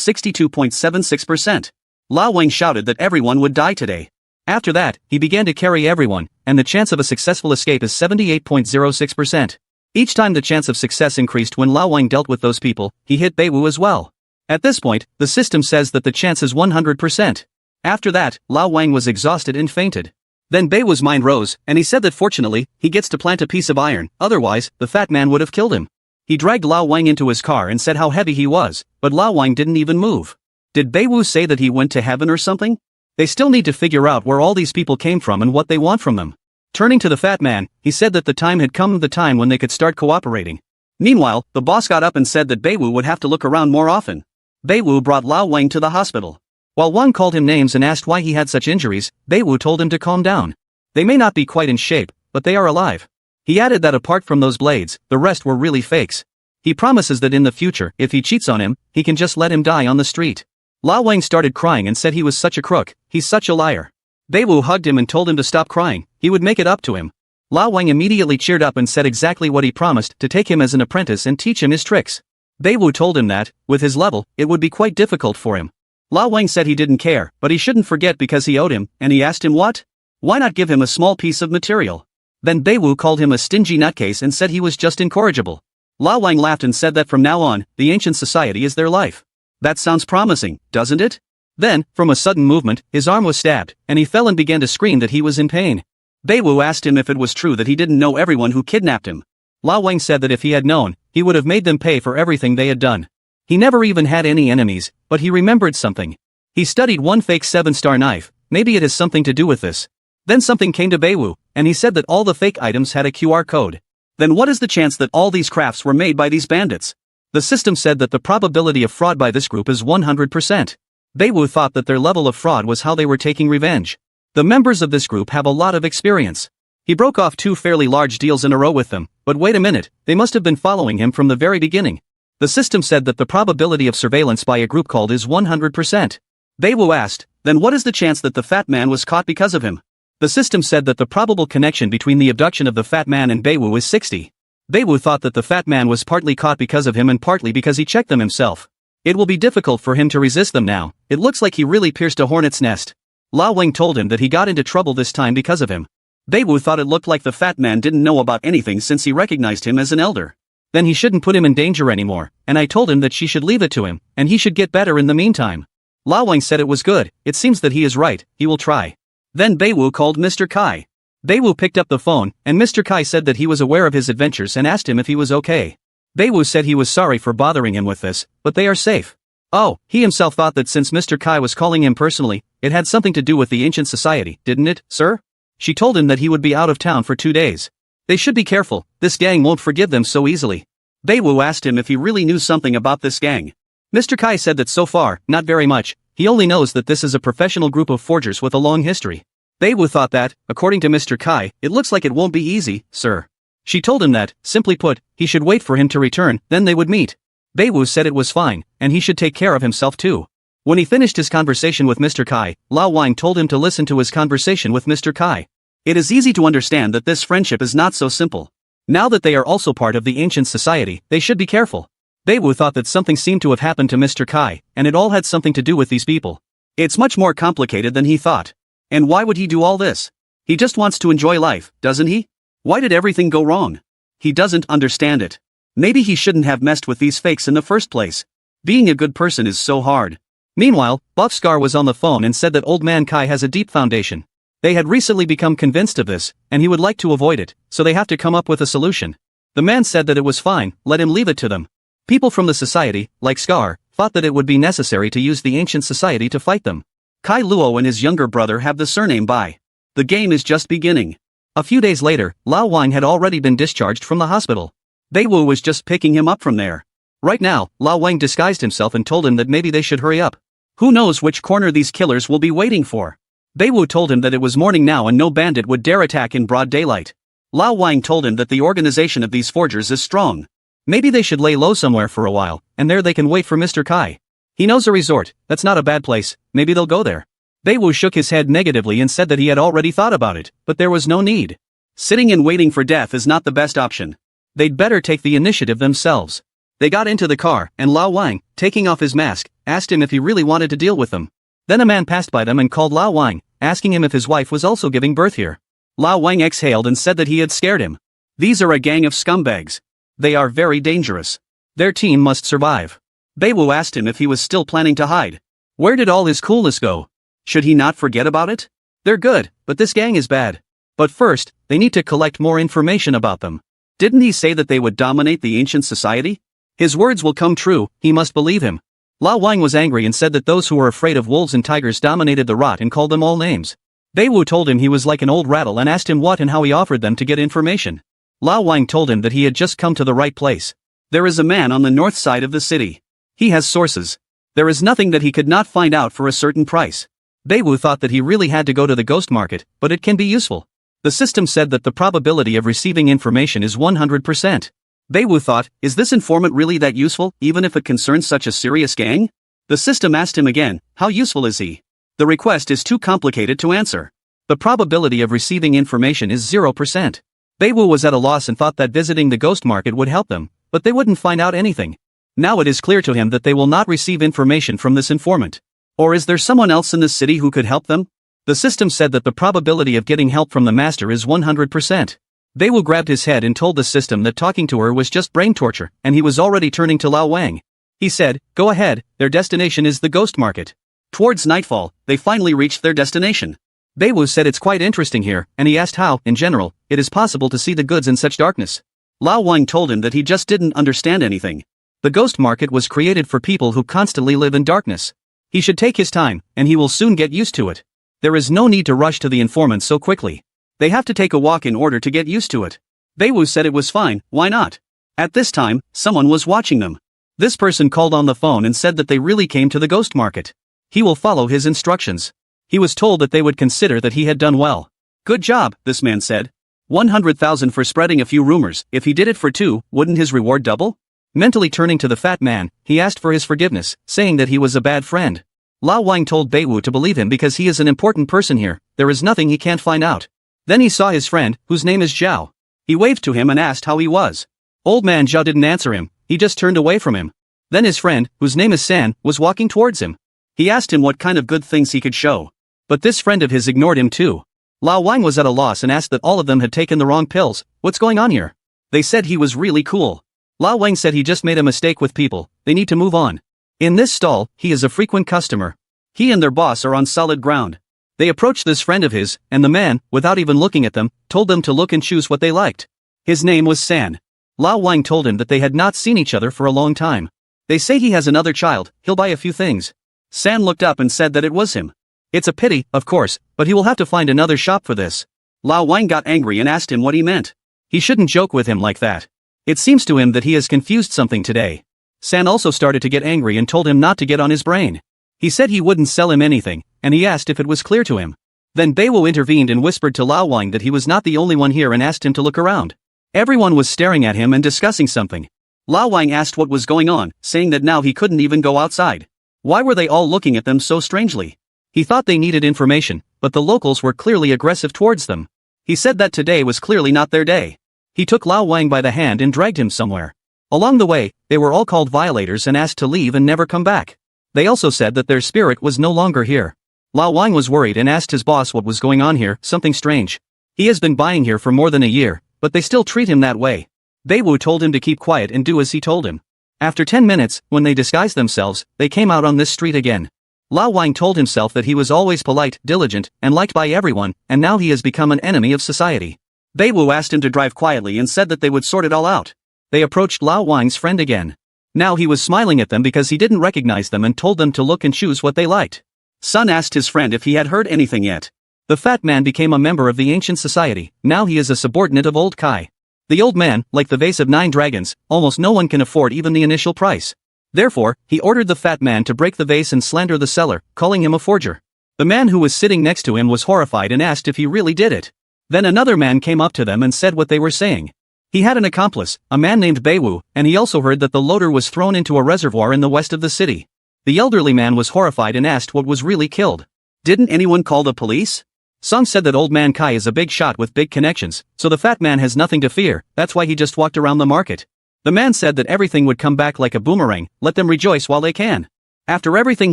62.76%. Lao Wang shouted that everyone would die today. After that, he began to carry everyone, and the chance of a successful escape is 78.06%. Each time the chance of success increased when Lao Wang dealt with those people, he hit Bai Wu as well. At this point, the system says that the chance is 100%. After that, Lao Wang was exhausted and fainted. Then Bai Wu's mind rose, and he said that fortunately, he gets to plant a piece of iron, otherwise, the fat man would have killed him. He dragged Lao Wang into his car and said how heavy he was, but Lao Wang didn't even move. Did Bai Wu say that he went to heaven or something? They still need to figure out where all these people came from and what they want from them. Turning to the fat man, he said that the time had come, the time when they could start cooperating. Meanwhile, the boss got up and said that Bai Wu would have to look around more often. Bai Wu brought Lao Wang to the hospital. While Wang called him names and asked why he had such injuries, Bai Wu told him to calm down. They may not be quite in shape, but they are alive. He added that apart from those blades, the rest were really fakes. He promises that in the future, if he cheats on him, he can just let him die on the street. Lao Wang started crying and said he was such a crook, he's such a liar. Bai Wu hugged him and told him to stop crying, he would make it up to him. Lao Wang immediately cheered up and said exactly what he promised, to take him as an apprentice and teach him his tricks. Bai Wu told him that, with his level, it would be quite difficult for him. Lao Wang said he didn't care, but he shouldn't forget because he owed him, and he asked him what? Why not give him a small piece of material? Then Bai Wu called him a stingy nutcase and said he was just incorrigible. Lao Wang laughed and said that from now on, the ancient society is their life. That sounds promising, doesn't it? Then, from a sudden movement, his arm was stabbed, and he fell and began to scream that he was in pain. Bai Wu asked him if it was true that he didn't know everyone who kidnapped him. Lao Wang said that if he had known, he would have made them pay for everything they had done. He never even had any enemies, but he remembered something. He studied one fake 7-star knife, maybe it has something to do with this. Then something came to Bai Wu, and he said that all the fake items had a QR code. Then what is the chance that all these crafts were made by these bandits? The system said that the probability of fraud by this group is 100%. Bai Wu thought that their level of fraud was how they were taking revenge. The members of this group have a lot of experience. He broke off 2 fairly large deals in a row with them, but wait a minute, they must have been following him from the very beginning. The system said that the probability of surveillance by a group called is 100%. Bai Wu asked, then what is the chance that the fat man was caught because of him? The system said that the probable connection between the abduction of the fat man and Bai Wu is 60. Bai Wu thought that the fat man was partly caught because of him and partly because he checked them himself. It will be difficult for him to resist them now, it looks like he really pierced a hornet's nest. Lao Wang told him that he got into trouble this time because of him. Bai Wu thought it looked like the fat man didn't know about anything since he recognized him as an elder. Then he shouldn't put him in danger anymore, and I told him that she should leave it to him, and he should get better in the meantime. Lao Wang said it was good, it seems that he is right, he will try. Then Bai Wu called Mr. Kai. Bai Wu picked up the phone, and Mr. Kai said that he was aware of his adventures and asked him if he was okay. Bai Wu said he was sorry for bothering him with this, but they are safe. Oh, he himself thought that since Mr. Kai was calling him personally, it had something to do with the ancient society, didn't it, sir? She told him that he would be out of town for 2 days. They should be careful, this gang won't forgive them so easily. Bai Wu asked him if he really knew something about this gang. Mr. Kai said that so far, not very much, he only knows that this is a professional group of forgers with a long history. Bai Wu thought that, according to Mr. Kai, it looks like it won't be easy, sir. She told him that, simply put, he should wait for him to return, then they would meet. Bai Wu said it was fine, and he should take care of himself too. When he finished his conversation with Mr. Kai, Lao Wang told him to listen to his conversation with Mr. Kai. It is easy to understand that this friendship is not so simple. Now that they are also part of the ancient society, they should be careful. Bai Wu thought that something seemed to have happened to Mr. Kai, and it all had something to do with these people. It's much more complicated than he thought. And why would he do all this? He just wants to enjoy life, doesn't he? Why did everything go wrong? He doesn't understand it. Maybe he shouldn't have messed with these fakes in the first place. Being a good person is so hard. Meanwhile, Buff Scar was on the phone and said that Old Man Kai has a deep foundation. They had recently become convinced of this, and he would like to avoid it, so they have to come up with a solution. The man said that it was fine, let him leave it to them. People from the society, like Scar, thought that it would be necessary to use the ancient society to fight them. Kai Luo and his younger brother have the surname Bai. The game is just beginning. A few days later, Lao Wang had already been discharged from the hospital. Bai Wu was just picking him up from there. Right now, Lao Wang disguised himself and told him that maybe they should hurry up. Who knows which corner these killers will be waiting for. Bai Wu told him that it was morning now and no bandit would dare attack in broad daylight. Lao Wang told him that the organization of these forgers is strong. Maybe they should lay low somewhere for a while, and there they can wait for Mr. Kai. He knows a resort, that's not a bad place, maybe they'll go there. Bai Wu shook his head negatively and said that he had already thought about it, but there was no need. Sitting and waiting for death is not the best option. They'd better take the initiative themselves. They got into the car, and Lao Wang, taking off his mask, asked him if he really wanted to deal with them. Then a man passed by them and called Lao Wang, asking him if his wife was also giving birth here. Lao Wang exhaled and said that he had scared him. These are a gang of scumbags. They are very dangerous. Their team must survive. Bai Wu asked him if he was still planning to hide. Where did all his coolness go? Should he not forget about it? They're good, but this gang is bad. But first, they need to collect more information about them. Didn't he say that they would dominate the ancient society? His words will come true, he must believe him. Lao Wang was angry and said that those who were afraid of wolves and tigers dominated the rot and called them all names. Bai Wu told him he was like an old rattle and asked him what and how he offered them to get information. Lao Wang told him that he had just come to the right place. There is a man on the north side of the city. He has sources. There is nothing that he could not find out for a certain price. Bai Wu thought that he really had to go to the ghost market, but it can be useful. The system said that the probability of receiving information is 100%. Bai Wu thought, is this informant really that useful, even if it concerns such a serious gang? The system asked him again, how useful is he? The request is too complicated to answer. The probability of receiving information is 0%. Bai Wu was at a loss and thought that visiting the ghost market would help them, but they wouldn't find out anything. Now it is clear to him that they will not receive information from this informant. Or is there someone else in the city who could help them? The system said that the probability of getting help from the master is 100%. Bai Wu grabbed his head and told the system that talking to her was just brain torture, and he was already turning to Lao Wang. He said, go ahead, their destination is the ghost market. Towards nightfall, they finally reached their destination. Bai Wu said it's quite interesting here, and he asked how, in general, it is possible to see the goods in such darkness. Lao Wang told him that he just didn't understand anything. The ghost market was created for people who constantly live in darkness. He should take his time, and he will soon get used to it. There is no need to rush to the informant so quickly. They have to take a walk in order to get used to it. Bai Wu said it was fine, why not? At this time, someone was watching them. This person called on the phone and said that they really came to the ghost market. He will follow his instructions. He was told that they would consider that he had done well. Good job, this man said. 100,000 for spreading a few rumors. If he did it for 2, wouldn't his reward double? Mentally turning to the fat man, he asked for his forgiveness, saying that he was a bad friend. Lao Wang told Bai Wu to believe him because he is an important person here, there is nothing he can't find out. Then he saw his friend, whose name is Zhao. He waved to him and asked how he was. Old man Zhao didn't answer him, he just turned away from him. Then his friend, whose name is San, was walking towards him. He asked him what kind of good things he could show. But this friend of his ignored him too. Lao Wang was at a loss and asked that all of them had taken the wrong pills. What's going on here? They said he was really cool. Lao Wang said he just made a mistake with people, they need to move on. In this stall, he is a frequent customer. He and their boss are on solid ground. They approached this friend of his, and the man, without even looking at them, told them to look and choose what they liked. His name was San. Lao Wang told him that they had not seen each other for a long time. They say he has another child, he'll buy a few things. San looked up and said that it was him. It's a pity, of course, but he will have to find another shop for this. Lao Wang got angry and asked him what he meant. He shouldn't joke with him like that. It seems to him that he has confused something today. San also started to get angry and told him not to get on his brain. He said he wouldn't sell him anything, and he asked if it was clear to him. Then Bai Wu intervened and whispered to Lao Wang that he was not the only one here and asked him to look around. Everyone was staring at him and discussing something. Lao Wang asked what was going on, saying that now he couldn't even go outside. Why were they all looking at them so strangely? He thought they needed information, but the locals were clearly aggressive towards them. He said that today was clearly not their day. He took Lao Wang by the hand and dragged him somewhere. Along the way, they were all called violators and asked to leave and never come back. They also said that their spirit was no longer here. Lao Wang was worried and asked his boss what was going on here, something strange. He has been buying here for more than a year, but they still treat him that way. Bai Wu told him to keep quiet and do as he told him. After 10 minutes, when they disguised themselves, they came out on this street again. Lao Wang told himself that he was always polite, diligent, and liked by everyone, and now he has become an enemy of society. Bai Wu asked him to drive quietly and said that they would sort it all out. They approached Lao Wang's friend again. Now he was smiling at them because he didn't recognize them and told them to look and choose what they liked. Sun asked his friend if he had heard anything yet. The fat man became a member of the ancient society, now he is a subordinate of old Kai. The old man, like the vase of 9 dragons, almost no one can afford even the initial price. Therefore, he ordered the fat man to break the vase and slander the seller, calling him a forger. The man who was sitting next to him was horrified and asked if he really did it. Then another man came up to them and said what they were saying. He had an accomplice, a man named Bai Wu, and he also heard that the loader was thrown into a reservoir in the west of the city. The elderly man was horrified and asked what was really killed. Didn't anyone call the police? Song said that old man Kai is a big shot with big connections, so the fat man has nothing to fear, that's why he just walked around the market. The man said that everything would come back like a boomerang, let them rejoice while they can. After everything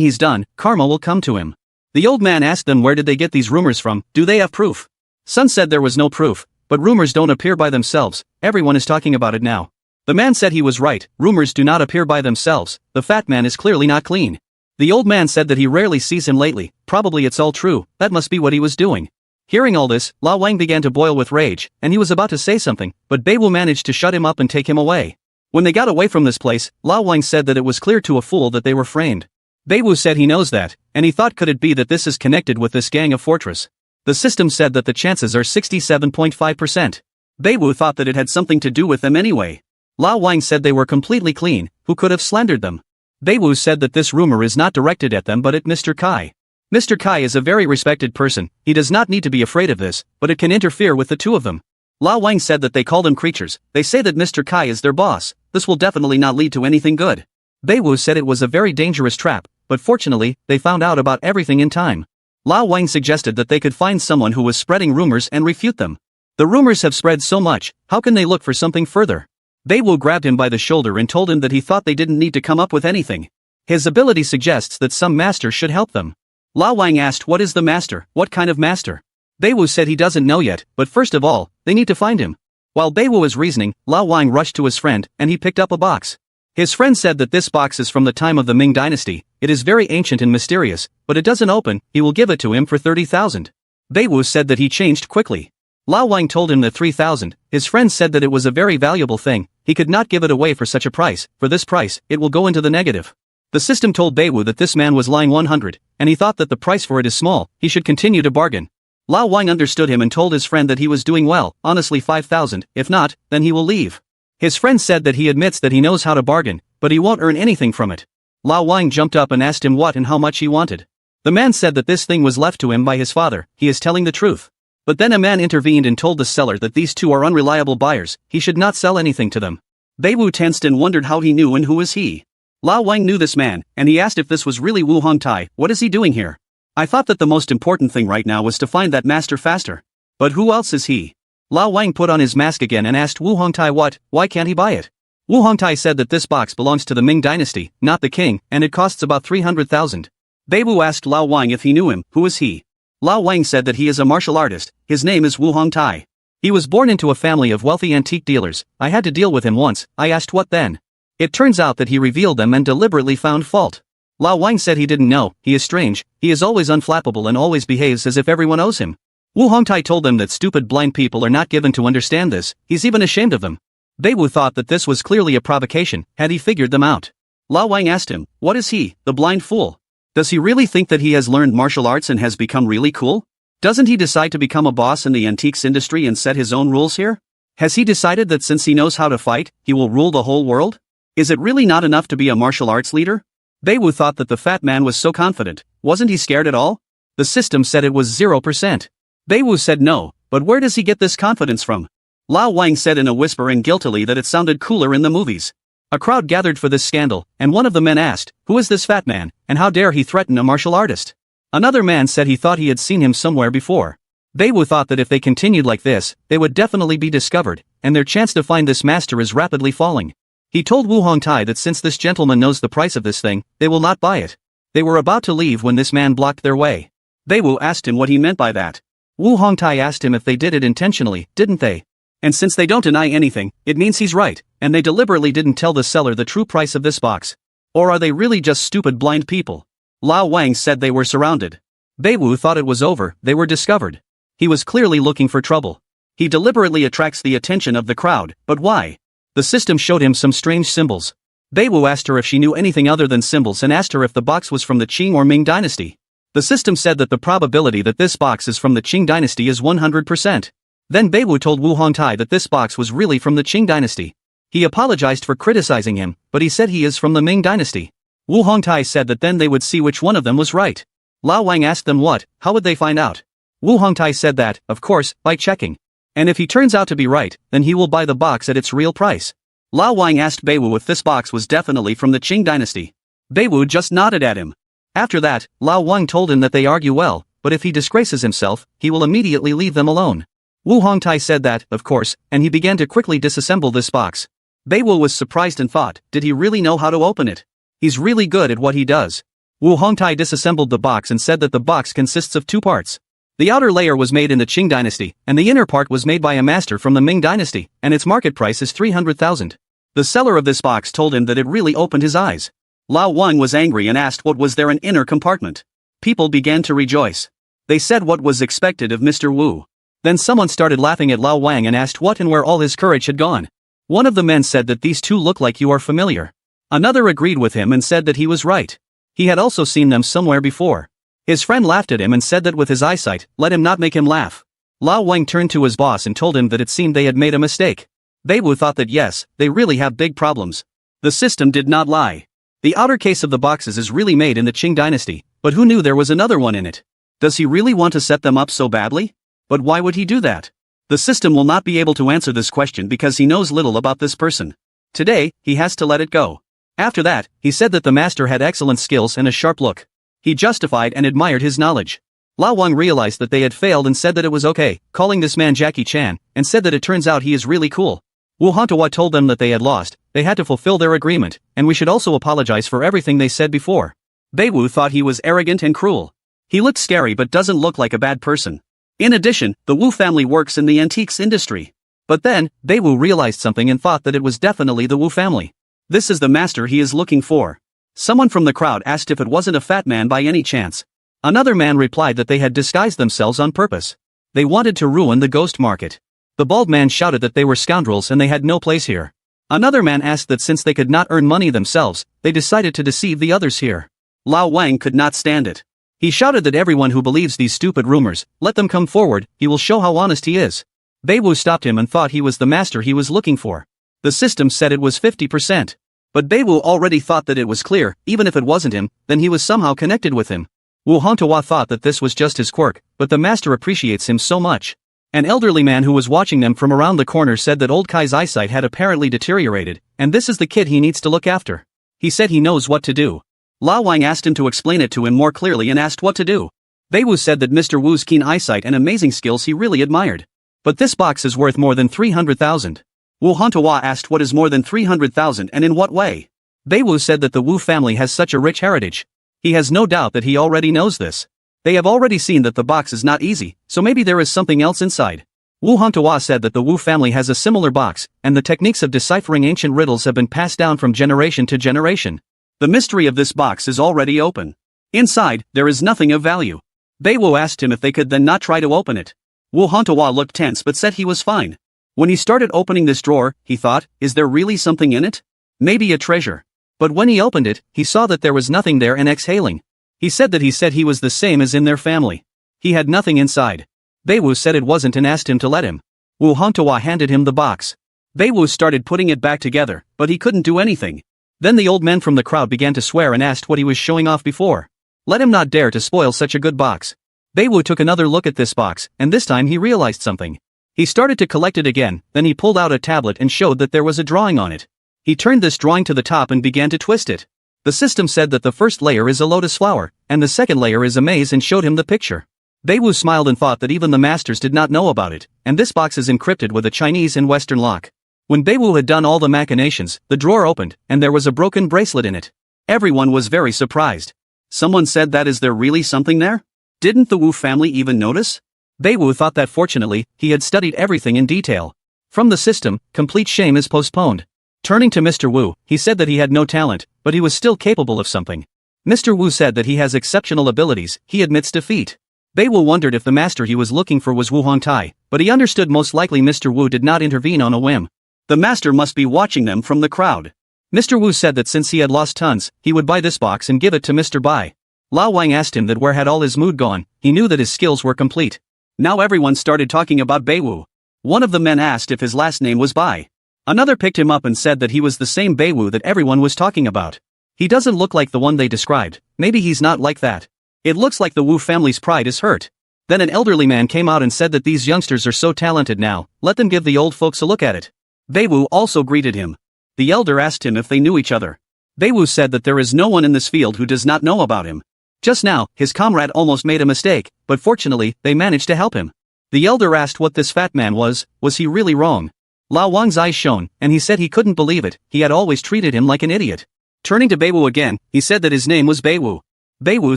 he's done, karma will come to him. The old man asked them where did they get these rumors from, do they have proof? Sun said there was no proof, but rumors don't appear by themselves, everyone is talking about it now. The man said he was right, rumors do not appear by themselves, the fat man is clearly not clean. The old man said that he rarely sees him lately, probably it's all true, that must be what he was doing. Hearing all this, Lao Wang began to boil with rage, and he was about to say something, but Bai Wu managed to shut him up and take him away. When they got away from this place, Lao Wang said that it was clear to a fool that they were framed. Bai Wu said he knows that, and he thought could it be that this is connected with this gang of fortress. The system said that the chances are 67.5%. Bai Wu thought that it had something to do with them anyway. Lao Wang said they were completely clean, who could have slandered them? Bai Wu said that this rumor is not directed at them but at Mr. Kai. Mr. Kai is a very respected person, he does not need to be afraid of this, but it can interfere with the two of them. Lao Wang said that they call them creatures, they say that Mr. Kai is their boss, this will definitely not lead to anything good. Bai Wu said it was a very dangerous trap, but fortunately, they found out about everything in time. Lao Wang suggested that they could find someone who was spreading rumors and refute them. The rumors have spread so much, how can they look for something further? Bai Wu grabbed him by the shoulder and told him that he thought they didn't need to come up with anything. His ability suggests that some master should help them. Lao Wang asked what is the master, what kind of master? Bai Wu said he doesn't know yet, but first of all, they need to find him. While Bai Wu was reasoning, Lao Wang rushed to his friend, and he picked up a box. His friend said that this box is from the time of the Ming dynasty, it is very ancient and mysterious, but it doesn't open, he will give it to him for 30,000. Bai Wu said that he changed quickly. Lao Wang told him that 3,000, his friend said that it was a very valuable thing, he could not give it away for such a price, for this price, it will go into the negative. The system told Bai Wu that this man was lying 100, and he thought that the price for it is small, he should continue to bargain. Lao Wang understood him and told his friend that he was doing well, honestly 5,000, if not, then he will leave. His friend said that he admits that he knows how to bargain, but he won't earn anything from it. Lao Wang jumped up and asked him what and how much he wanted. The man said that this thing was left to him by his father, he is telling the truth. But then a man intervened and told the seller that these two are unreliable buyers, he should not sell anything to them. Bai Wu tensed and wondered how he knew and who was he. Lao Wang knew this man, and he asked if this was really Wu Hongtai, what is he doing here? I thought that the most important thing right now was to find that master faster. But who else is he? Lao Wang put on his mask again and asked Wu Hongtai why can't he buy it? Wu Hongtai said that this box belongs to the Ming dynasty, not the king, and it costs about 300,000. Bai Wu asked Lao Wang if he knew him, who is he? Lao Wang said that he is a martial artist, his name is Wu Hongtai. He was born into a family of wealthy antique dealers, I had to deal with him once, I asked what then? It turns out that he revealed them and deliberately found fault. Lao Wang said he didn't know, he is strange, he is always unflappable and always behaves as if everyone owes him. Wu Hongtai told them that stupid blind people are not given to understand this, he's even ashamed of them. Bai Wu thought that this was clearly a provocation, had he figured them out. Lao Wang asked him, what is he, the blind fool? Does he really think that he has learned martial arts and has become really cool? Doesn't he decide to become a boss in the antiques industry and set his own rules here? Has he decided that since he knows how to fight, he will rule the whole world? Is it really not enough to be a martial arts leader? Bai Wu thought that the fat man was so confident, wasn't he scared at all? The system said it was 0%. Bai Wu said no, but where does he get this confidence from? Lao Wang said in a whisper and guiltily that it sounded cooler in the movies. A crowd gathered for this scandal, and one of the men asked, who is this fat man, and how dare he threaten a martial artist? Another man said he thought he had seen him somewhere before. Bai Wu thought that if they continued like this, they would definitely be discovered, and their chance to find this master is rapidly falling. He told Wu Hongtai that since this gentleman knows the price of this thing, they will not buy it. They were about to leave when this man blocked their way. Bai Wu asked him what he meant by that. Wu Hongtai asked him if they did it intentionally, didn't they? And since they don't deny anything, it means he's right, and they deliberately didn't tell the seller the true price of this box. Or are they really just stupid blind people? Lao Wang said they were surrounded. Bai Wu thought it was over, they were discovered. He was clearly looking for trouble. He deliberately attracts the attention of the crowd, but why? The system showed him some strange symbols. Bai Wu asked her if she knew anything other than symbols and asked her if the box was from the Qing or Ming dynasty. The system said that the probability that this box is from the Qing dynasty is 100%. Then Bai Wu told Wu Hongtai that this box was really from the Qing dynasty. He apologized for criticizing him, but he said he is from the Ming dynasty. Wu Hongtai said that then they would see which one of them was right. Lao Wang asked them what, how would they find out? Wu Hongtai said that, of course, by checking. And if he turns out to be right, then he will buy the box at its real price. Lao Wang asked Bai Wu if this box was definitely from the Qing dynasty. Bai Wu just nodded at him. After that, Lao Wang told him that they argue well, but if he disgraces himself, he will immediately leave them alone. Wu Hongtai said that, of course, and he began to quickly disassemble this box. Bai Wu was surprised and thought, did he really know how to open it? He's really good at what he does. Wu Hongtai disassembled the box and said that the box consists of two parts. The outer layer was made in the Qing dynasty, and the inner part was made by a master from the Ming dynasty, and its market price is 300,000. The seller of this box told him that it really opened his eyes. Lao Wang was angry and asked what was there an inner compartment. People began to rejoice. They said what was expected of Mr. Wu. Then someone started laughing at Lao Wang and asked what and where all his courage had gone. One of the men said that these two look like you are familiar. Another agreed with him and said that he was right. He had also seen them somewhere before. His friend laughed at him and said that with his eyesight, let him not make him laugh. Lao Wang turned to his boss and told him that it seemed they had made a mistake. Bai Wu thought that yes, they really have big problems. The system did not lie. The outer case of the boxes is really made in the Qing dynasty, but who knew there was another one in it? Does he really want to set them up so badly? But why would he do that? The system will not be able to answer this question because he knows little about this person. Today, he has to let it go. After that, he said that the master had excellent skills and a sharp look. He justified and admired his knowledge. Lao Wang realized that they had failed and said that it was okay, calling this man Jackie Chan, and said that it turns out he is really cool. Wu Hantawa told them that they had lost, they had to fulfill their agreement, and we should also apologize for everything they said before. Bai Wu thought he was arrogant and cruel. He looked scary but doesn't look like a bad person. In addition, the Wu family works in the antiques industry. But then, Bai Wu realized something and thought that it was definitely the Wu family. This is the master he is looking for. Someone from the crowd asked if it wasn't a fat man by any chance. Another man replied that they had disguised themselves on purpose. They wanted to ruin the ghost market. The bald man shouted that they were scoundrels and they had no place here. Another man asked that since they could not earn money themselves, they decided to deceive the others here. Lao Wang could not stand it. He shouted that everyone who believes these stupid rumors, let them come forward, he will show how honest he is. Bai Wu stopped him and thought he was the master he was looking for. The system said it was 50%. But Bai Wu already thought that it was clear, even if it wasn't him, then he was somehow connected with him. Wu Hantawa thought that this was just his quirk, but the master appreciates him so much. An elderly man who was watching them from around the corner said that old Kai's eyesight had apparently deteriorated, and this is the kid he needs to look after. He said he knows what to do. Lao Wang asked him to explain it to him more clearly and asked what to do. Bai Wu said that Mr. Wu's keen eyesight and amazing skills he really admired. But this box is worth more than 300,000. Wu Hantawa asked what is more than 300,000 and in what way. Bai Wu said that the Wu family has such a rich heritage. He has no doubt that he already knows this. They have already seen that the box is not easy, so maybe there is something else inside. Wu Hantawa said that the Wu family has a similar box, and the techniques of deciphering ancient riddles have been passed down from generation to generation. The mystery of this box is already open. Inside, there is nothing of value. Bai Wu asked him if they could then not try to open it. Wu Hantawa looked tense but said he was fine. When he started opening this drawer, he thought, is there really something in it? Maybe a treasure. But when he opened it, he saw that there was nothing there and exhaling. He said he was the same as in their family. He had nothing inside. Bai Wu said it wasn't and asked him to let him. Wu Hantawa handed him the box. Bai Wu started putting it back together, but he couldn't do anything. Then the old men from the crowd began to swear and asked what he was showing off before. Let him not dare to spoil such a good box. Bai Wu took another look at this box, and this time he realized something. He started to collect it again, then he pulled out a tablet and showed that there was a drawing on it. He turned this drawing to the top and began to twist it. The system said that the first layer is a lotus flower, and the second layer is a maze and showed him the picture. Bai Wu smiled and thought that even the masters did not know about it, and this box is encrypted with a Chinese and Western lock. When Bai Wu had done all the machinations, the drawer opened, and there was a broken bracelet in it. Everyone was very surprised. Someone said that is there really something there? Didn't the Wu family even notice? Bai Wu thought that fortunately, he had studied everything in detail. From the system, complete shame is postponed. Turning to Mr. Wu, he said that he had no talent, but he was still capable of something. Mr. Wu said that he has exceptional abilities, he admits defeat. Bai Wu wondered if the master he was looking for was Wu Hongtai, but he understood most likely Mr. Wu did not intervene on a whim. The master must be watching them from the crowd. Mr. Wu said that since he had lost tons, he would buy this box and give it to Mr. Bai. Lao Wang asked him that where had all his mood gone, he knew that his skills were complete. Now everyone started talking about Bai Wu. One of the men asked if his last name was Bai. Another picked him up and said that he was the same Bai Wu that everyone was talking about. He doesn't look like the one they described, maybe he's not like that. It looks like the Wu family's pride is hurt. Then an elderly man came out and said that these youngsters are so talented now, let them give the old folks a look at it. Bai Wu also greeted him. The elder asked him if they knew each other. Bai Wu said that there is no one in this field who does not know about him. Just now, his comrade almost made a mistake, but fortunately, they managed to help him. The elder asked what this fat man was he really wrong? Lao Wang's eyes shone, and he said he couldn't believe it, he had always treated him like an idiot. Turning to Bai Wu again, he said that his name was Bai Wu. Bai Wu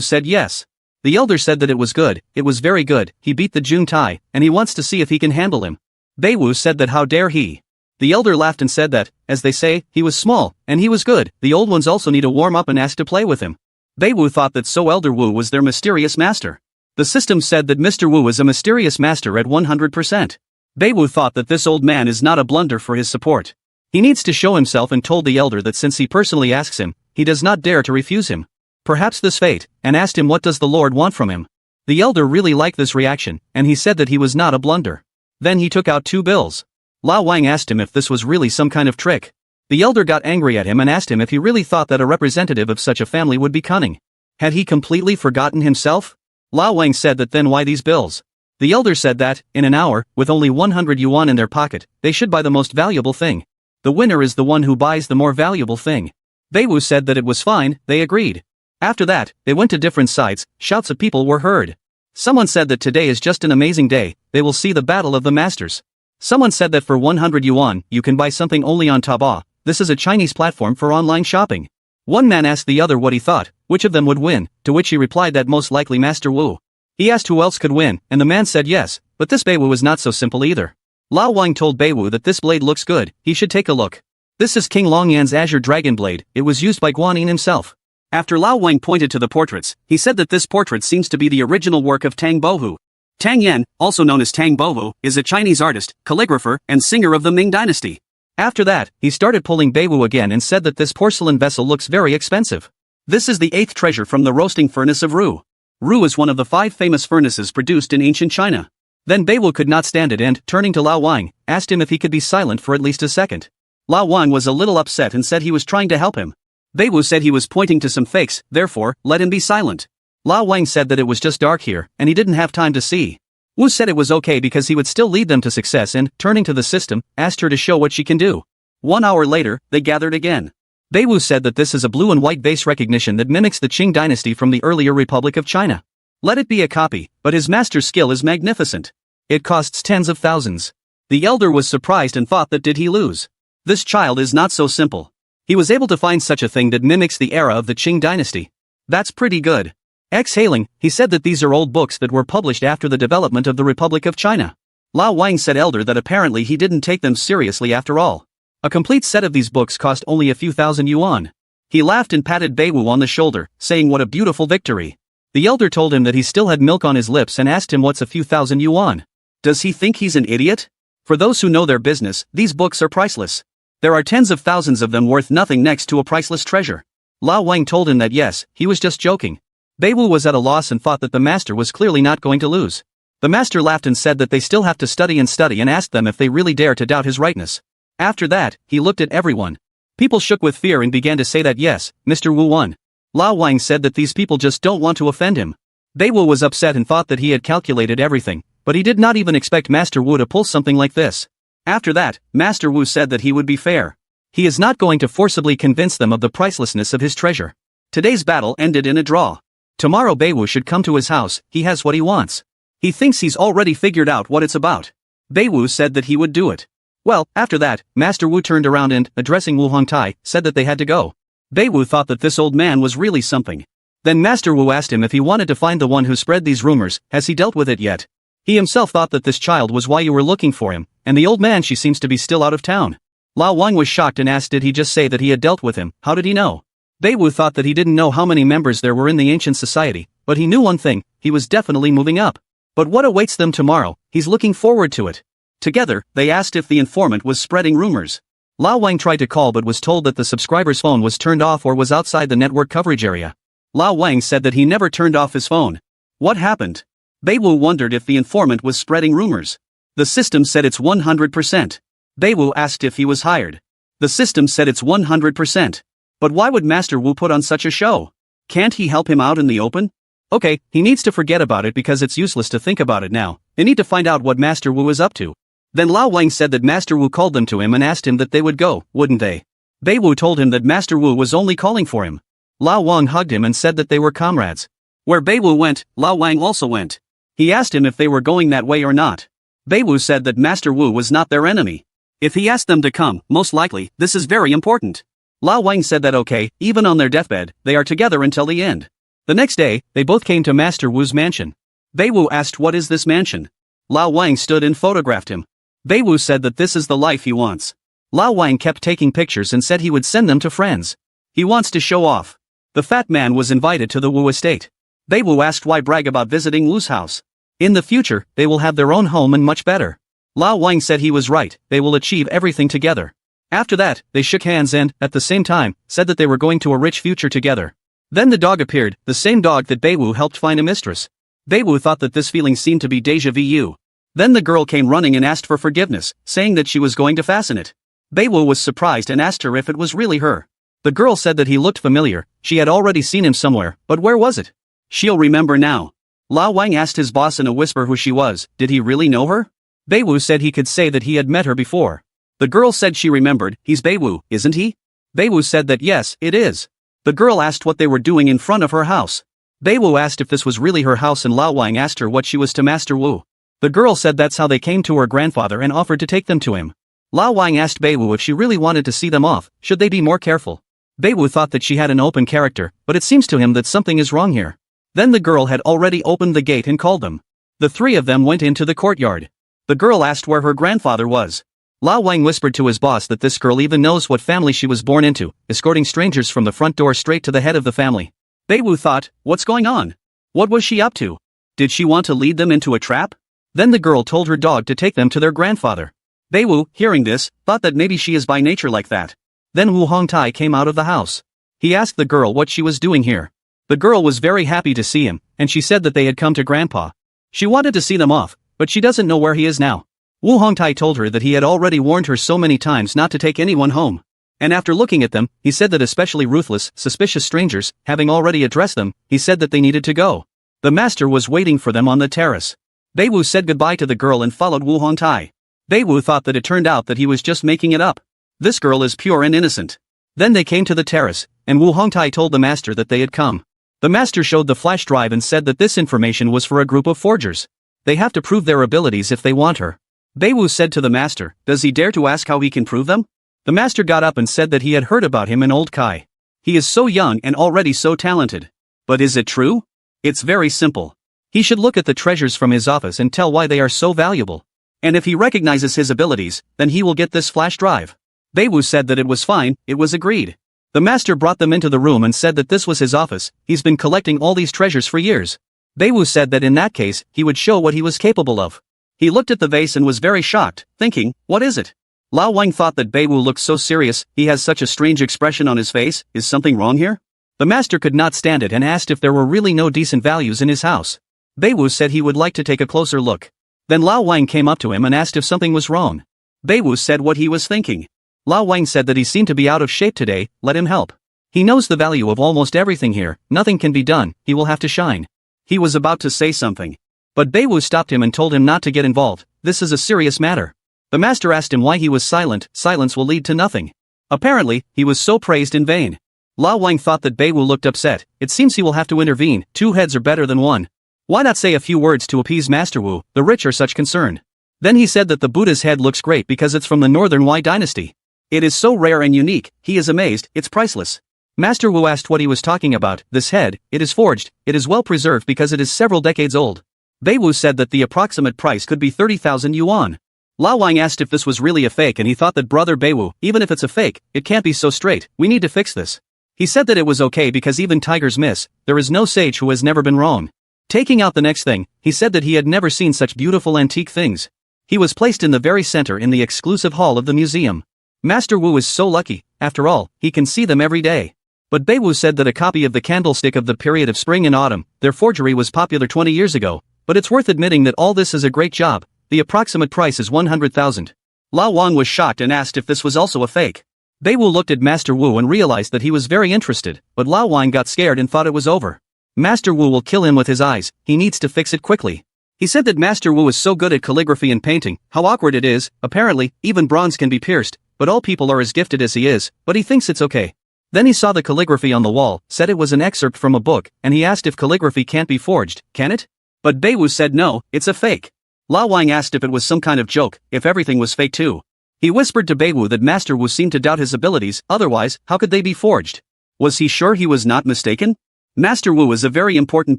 said yes. The elder said that it was good, it was very good, he beat the Jun Tai, and he wants to see if he can handle him. Bai Wu said that how dare he. The elder laughed and said that, as they say, he was small, and he was good, the old ones also need to warm up and ask to play with him. Bai Wu thought that so Elder Wu was their mysterious master. The system said that Mr. Wu is a mysterious master at 100%. Bai Wu thought that this old man is not a blunder for his support. He needs to show himself and told the elder that since he personally asks him, he does not dare to refuse him. Perhaps this fate, and asked him what does the Lord want from him. The elder really liked this reaction, and he said that he was not a blunder. Then he took out 2 bills. Lao Wang asked him if this was really some kind of trick. The elder got angry at him and asked him if he really thought that a representative of such a family would be cunning. Had he completely forgotten himself? Lao Wang said that then why these bills? The elder said that, in an hour, with only 100 yuan in their pocket, they should buy the most valuable thing. The winner is the one who buys the more valuable thing. Bai Wu said that it was fine, they agreed. After that, they went to different sides, shouts of people were heard. Someone said that today is just an amazing day, they will see the battle of the masters. Someone said that for 100 yuan, you can buy something only on Taobao, this is a Chinese platform for online shopping. One man asked the other what he thought, which of them would win, to which he replied that most likely Master Wu. He asked who else could win, and the man said yes, but this Bai Wu was not so simple either. Lao Wang told Bai Wu that this blade looks good, he should take a look. This is King Longyan's Azure Dragon Blade, it was used by Guanyin himself. After Lao Wang pointed to the portraits, he said that this portrait seems to be the original work of Tang Bohu. Tang Yan, also known as Tang Bohu, is a Chinese artist, calligrapher, and singer of the Ming dynasty. After that, he started pulling Bai Wu again and said that this porcelain vessel looks very expensive. This is the 8th treasure from the roasting furnace of Ru. Ru is one of the 5 famous furnaces produced in ancient China. Then Bai Wu could not stand it and, turning to Lao Wang, asked him if he could be silent for at least a second. Lao Wang was a little upset and said he was trying to help him. Bai Wu said he was pointing to some fakes, therefore, let him be silent. Lao Wang said that it was just dark here, and he didn't have time to see. Wu said it was okay because he would still lead them to success and, turning to the system, asked her to show what she can do. 1 hour later, they gathered again. Bai Wu said that this is a blue and white base recognition that mimics the Qing dynasty from the earlier Republic of China. Let it be a copy, but his master's skill is magnificent. It costs tens of thousands. The elder was surprised and thought that did he lose? This child is not so simple. He was able to find such a thing that mimics the era of the Qing dynasty. That's pretty good. Exhaling, he said that these are old books that were published after the development of the Republic of China. Lao Wang said elder that apparently he didn't take them seriously after all. A complete set of these books cost only a few thousand yuan. He laughed and patted Bai Wu on the shoulder, saying what a beautiful victory. The elder told him that he still had milk on his lips and asked him what's a few thousand yuan. Does he think he's an idiot? For those who know their business, these books are priceless. There are tens of thousands of them worth nothing next to a priceless treasure. Lao Wang told him that yes, he was just joking. Bai Wu was at a loss and thought that the master was clearly not going to lose. The master laughed and said that they still have to study and asked them if they really dare to doubt his rightness. After that, he looked at everyone. People shook with fear and began to say that yes, Mr. Wu won. Lao Wang said that these people just don't want to offend him. Bai Wu was upset and thought that he had calculated everything, but he did not even expect Master Wu to pull something like this. After that, Master Wu said that he would be fair. He is not going to forcibly convince them of the pricelessness of his treasure. Today's battle ended in a draw. Tomorrow Bai Wu should come to his house, he has what he wants. He thinks he's already figured out what it's about. Bai Wu said that he would do it. Well, after that, Master Wu turned around and, addressing Wu Hongtai, said that they had to go. Bai Wu thought that this old man was really something. Then Master Wu asked him if he wanted to find the one who spread these rumors, has he dealt with it yet? He himself thought that this child was why you were looking for him, and the old man she seems to be still out of town. Lao Wang was shocked and asked did he just say that he had dealt with him, how did he know? Bai Wu thought that he didn't know how many members there were in the ancient society, but he knew one thing, he was definitely moving up. But what awaits them tomorrow, he's looking forward to it. Together, they asked if the informant was spreading rumors. Lao Wang tried to call but was told that the subscriber's phone was turned off or was outside the network coverage area. Lao Wang said that he never turned off his phone. What happened? Bai Wu wondered if the informant was spreading rumors. The system said it's 100%. Bai Wu asked if he was hired. The system said it's 100%. But why would Master Wu put on such a show? Can't he help him out in the open? Okay, he needs to forget about it because it's useless to think about it now. They need to find out what Master Wu is up to. Then Lao Wang said that Master Wu called them to him and asked him that they would go, wouldn't they? Bai Wu told him that Master Wu was only calling for him. Lao Wang hugged him and said that they were comrades. Where Bai Wu went, Lao Wang also went. He asked him if they were going that way or not. Bai Wu said that Master Wu was not their enemy. If he asked them to come, most likely, this is very important. Lao Wang said that okay, even on their deathbed, they are together until the end. The next day, they both came to Master Wu's mansion. Bai Wu asked what is this mansion? Lao Wang stood and photographed him. Bai Wu said that this is the life he wants. Lao Wang kept taking pictures and said he would send them to friends. He wants to show off. The fat man was invited to the Wu estate. Bai Wu asked why brag about visiting Wu's house. In the future, they will have their own home and much better. Lao Wang said he was right, they will achieve everything together. After that, they shook hands and, at the same time, said that they were going to a rich future together. Then the dog appeared, the same dog that Bai Wu helped find a mistress. Bai Wu thought that this feeling seemed to be déjà vu. Then the girl came running and asked for forgiveness, saying that she was going to fasten it. Bai Wu was surprised and asked her if it was really her. The girl said that he looked familiar, she had already seen him somewhere, but where was it? She'll remember now. Lao Wang asked his boss in a whisper who she was, did he really know her? Bai Wu said he could say that he had met her before. The girl said she remembered, he's Bai Wu, isn't he? Bai Wu said that yes, it is. The girl asked what they were doing in front of her house. Bai Wu asked if this was really her house and Lao Wang asked her what she was to Master Wu. The girl said that's how they came to her grandfather and offered to take them to him. Lao Wang asked Bai Wu if she really wanted to see them off, should they be more careful. Bai Wu thought that she had an open character, but it seems to him that something is wrong here. Then the girl had already opened the gate and called them. The three of them went into the courtyard. The girl asked where her grandfather was. Lao Wang whispered to his boss that this girl even knows what family she was born into, escorting strangers from the front door straight to the head of the family. Bai Wu thought, what's going on? What was she up to? Did she want to lead them into a trap? Then the girl told her dog to take them to their grandfather. Bai Wu, hearing this, thought that maybe she is by nature like that. Then Wu Hongtai came out of the house. He asked the girl what she was doing here. The girl was very happy to see him, and she said that they had come to Grandpa. She wanted to see them off, but she doesn't know where he is now. Wu Hongtai told her that he had already warned her so many times not to take anyone home. And after looking at them, he said that especially ruthless, suspicious strangers, having already addressed them, he said that they needed to go. The master was waiting for them on the terrace. Bai Wu said goodbye to the girl and followed Wu Hongtai. Bai Wu thought that it turned out that he was just making it up. This girl is pure and innocent. Then they came to the terrace, and Wu Hongtai told the master that they had come. The master showed the flash drive and said that this information was for a group of forgers. They have to prove their abilities if they want her. Bai Wu said to the master, does he dare to ask how he can prove them? The master got up and said that he had heard about him in Old Kai. He is so young and already so talented. But is it true? It's very simple. He should look at the treasures from his office and tell why they are so valuable. And if he recognizes his abilities, then he will get this flash drive. Bai Wu said that it was fine, it was agreed. The master brought them into the room and said that this was his office, he's been collecting all these treasures for years. Bai Wu said that in that case, he would show what he was capable of. He looked at the vase and was very shocked, thinking, what is it? Lao Wang thought that Bai Wu looked so serious, he has such a strange expression on his face, is something wrong here? The master could not stand it and asked if there were really no decent values in his house. Bai Wu said he would like to take a closer look. Then Lao Wang came up to him and asked if something was wrong. Bai Wu said what he was thinking. Lao Wang said that he seemed to be out of shape today, let him help. He knows the value of almost everything here, nothing can be done, he will have to shine. He was about to say something. But Bai Wu stopped him and told him not to get involved, this is a serious matter. The master asked him why he was silent, silence will lead to nothing. Apparently, he was so praised in vain. Lao Wang thought that Bai Wu looked upset, it seems he will have to intervene, 2 heads are better than 1. Why not say a few words to appease Master Wu, the rich are such concerned. Then he said that the Buddha's head looks great because it's from the Northern Wei dynasty. It is so rare and unique, he is amazed, it's priceless. Master Wu asked what he was talking about, this head, it is forged, it is well preserved because it is several decades old. Bai Wu said that the approximate price could be 30,000 yuan. Lao Wang asked if this was really a fake and he thought that brother Bai Wu, even if it's a fake, it can't be so straight, we need to fix this. He said that it was okay because even tigers miss, there is no sage who has never been wrong. Taking out the next thing, he said that he had never seen such beautiful antique things. He was placed in the very center in the exclusive hall of the museum. Master Wu is so lucky, after all, he can see them every day. But Bai Wu said that a copy of the candlestick of the period of spring and autumn, their forgery was popular 20 years ago, but it's worth admitting that all this is a great job, the approximate price is 100,000. Lao Wang was shocked and asked if this was also a fake. Bai Wu looked at Master Wu and realized that he was very interested, but Lao Wang got scared and thought it was over. Master Wu will kill him with his eyes, he needs to fix it quickly. He said that Master Wu is so good at calligraphy and painting, how awkward it is, apparently, even bronze can be pierced, but all people are as gifted as he is, but he thinks it's okay. Then he saw the calligraphy on the wall, said it was an excerpt from a book, and he asked if calligraphy can't be forged, can it? But Bai Wu said no, it's a fake. Lao Wang asked if it was some kind of joke, if everything was fake too. He whispered to Bai Wu that Master Wu seemed to doubt his abilities, otherwise, how could they be forged? Was he sure he was not mistaken? Master Wu is a very important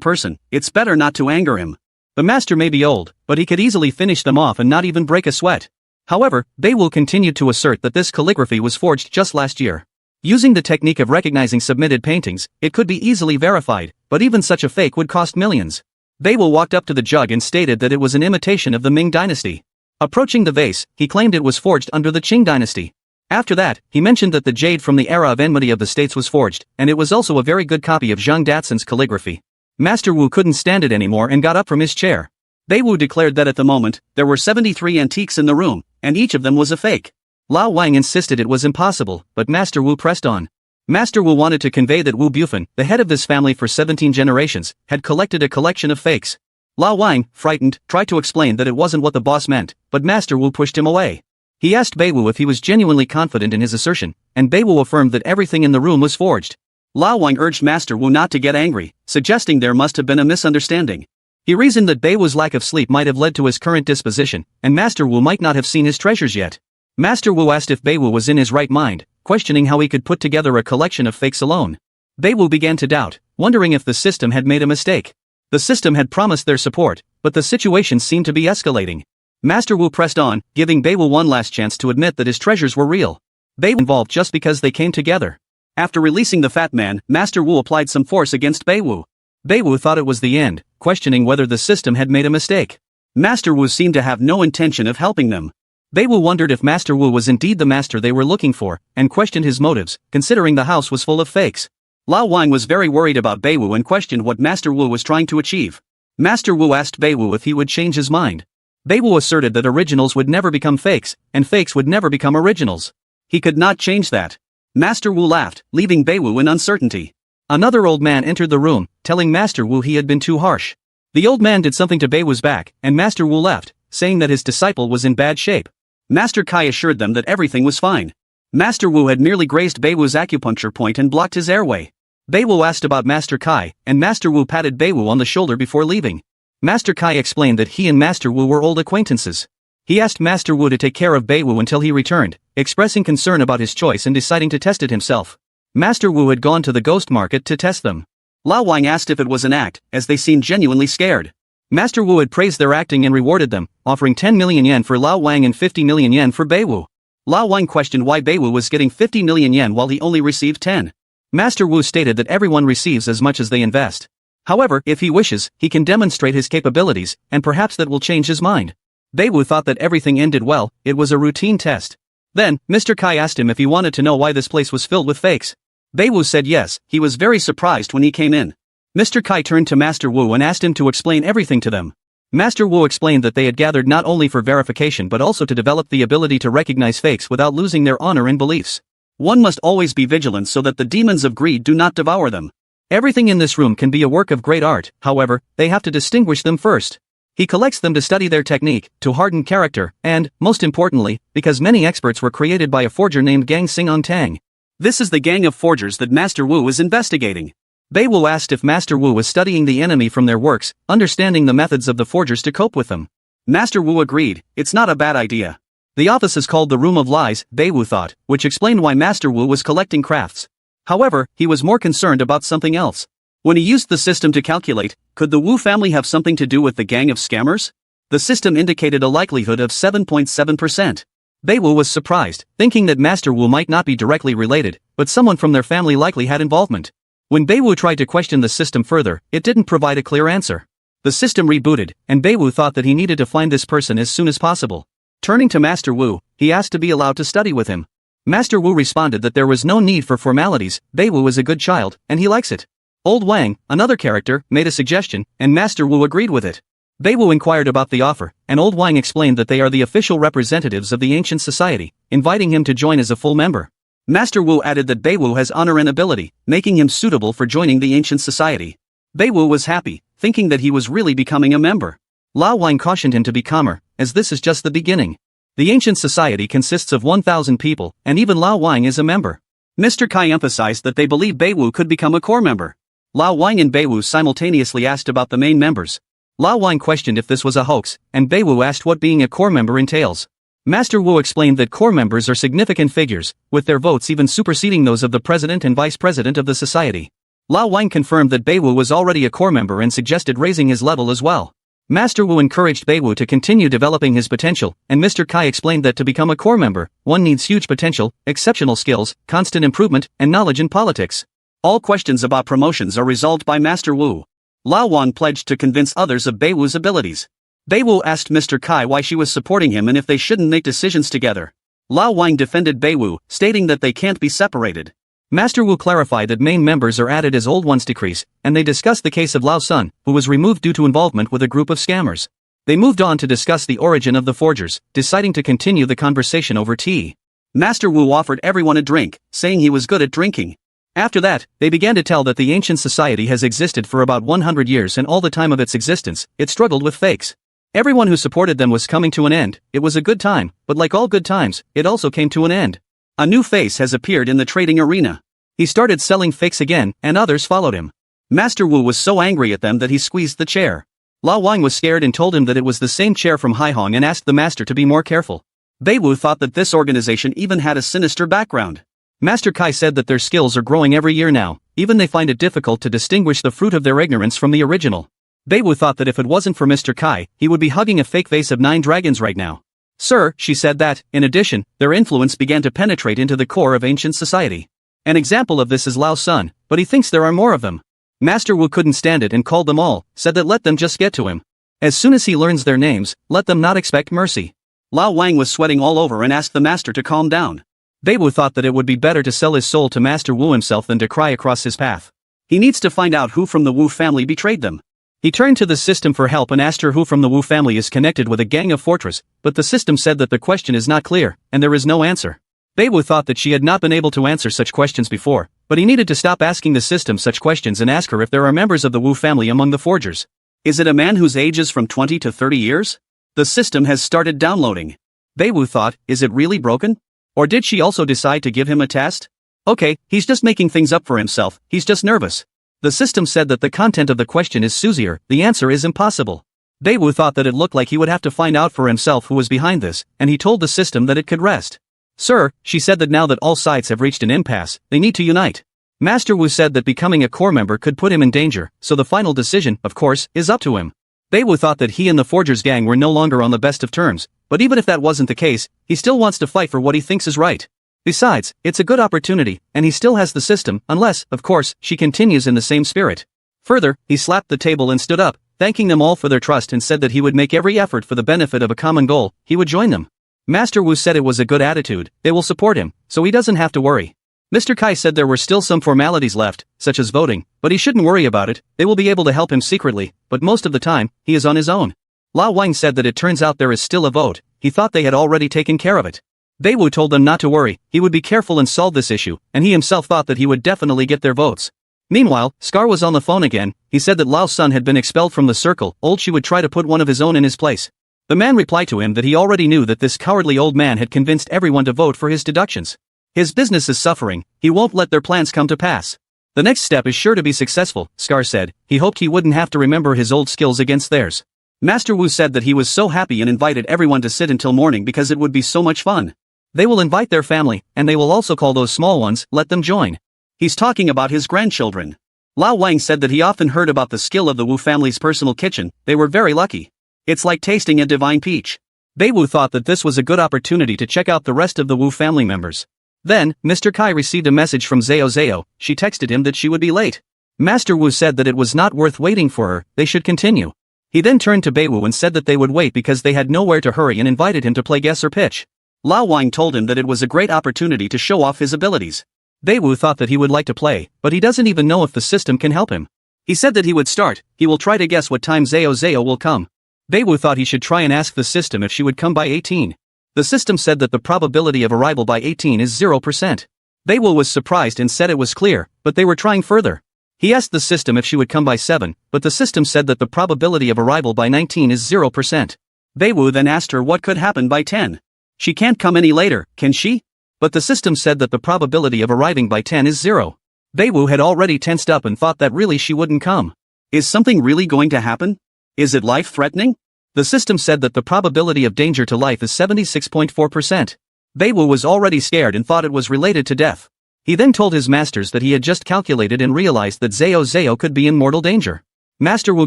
person, it's better not to anger him. The master may be old, but he could easily finish them off and not even break a sweat. However, Bai Wu continued to assert that this calligraphy was forged just last year. Using the technique of recognizing submitted paintings, it could be easily verified, but even such a fake would cost millions. Bai Wu walked up to the jug and stated that it was an imitation of the Ming dynasty. Approaching the vase, he claimed it was forged under the Qing dynasty. After that, he mentioned that the jade from the era of enmity of the states was forged, and it was also a very good copy of Zhang Datson's calligraphy. Master Wu couldn't stand it anymore and got up from his chair. Bai Wu declared that at the moment, there were 73 antiques in the room, and each of them was a fake. Lao Wang insisted it was impossible, but Master Wu pressed on. Master Wu wanted to convey that Wu Bufan, the head of this family for 17 generations, had collected a collection of fakes. Lao Wang, frightened, tried to explain that it wasn't what the boss meant, but Master Wu pushed him away. He asked Bai Wu if he was genuinely confident in his assertion, and Bai Wu affirmed that everything in the room was forged. Lao Wang urged Master Wu not to get angry, suggesting there must have been a misunderstanding. He reasoned that Bai Wu's lack of sleep might have led to his current disposition, and Master Wu might not have seen his treasures yet. Master Wu asked if Bai Wu was in his right mind, questioning how he could put together a collection of fakes alone. Bai Wu began to doubt, wondering if the system had made a mistake. The system had promised their support, but the situation seemed to be escalating. Master Wu pressed on, giving Bai Wu one last chance to admit that his treasures were real. Bai Wu involved just because they came together. After releasing the fat man, Master Wu applied some force against Bai Wu. Bai Wu thought it was the end, questioning whether the system had made a mistake. Master Wu seemed to have no intention of helping them. Bai Wu wondered if Master Wu was indeed the master they were looking for, and questioned his motives, considering the house was full of fakes. Lao Wang was very worried about Bai Wu and questioned what Master Wu was trying to achieve. Master Wu asked Bai Wu if he would change his mind. Bai Wu asserted that originals would never become fakes, and fakes would never become originals. He could not change that. Master Wu laughed, leaving Bai Wu in uncertainty. Another old man entered the room, telling Master Wu he had been too harsh. The old man did something to Bai Wu's back, and Master Wu left, saying that his disciple was in bad shape. Master Kai assured them that everything was fine. Master Wu had merely grazed Bai Wu's acupuncture point and blocked his airway. Bai Wu asked about Master Kai, and Master Wu patted Bai Wu on the shoulder before leaving. Master Kai explained that he and Master Wu were old acquaintances. He asked Master Wu to take care of Bai Wu until he returned, expressing concern about his choice and deciding to test it himself. Master Wu had gone to the ghost market to test them. Lao Wang asked if it was an act, as they seemed genuinely scared. Master Wu had praised their acting and rewarded them, offering 10 million yen for Lao Wang and 50 million yen for Bai Wu. Lao Wang questioned why Bai Wu was getting 50 million yen while he only received 10. Master Wu stated that everyone receives as much as they invest. However, if he wishes, he can demonstrate his capabilities, and perhaps that will change his mind. Bai Wu thought that everything ended well, it was a routine test. Then, Mr. Kai asked him if he wanted to know why this place was filled with fakes. Bai Wu said yes, he was very surprised when he came in. Mr. Kai turned to Master Wu and asked him to explain everything to them. Master Wu explained that they had gathered not only for verification but also to develop the ability to recognize fakes without losing their honor and beliefs. One must always be vigilant so that the demons of greed do not devour them. Everything in this room can be a work of great art, however, they have to distinguish them first. He collects them to study their technique, to harden character, and, most importantly, because many experts were created by a forger named Gang Sing-on Tang. This is the gang of forgers that Master Wu is investigating. Bai Wu asked if Master Wu was studying the enemy from their works, understanding the methods of the forgers to cope with them. Master Wu agreed, it's not a bad idea. The office is called the Room of Lies, Bai Wu thought, which explained why Master Wu was collecting crafts. However, he was more concerned about something else. When he used the system to calculate, could the Wu family have something to do with the gang of scammers? The system indicated a likelihood of 7.7%. Bai Wu was surprised, thinking that Master Wu might not be directly related, but someone from their family likely had involvement. When Bai Wu tried to question the system further, it didn't provide a clear answer. The system rebooted, and Bai Wu thought that he needed to find this person as soon as possible. Turning to Master Wu, he asked to be allowed to study with him. Master Wu responded that there was no need for formalities, Bai Wu is a good child, and he likes it. Old Wang, another character, made a suggestion, and Master Wu agreed with it. Bai Wu inquired about the offer, and Old Wang explained that they are the official representatives of the ancient society, inviting him to join as a full member. Master Wu added that Bai Wu has honor and ability, making him suitable for joining the ancient society. Bai Wu was happy, thinking that he was really becoming a member. Lao Wang cautioned him to be calmer, as this is just the beginning. The ancient society consists of 1,000 people, and even Lao Wang is a member. Mr. Kai emphasized that they believe Bai Wu could become a core member. Lao Wang and Bai Wu simultaneously asked about the main members. Lao Wang questioned if this was a hoax, and Bai Wu asked what being a core member entails. Master Wu explained that core members are significant figures, with their votes even superseding those of the president and vice president of the society. Lao Wang confirmed that Bai Wu was already a core member and suggested raising his level as well. Master Wu encouraged Bai Wu to continue developing his potential, and Mr. Kai explained that to become a core member, one needs huge potential, exceptional skills, constant improvement, and knowledge in politics. All questions about promotions are resolved by Master Wu. Lao Wang pledged to convince others of Bai Wu's abilities. Bai Wu asked Mr. Kai why she was supporting him and if they shouldn't make decisions together. Lao Wang defended Bai Wu, stating that they can't be separated. Master Wu clarified that main members are added as old ones decrease, and they discussed the case of Lao Sun, who was removed due to involvement with a group of scammers. They moved on to discuss the origin of the forgers, deciding to continue the conversation over tea. Master Wu offered everyone a drink, saying he was good at drinking. After that, they began to tell that the ancient society has existed for about 100 years, and all the time of its existence, it struggled with fakes. Everyone who supported them was coming to an end. It was a good time, but like all good times, it also came to an end. A new face has appeared in the trading arena. He started selling fakes again, and others followed him. Master Wu was so angry at them that he squeezed the chair. Lao Wang was scared and told him that it was the same chair from Haihong and asked the master to be more careful. Bai Wu thought that this organization even had a sinister background. Master Kai said that their skills are growing every year now, even they find it difficult to distinguish the fruit of their ignorance from the original. Bai Wu thought that if it wasn't for Mr. Kai, he would be hugging a fake vase of 9 dragons right now. Sir, she said that, in addition, their influence began to penetrate into the core of ancient society. An example of this is Lao Sun, but he thinks there are more of them. Master Wu couldn't stand it and called them all, said that let them just get to him. As soon as he learns their names, let them not expect mercy. Lao Wang was sweating all over and asked the master to calm down. Bai Wu thought that it would be better to sell his soul to Master Wu himself than to cry across his path. He needs to find out who from the Wu family betrayed them. He turned to the system for help and asked her who from the Wu family is connected with a gang of fortress, but the system said that the question is not clear, and there is no answer. Bai Wu thought that she had not been able to answer such questions before, but he needed to stop asking the system such questions and ask her if there are members of the Wu family among the forgers. Is it a man whose age is from 20 to 30 years? The system has started downloading. Bai Wu thought, is it really broken? Or did she also decide to give him a test? Okay, he's just making things up for himself, he's just nervous. The system said that the content of the question is Suzier, the answer is impossible. Bai Wu thought that it looked like he would have to find out for himself who was behind this, and he told the system that it could rest. Sir, she said that now that all sides have reached an impasse, they need to unite. Master Wu said that becoming a core member could put him in danger, so the final decision, of course, is up to him. Bai Wu thought that he and the Forgers gang were no longer on the best of terms, but even if that wasn't the case, he still wants to fight for what he thinks is right. Besides, it's a good opportunity, and he still has the system, unless, of course, she continues in the same spirit. Further, he slapped the table and stood up, thanking them all for their trust and said that he would make every effort for the benefit of a common goal, he would join them. Master Wu said it was a good attitude, they will support him, so he doesn't have to worry. Mr. Kai said there were still some formalities left, such as voting, but he shouldn't worry about it, they will be able to help him secretly, but most of the time, he is on his own. Lao Wang said that it turns out there is still a vote, he thought they had already taken care of it. Bai Wu told them not to worry, he would be careful and solve this issue, and he himself thought that he would definitely get their votes. Meanwhile, Scar was on the phone again, he said that Lao's son had been expelled from the circle, she would try to put one of his own in his place. The man replied to him that he already knew that this cowardly old man had convinced everyone to vote for his deductions. His business is suffering, he won't let their plans come to pass. The next step is sure to be successful, Scar said, he hoped he wouldn't have to remember his old skills against theirs. Master Wu said that he was so happy and invited everyone to sit until morning because it would be so much fun. They will invite their family, and they will also call those small ones, let them join. He's talking about his grandchildren. Lao Wang said that he often heard about the skill of the Wu family's personal kitchen, they were very lucky. It's like tasting a divine peach. Bai Wu thought that this was a good opportunity to check out the rest of the Wu family members. Then, Mr. Kai received a message from Zao, she texted him that she would be late. Master Wu said that it was not worth waiting for her, they should continue. He then turned to Bai Wu and said that they would wait because they had nowhere to hurry and invited him to play guess or pitch. Lao Wang told him that it was a great opportunity to show off his abilities. Bai Wu thought that he would like to play, but he doesn't even know if the system can help him. He said that he would start, he will try to guess what time Zao will come. Bai Wu thought he should try and ask the system if she would come by 18. The system said that the probability of arrival by 18 is 0%. Bai Wu was surprised and said it was clear, but they were trying further. He asked the system if she would come by 7, but the system said that the probability of arrival by 19 is 0%. Bai Wu then asked her what could happen by 10. She can't come any later, can she? But the system said that the probability of arriving by 10 is 0. Bai Wu had already tensed up and thought that really she wouldn't come. Is something really going to happen? Is it life-threatening? The system said that the probability of danger to life is 76.4%. Bai Wu was already scared and thought it was related to death. He then told his masters that he had just calculated and realized that Zhao could be in mortal danger. Master Wu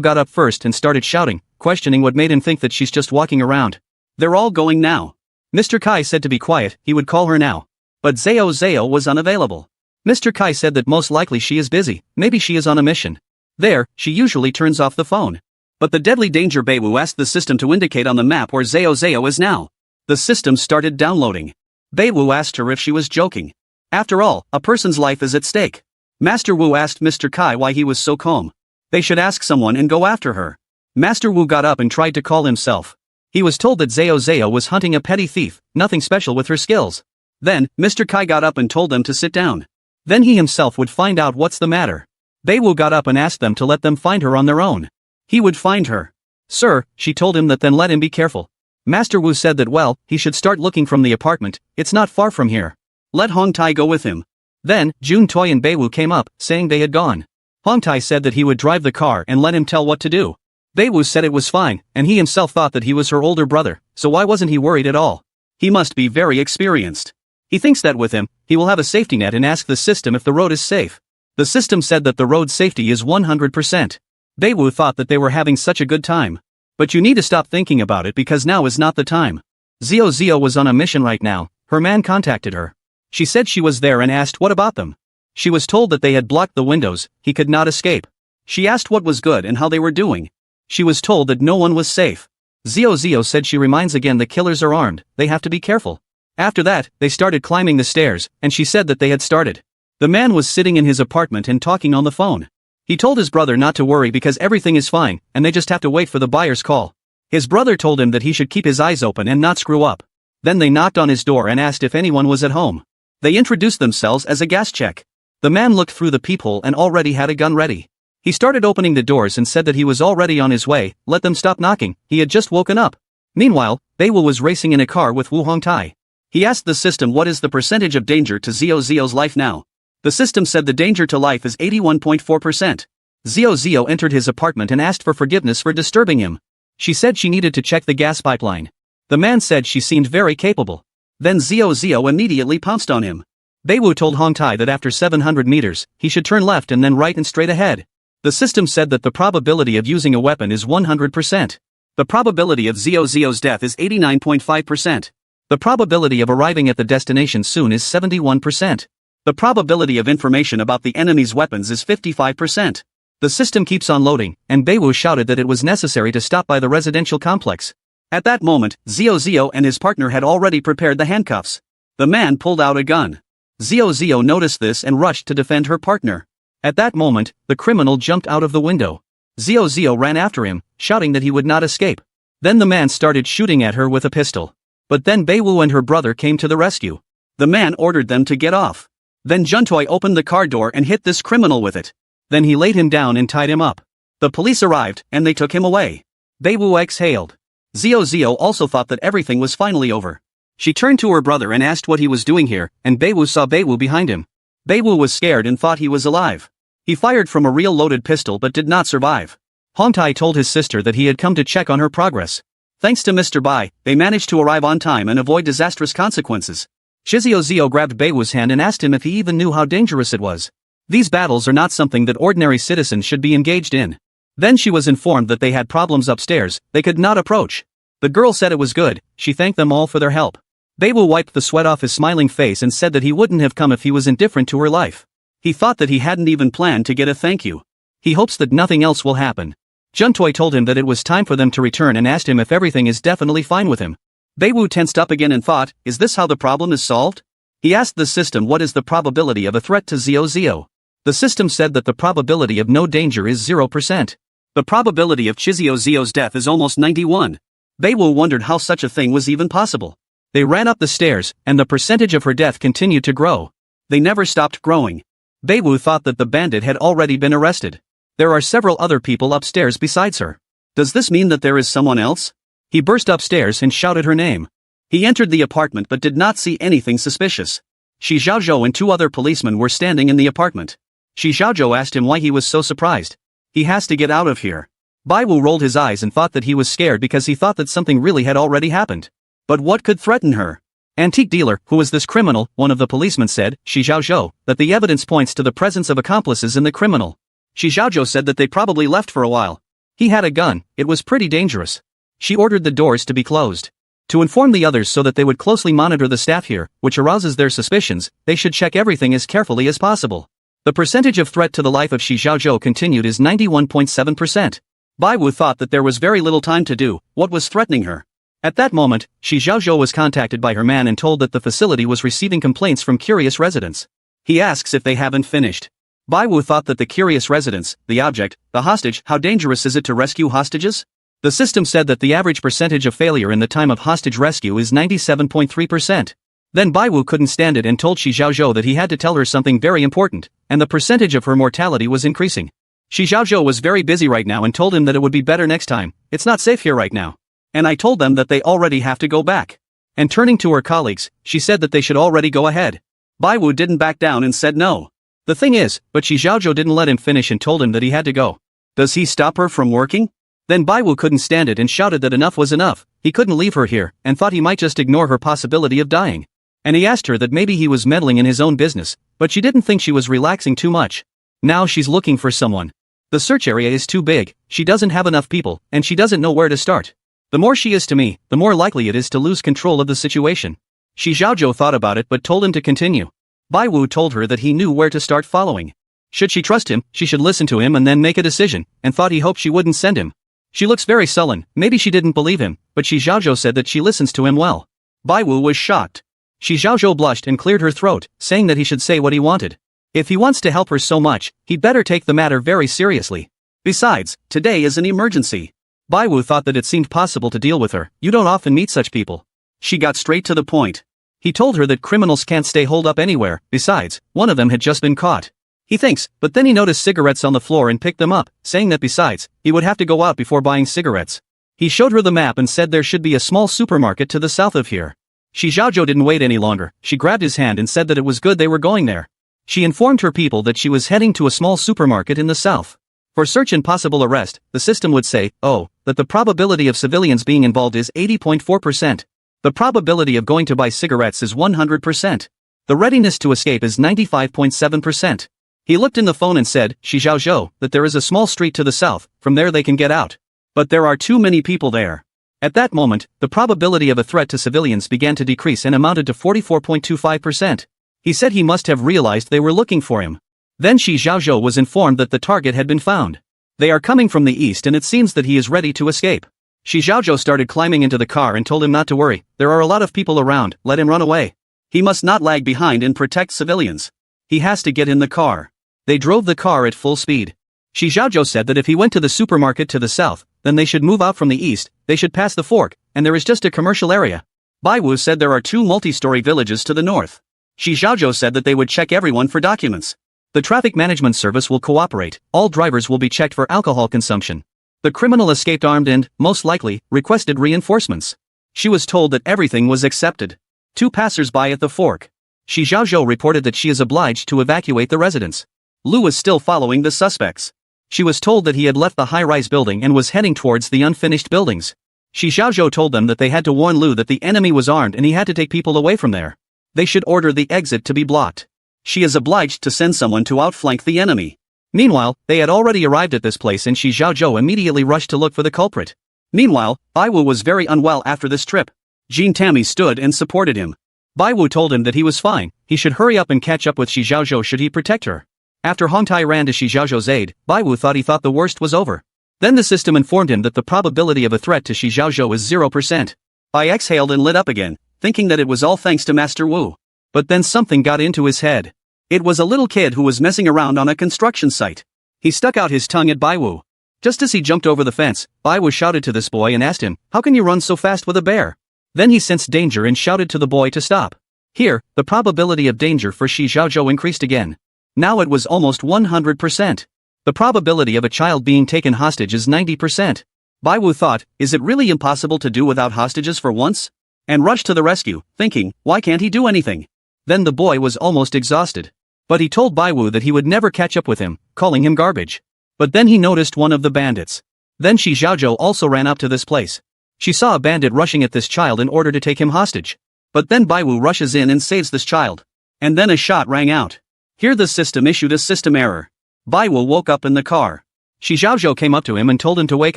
got up first and started shouting, questioning what made him think that she's just walking around. They're all going now. Mr. Kai said to be quiet, he would call her now. But Zhao was unavailable. Mr. Kai said that most likely she is busy, maybe she is on a mission. There, she usually turns off the phone. But the deadly danger. Bai Wu asked the system to indicate on the map where Zhao is now. The system started downloading. Bai Wu asked her if she was joking. After all, a person's life is at stake. Master Wu asked Mr. Kai why he was so calm. They should ask someone and go after her. Master Wu got up and tried to call himself. He was told that Zhao was hunting a petty thief, nothing special with her skills. Then, Mr. Kai got up and told them to sit down. Then he himself would find out what's the matter. Bai Wu got up and asked them to let them find her on their own. He would find her. Sir, she told him that, then let him be careful. Master Wu said that well, he should start looking from the apartment, it's not far from here. Let Hong Tai go with him. Then, Jun Toi and Bai Wu came up, saying they had gone. Hong Tai said that he would drive the car and let him tell what to do. Bai Wu said it was fine, and he himself thought that he was her older brother, so why wasn't he worried at all? He must be very experienced. He thinks that with him, he will have a safety net and ask the system if the road is safe. The system said that the road safety is 100%. Bai Wu thought that they were having such a good time. But you need to stop thinking about it because now is not the time. Zhao was on a mission right now. Her man contacted her. She said she was there and asked what about them. She was told that they had blocked the windows, he could not escape. She asked what was good and how they were doing. She was told that no one was safe. Zhao said she reminds again the killers are armed, they have to be careful. After that, they started climbing the stairs, and she said that they had started. The man was sitting in his apartment and talking on the phone. He told his brother not to worry because everything is fine, and they just have to wait for the buyer's call. His brother told him that he should keep his eyes open and not screw up. Then they knocked on his door and asked if anyone was at home. They introduced themselves as a gas check. The man looked through the peephole and already had a gun ready. He started opening the doors and said that he was already on his way, let them stop knocking, he had just woken up. Meanwhile, Bai Wu was racing in a car with Wu Hongtai. He asked the system what is the percentage of danger to Zhao's life now. The system said the danger to life is 81.4%. Zhao entered his apartment and asked for forgiveness for disturbing him. She said she needed to check the gas pipeline. The man said she seemed very capable. Then Zhao immediately pounced on him. Bai Wu told Hongtai that after 700 meters, he should turn left and then right and straight ahead. The system said that the probability of using a weapon is 100%. The probability of Zhao's death is 89.5%. The probability of arriving at the destination soon is 71%. The probability of information about the enemy's weapons is 55%. The system keeps on loading, and Bai Wu shouted that it was necessary to stop by the residential complex. At that moment, Zhao and his partner had already prepared the handcuffs. The man pulled out a gun. Zhao noticed this and rushed to defend her partner. At that moment, the criminal jumped out of the window. Zhao ran after him, shouting that he would not escape. Then the man started shooting at her with a pistol. But then Bai Wu and her brother came to the rescue. The man ordered them to get off. Then Juntoi opened the car door and hit this criminal with it. Then he laid him down and tied him up. The police arrived, and they took him away. Bai Wu exhaled. Zhao also thought that everything was finally over. She turned to her brother and asked what he was doing here, and Bai Wu saw Bai Wu behind him. Bai Wu was scared and thought he was alive. He fired from a real loaded pistol but did not survive. Hongtai told his sister that he had come to check on her progress. Thanks to Mr. Bai, they managed to arrive on time and avoid disastrous consequences. Zhao grabbed Bai Wu's hand and asked him if he even knew how dangerous it was. These battles are not something that ordinary citizens should be engaged in. Then she was informed that they had problems upstairs, they could not approach. The girl said it was good, she thanked them all for their help. Bai Wu wiped the sweat off his smiling face and said that he wouldn't have come if he was indifferent to her life. He thought that he hadn't even planned to get a thank you. He hopes that nothing else will happen. Juntoi told him that it was time for them to return and asked him if everything is definitely fine with him. Bai Wu tensed up again and thought, is this how the problem is solved? He asked the system what is the probability of a threat to Zhao. The system said that the probability of no danger is 0%. The probability of Zhao's death is almost 91. Bai Wu wondered how such a thing was even possible. They ran up the stairs, and the percentage of her death continued to grow. They never stopped growing. Bai Wu thought that the bandit had already been arrested. There are several other people upstairs besides her. Does this mean that there is someone else? He burst upstairs and shouted her name. He entered the apartment but did not see anything suspicious. Shi Xiaozhou and 2 other policemen were standing in the apartment. Shi Xiaozhou asked him why he was so surprised. He has to get out of here. Bai Wu rolled his eyes and thought that he was scared because he thought that something really had already happened. But what could threaten her? Antique dealer, who is this criminal? One of the policemen said, Shi Xiaozhou, that the evidence points to the presence of accomplices in the criminal. Shi Xiaozhou said that they probably left for a while. He had a gun, it was pretty dangerous. She ordered the doors to be closed. To inform the others so that they would closely monitor the staff here, which arouses their suspicions, they should check everything as carefully as possible. The percentage of threat to the life of Shi Xiaozhou continued is 91.7%. Bai Wu thought that there was very little time to do what was threatening her. At that moment, Shi Xiaozhou was contacted by her man and told that the facility was receiving complaints from curious residents. He asks if they haven't finished. Bai Wu thought that the curious residents, the object, the hostage, how dangerous is it to rescue hostages? The system said that the average percentage of failure in the time of hostage rescue is 97.3%. Then Bai Wu couldn't stand it and told Shi Xiaozhou that he had to tell her something very important, and the percentage of her mortality was increasing. Shi Xiaozhou was very busy right now and told him that it would be better next time. It's not safe here right now. And I told them that they already have to go back. And turning to her colleagues, she said that they should already go ahead. Bai Wu didn't back down and said no. The thing is, but Shi Xiaozhou didn't let him finish and told him that he had to go. Does he stop her from working? Then Bai Wu couldn't stand it and shouted that enough was enough. He couldn't leave her here and thought he might just ignore her possibility of dying. And he asked her that maybe he was meddling in his own business, but she didn't think she was relaxing too much. Now she's looking for someone. The search area is too big, she doesn't have enough people, and she doesn't know where to start. The more she is to me, the more likely it is to lose control of the situation. Shi Xiaozhou thought about it but told him to continue. Bai Wu told her that he knew where to start following. Should she trust him, she should listen to him and then make a decision, and thought he hoped she wouldn't send him. She looks very sullen, maybe she didn't believe him, but Shi Xiaozhou said that she listens to him well. Bai Wu was shocked. Shi Xiaozhou blushed and cleared her throat, saying that he should say what he wanted. If he wants to help her so much, he'd better take the matter very seriously. Besides, today is an emergency. Bai Wu thought that it seemed possible to deal with her. You don't often meet such people. She got straight to the point. He told her that criminals can't stay holed up anywhere, besides, one of them had just been caught. He thinks, but then he noticed cigarettes on the floor and picked them up, saying that besides, he would have to go out before buying cigarettes. He showed her the map and said there should be a small supermarket to the south of here. Shi Xiaozhou didn't wait any longer, she grabbed his hand and said that it was good they were going there. She informed her people that she was heading to a small supermarket in the south. For search and possible arrest, the system would say, that the probability of civilians being involved is 80.4%. The probability of going to buy cigarettes is 100%. The readiness to escape is 95.7%. He looked in the phone and said, Shi Xiaozhou, that there is a small street to the south, from there they can get out. But there are too many people there. At that moment, the probability of a threat to civilians began to decrease and amounted to 44.25%. He said he must have realized they were looking for him. Then Shi Xiaozhou was informed that the target had been found. They are coming from the east and it seems that he is ready to escape. Shi Xiaozhou started climbing into the car and told him not to worry, there are a lot of people around, let him run away. He must not lag behind and protect civilians. He has to get in the car. They drove the car at full speed. Shi Xiaozhou said that if he went to the supermarket to the south, then they should move out from the east, they should pass the fork, and there is just a commercial area. Bai Wu said there are 2 multi-story villages to the north. Shi Xiaozhou said that they would check everyone for documents. The traffic management service will cooperate, all drivers will be checked for alcohol consumption. The criminal escaped armed and, most likely, requested reinforcements. She was told that everything was accepted. 2 passers-by at the fork. Shi Xiaozhou reported that she is obliged to evacuate the residents. Lu was still following the suspects. She was told that he had left the high-rise building and was heading towards the unfinished buildings. Shi Xiaozhou told them that they had to warn Lu that the enemy was armed and he had to take people away from there. They should order the exit to be blocked. She is obliged to send someone to outflank the enemy. Meanwhile, they had already arrived at this place and Shi Xiaozhou immediately rushed to look for the culprit. Meanwhile, Bai Wu was very unwell after this trip. Jin Tammy stood and supported him. Bai Wu told him that he was fine, he should hurry up and catch up with Shi Xiaozhou should he protect her. After Hong Tai ran to Shi Xiaozhou's aid, Bai Wu thought the worst was over. Then the system informed him that the probability of a threat to Shi Xiaozhou is 0%. Bai exhaled and lit up again, thinking that it was all thanks to Master Wu. But then something got into his head. It was a little kid who was messing around on a construction site. He stuck out his tongue at Bai Wu. Just as he jumped over the fence, Bai Wu shouted to this boy and asked him, "How can you run so fast with a bear?" Then he sensed danger and shouted to the boy to stop. Here, the probability of danger for Shi Xiaozhou increased again. Now it was almost 100%. The probability of a child being taken hostage is 90%. Bai Wu thought, is it really impossible to do without hostages for once? and rushed to the rescue, thinking, why can't he do anything? Then the boy was almost exhausted. But he told Bai Wu that he would never catch up with him, calling him garbage. But then he noticed one of the bandits. Then Shi Xiaozhou also ran up to this place. She saw a bandit rushing at this child in order to take him hostage. But then Bai Wu rushes in and saves this child. And then a shot rang out. Here the system issued a system error. Bai Wu woke up in the car. Shi Xiaozhou came up to him and told him to wake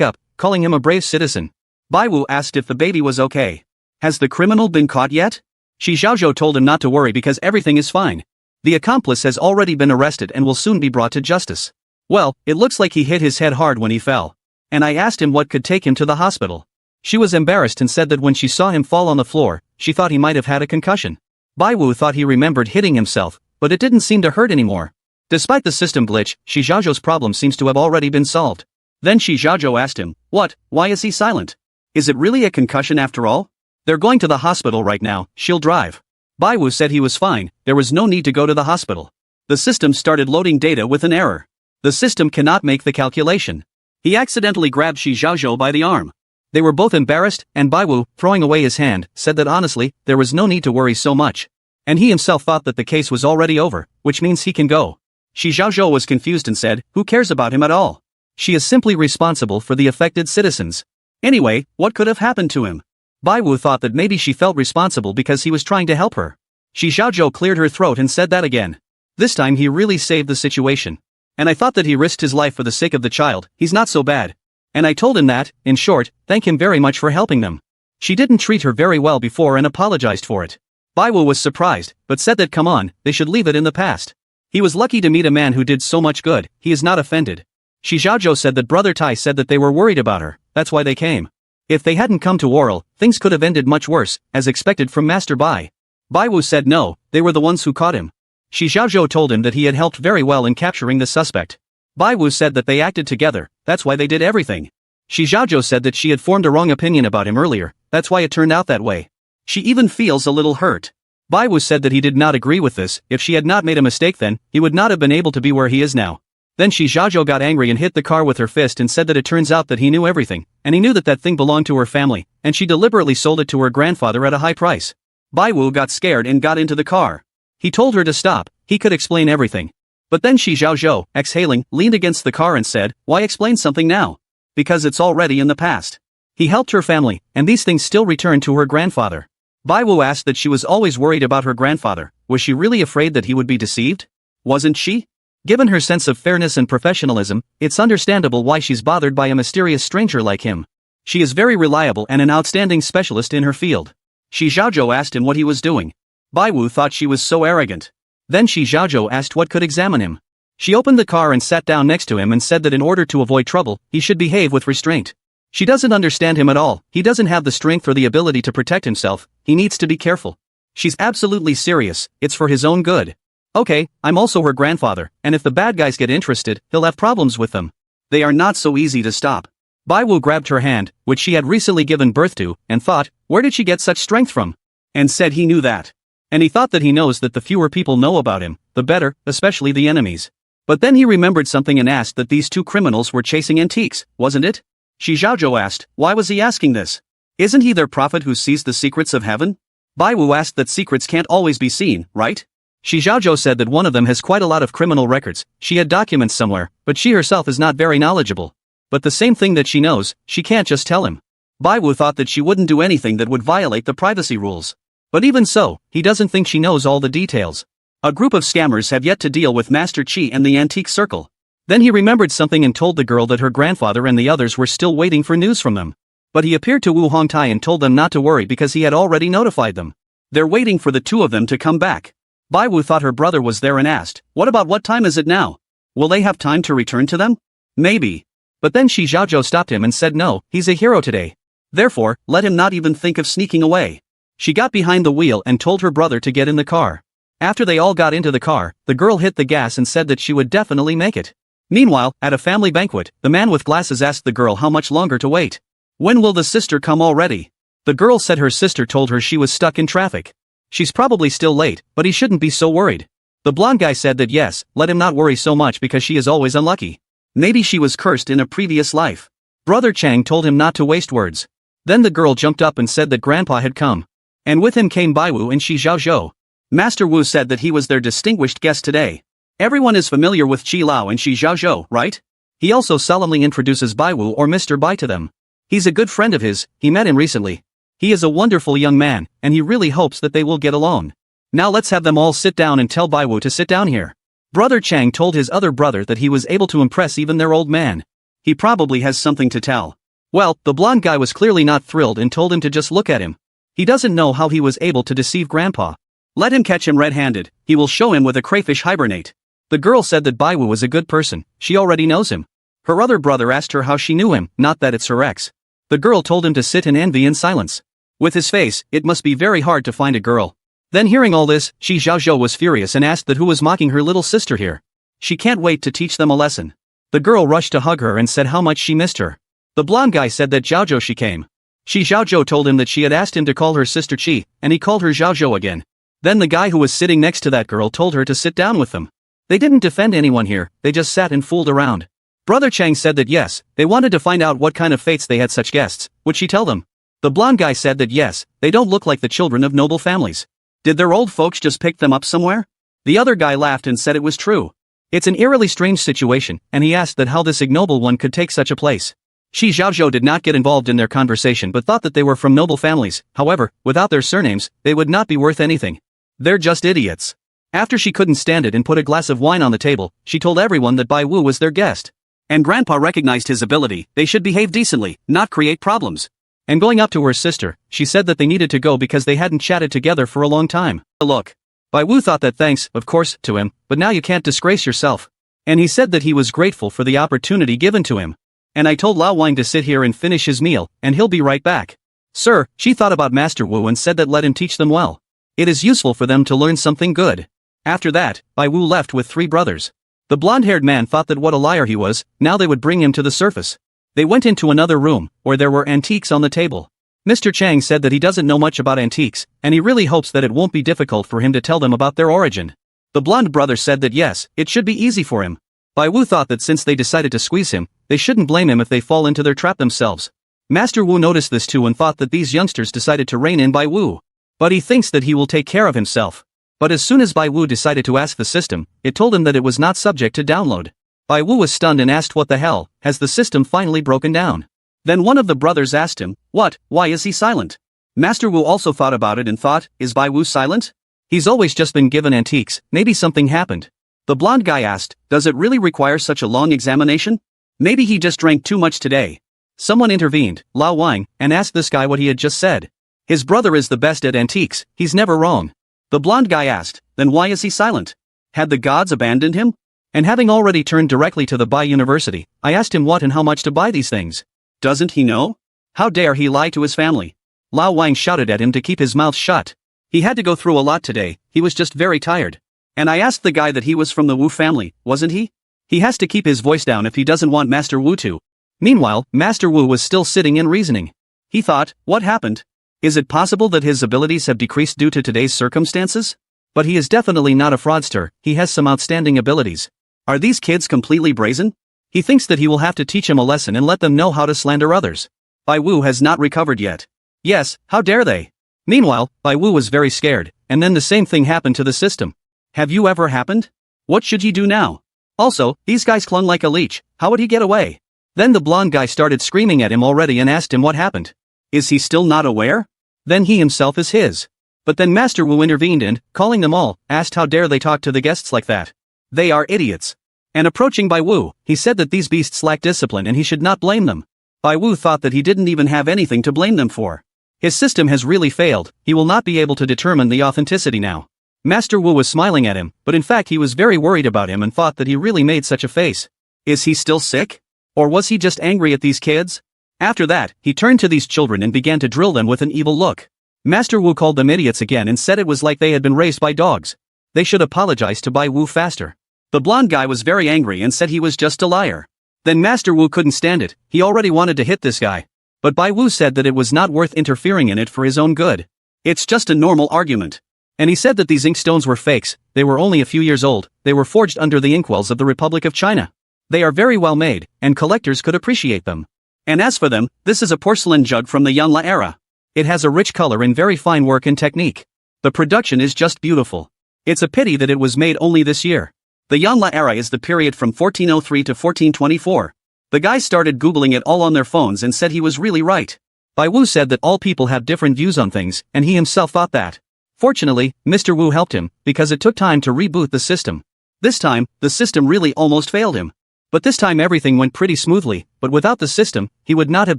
up, calling him a brave citizen. Bai Wu asked if the baby was okay. Has the criminal been caught yet? Shi Xiaozhou told him not to worry because everything is fine. The accomplice has already been arrested and will soon be brought to justice. Well, it looks like he hit his head hard when he fell. And I asked him what could take him to the hospital. She was embarrassed and said that when she saw him fall on the floor, she thought he might have had a concussion. Bai Wu thought he remembered hitting himself, but it didn't seem to hurt anymore. Despite the system glitch, Shi Xiaozhou's problem seems to have already been solved. Then Shi Xiaozhou asked him, what, why is he silent? Is it really a concussion after all? They're going to the hospital right now, she'll drive. Bai Wu said he was fine, there was no need to go to the hospital. The system started loading data with an error. The system cannot make the calculation. He accidentally grabbed Shi Xiaozhou by the arm. They were both embarrassed, and Bai Wu, throwing away his hand, said that honestly, there was no need to worry so much. And he himself thought that the case was already over, which means he can go. Shi Xiaozhou was confused and said, who cares about him at all? She is simply responsible for the affected citizens. Anyway, what could have happened to him? Bai Wu thought that maybe she felt responsible because he was trying to help her. Shi Xiaozhou cleared her throat and said that again. This time he really saved the situation. And I thought that he risked his life for the sake of the child, he's not so bad. And I told him that, in short, thank him very much for helping them. She didn't treat her very well before and apologized for it. Bai Wu was surprised, but said that come on, they should leave it in the past. He was lucky to meet a man who did so much good, he is not offended. Shi Xiaozhou said that Brother Tai said that they were worried about her, that's why they came. If they hadn't come to Oral, things could have ended much worse, as expected from Master Bai. Bai Wu said no, they were the ones who caught him. Shi Xiaozhou told him that he had helped very well in capturing the suspect. Bai Wu said that they acted together, that's why they did everything. Shi Xiaozhou said that she had formed a wrong opinion about him earlier, that's why it turned out that way. She even feels a little hurt. Bai Wu said that he did not agree with this, if she had not made a mistake then, he would not have been able to be where he is now. Then Shi Xiaozhou got angry and hit the car with her fist and said that it turns out that he knew everything, and he knew that that thing belonged to her family, and she deliberately sold it to her grandfather at a high price. Bai Wu got scared and got into the car. He told her to stop, he could explain everything. But then Shi Xiaozhou, exhaling, leaned against the car and said, why explain something now? Because it's already in the past. He helped her family, and these things still returned to her grandfather. Bai Wu asked that she was always worried about her grandfather, was she really afraid that he would be deceived? Wasn't she? Given her sense of fairness and professionalism, it's understandable why she's bothered by a mysterious stranger like him. She is very reliable and an outstanding specialist in her field. Shi Xiaozhou asked him what he was doing. Bai Wu thought she was so arrogant. Then Shi Xiaozhou asked what could examine him. She opened the car and sat down next to him and said that in order to avoid trouble, he should behave with restraint. She doesn't understand him at all, he doesn't have the strength or the ability to protect himself, he needs to be careful. She's absolutely serious, it's for his own good. Okay, I'm also her grandfather, and if the bad guys get interested, he'll have problems with them. They are not so easy to stop. Bai Wu grabbed her hand, which she had recently given birth to, and thought, where did she get such strength from? And said he knew that. And he thought that he knows that the fewer people know about him, the better, especially the enemies. But then he remembered something and asked that these two criminals were chasing antiques, wasn't it? Shi Xiaozhou asked, why was he asking this? Isn't he their prophet who sees the secrets of heaven? Bai Wu asked that secrets can't always be seen, right? Shi Xiaozhou said that one of them has quite a lot of criminal records, she had documents somewhere, but she herself is not very knowledgeable. But the same thing that she knows, she can't just tell him. Bai Wu thought that she wouldn't do anything that would violate the privacy rules. But even so, he doesn't think she knows all the details. A group of scammers have yet to deal with Master Qi and the Antique Circle. Then he remembered something and told the girl that her grandfather and the others were still waiting for news from them. But he appeared to Wu Hongtai and told them not to worry because he had already notified them. They're waiting for the two of them to come back. Bai Wu thought her brother was there and asked, what time is it now? Will they have time to return to them? Maybe. But then Shi Xiaozhou stopped him and said no, he's a hero today. Therefore, let him not even think of sneaking away. She got behind the wheel and told her brother to get in the car. After they all got into the car, the girl hit the gas and said that she would definitely make it. Meanwhile, at a family banquet, the man with glasses asked the girl how much longer to wait. When will the sister come already? The girl said her sister told her she was stuck in traffic. She's probably still late, but he shouldn't be so worried. The blonde guy said that yes, let him not worry so much because she is always unlucky. Maybe she was cursed in a previous life. Brother Chang told him not to waste words. Then the girl jumped up and said that grandpa had come. And with him came Bai Wu and Shi Zhaozhou. Master Wu said that he was their distinguished guest today. Everyone is familiar with Qi Lao and Shi Zhaozhou, right? He also solemnly introduces Bai Wu or Mr. Bai to them. He's a good friend of his, he met him recently. He is a wonderful young man, and he really hopes that they will get along. Now let's have them all sit down and tell Bai Wu to sit down here. Brother Chang told his other brother that he was able to impress even their old man. He probably has something to tell. Well, the blonde guy was clearly not thrilled and told him to just look at him. He doesn't know how he was able to deceive Grandpa. Let him catch him red-handed, he will show him with a crayfish hibernate. The girl said that Bai Wu was a good person, she already knows him. Her other brother asked her how she knew him, not that it's her ex. The girl told him to sit in envy and silence. With his face, it must be very hard to find a girl. Then hearing all this, Shi Zhaozhou was furious and asked that who was mocking her little sister here. She can't wait to teach them a lesson. The girl rushed to hug her and said how much she missed her. The blonde guy said that Zhaozhou she came. Shi Zhaozhou told him that she had asked him to call her sister Qi, and he called her Zhaozhou again. Then the guy who was sitting next to that girl told her to sit down with them. They didn't defend anyone here, they just sat and fooled around. Brother Chang said that yes, they wanted to find out what kind of fates they had such guests, would she tell them? The blonde guy said that yes, they don't look like the children of noble families. Did their old folks just pick them up somewhere? The other guy laughed and said it was true. It's an eerily strange situation, and he asked that how this ignoble one could take such a place. Shi Zhaozhou did not get involved in their conversation but thought that they were from noble families, however, without their surnames, they would not be worth anything. They're just idiots. After she couldn't stand it and put a glass of wine on the table, she told everyone that Bai Wu was their guest. And Grandpa recognized his ability, they should behave decently, not create problems. And going up to her sister, she said that they needed to go because they hadn't chatted together for a long time. Look. Bai Wu thought that thanks, of course, to him, but now you can't disgrace yourself. And he said that he was grateful for the opportunity given to him. And I told Lao Wang to sit here and finish his meal, and he'll be right back. Sir, she thought about Master Wu and said that let him teach them well. It is useful for them to learn something good. After that, Bai Wu left with 3 brothers. The blonde-haired man thought that what a liar he was, now they would bring him to the surface. They went into another room, where there were antiques on the table. Mr. Chang said that he doesn't know much about antiques, and he really hopes that it won't be difficult for him to tell them about their origin. The blonde brother said that yes, it should be easy for him. Bai Wu thought that since they decided to squeeze him, they shouldn't blame him if they fall into their trap themselves. Master Wu noticed this too and thought that these youngsters decided to rein in Bai Wu. But he thinks that he will take care of himself. But as soon as Bai Wu decided to ask the system, it told him that it was not subject to download. Bai Wu was stunned and asked what the hell, has the system finally broken down? Then one of the brothers asked him, what, why is he silent? Master Wu also thought about it and thought, is Bai Wu silent? He's always just been given antiques, maybe something happened. The blonde guy asked, does it really require such a long examination? Maybe he just drank too much today. Someone intervened, Lao Wang, and asked this guy what he had just said. His brother is the best at antiques, he's never wrong. The blonde guy asked, then why is he silent? Had the gods abandoned him? And having already turned directly to the Bai University, I asked him what and how much to buy these things. Doesn't he know? How dare he lie to his family? Lao Wang shouted at him to keep his mouth shut. He had to go through a lot today, he was just very tired. And I asked the guy that he was from the Wu family, wasn't he? He has to keep his voice down if he doesn't want Master Wu to. Meanwhile, Master Wu was still sitting and reasoning. He thought, what happened? Is it possible that his abilities have decreased due to today's circumstances? But he is definitely not a fraudster, he has some outstanding abilities. Are these kids completely brazen? He thinks that he will have to teach him a lesson and let them know how to slander others. Bai Wu has not recovered yet. Yes, how dare they? Meanwhile, Bai Wu was very scared, and then the same thing happened to the system. Have you ever happened? What should he do now? Also, these guys clung like a leech, how would he get away? Then the blonde guy started screaming at him already and asked him what happened. Is he still not aware? Then he himself is his. But then Master Wu intervened and, calling them all, asked how dare they talk to the guests like that. They are idiots. And approaching Bai Wu, he said that these beasts lack discipline and he should not blame them. Bai Wu thought that he didn't even have anything to blame them for. His system has really failed, he will not be able to determine the authenticity now. Master Wu was smiling at him, but in fact he was very worried about him and thought that he really made such a face. Is he still sick? Or was he just angry at these kids? After that, he turned to these children and began to drill them with an evil look. Master Wu called them idiots again and said it was like they had been raised by dogs. They should apologize to Bai Wu faster. The blonde guy was very angry and said he was just a liar. Then Master Wu couldn't stand it, he already wanted to hit this guy. But Bai Wu said that it was not worth interfering in it for his own good. It's just a normal argument. And he said that these inkstones were fakes, they were only a few years old, they were forged under the inkwells of the Republic of China. They are very well made, and collectors could appreciate them. And as for them, this is a porcelain jug from the Yunla era. It has a rich color and very fine work and technique. The production is just beautiful. It's a pity that it was made only this year. The Yanla era is the period from 1403 to 1424. The guys started googling it all on their phones and said he was really right. Bai Wu said that all people have different views on things, and he himself thought that. Fortunately, Mr. Wu helped him, because it took time to reboot the system. This time, the system really almost failed him. But this time everything went pretty smoothly, but without the system, he would not have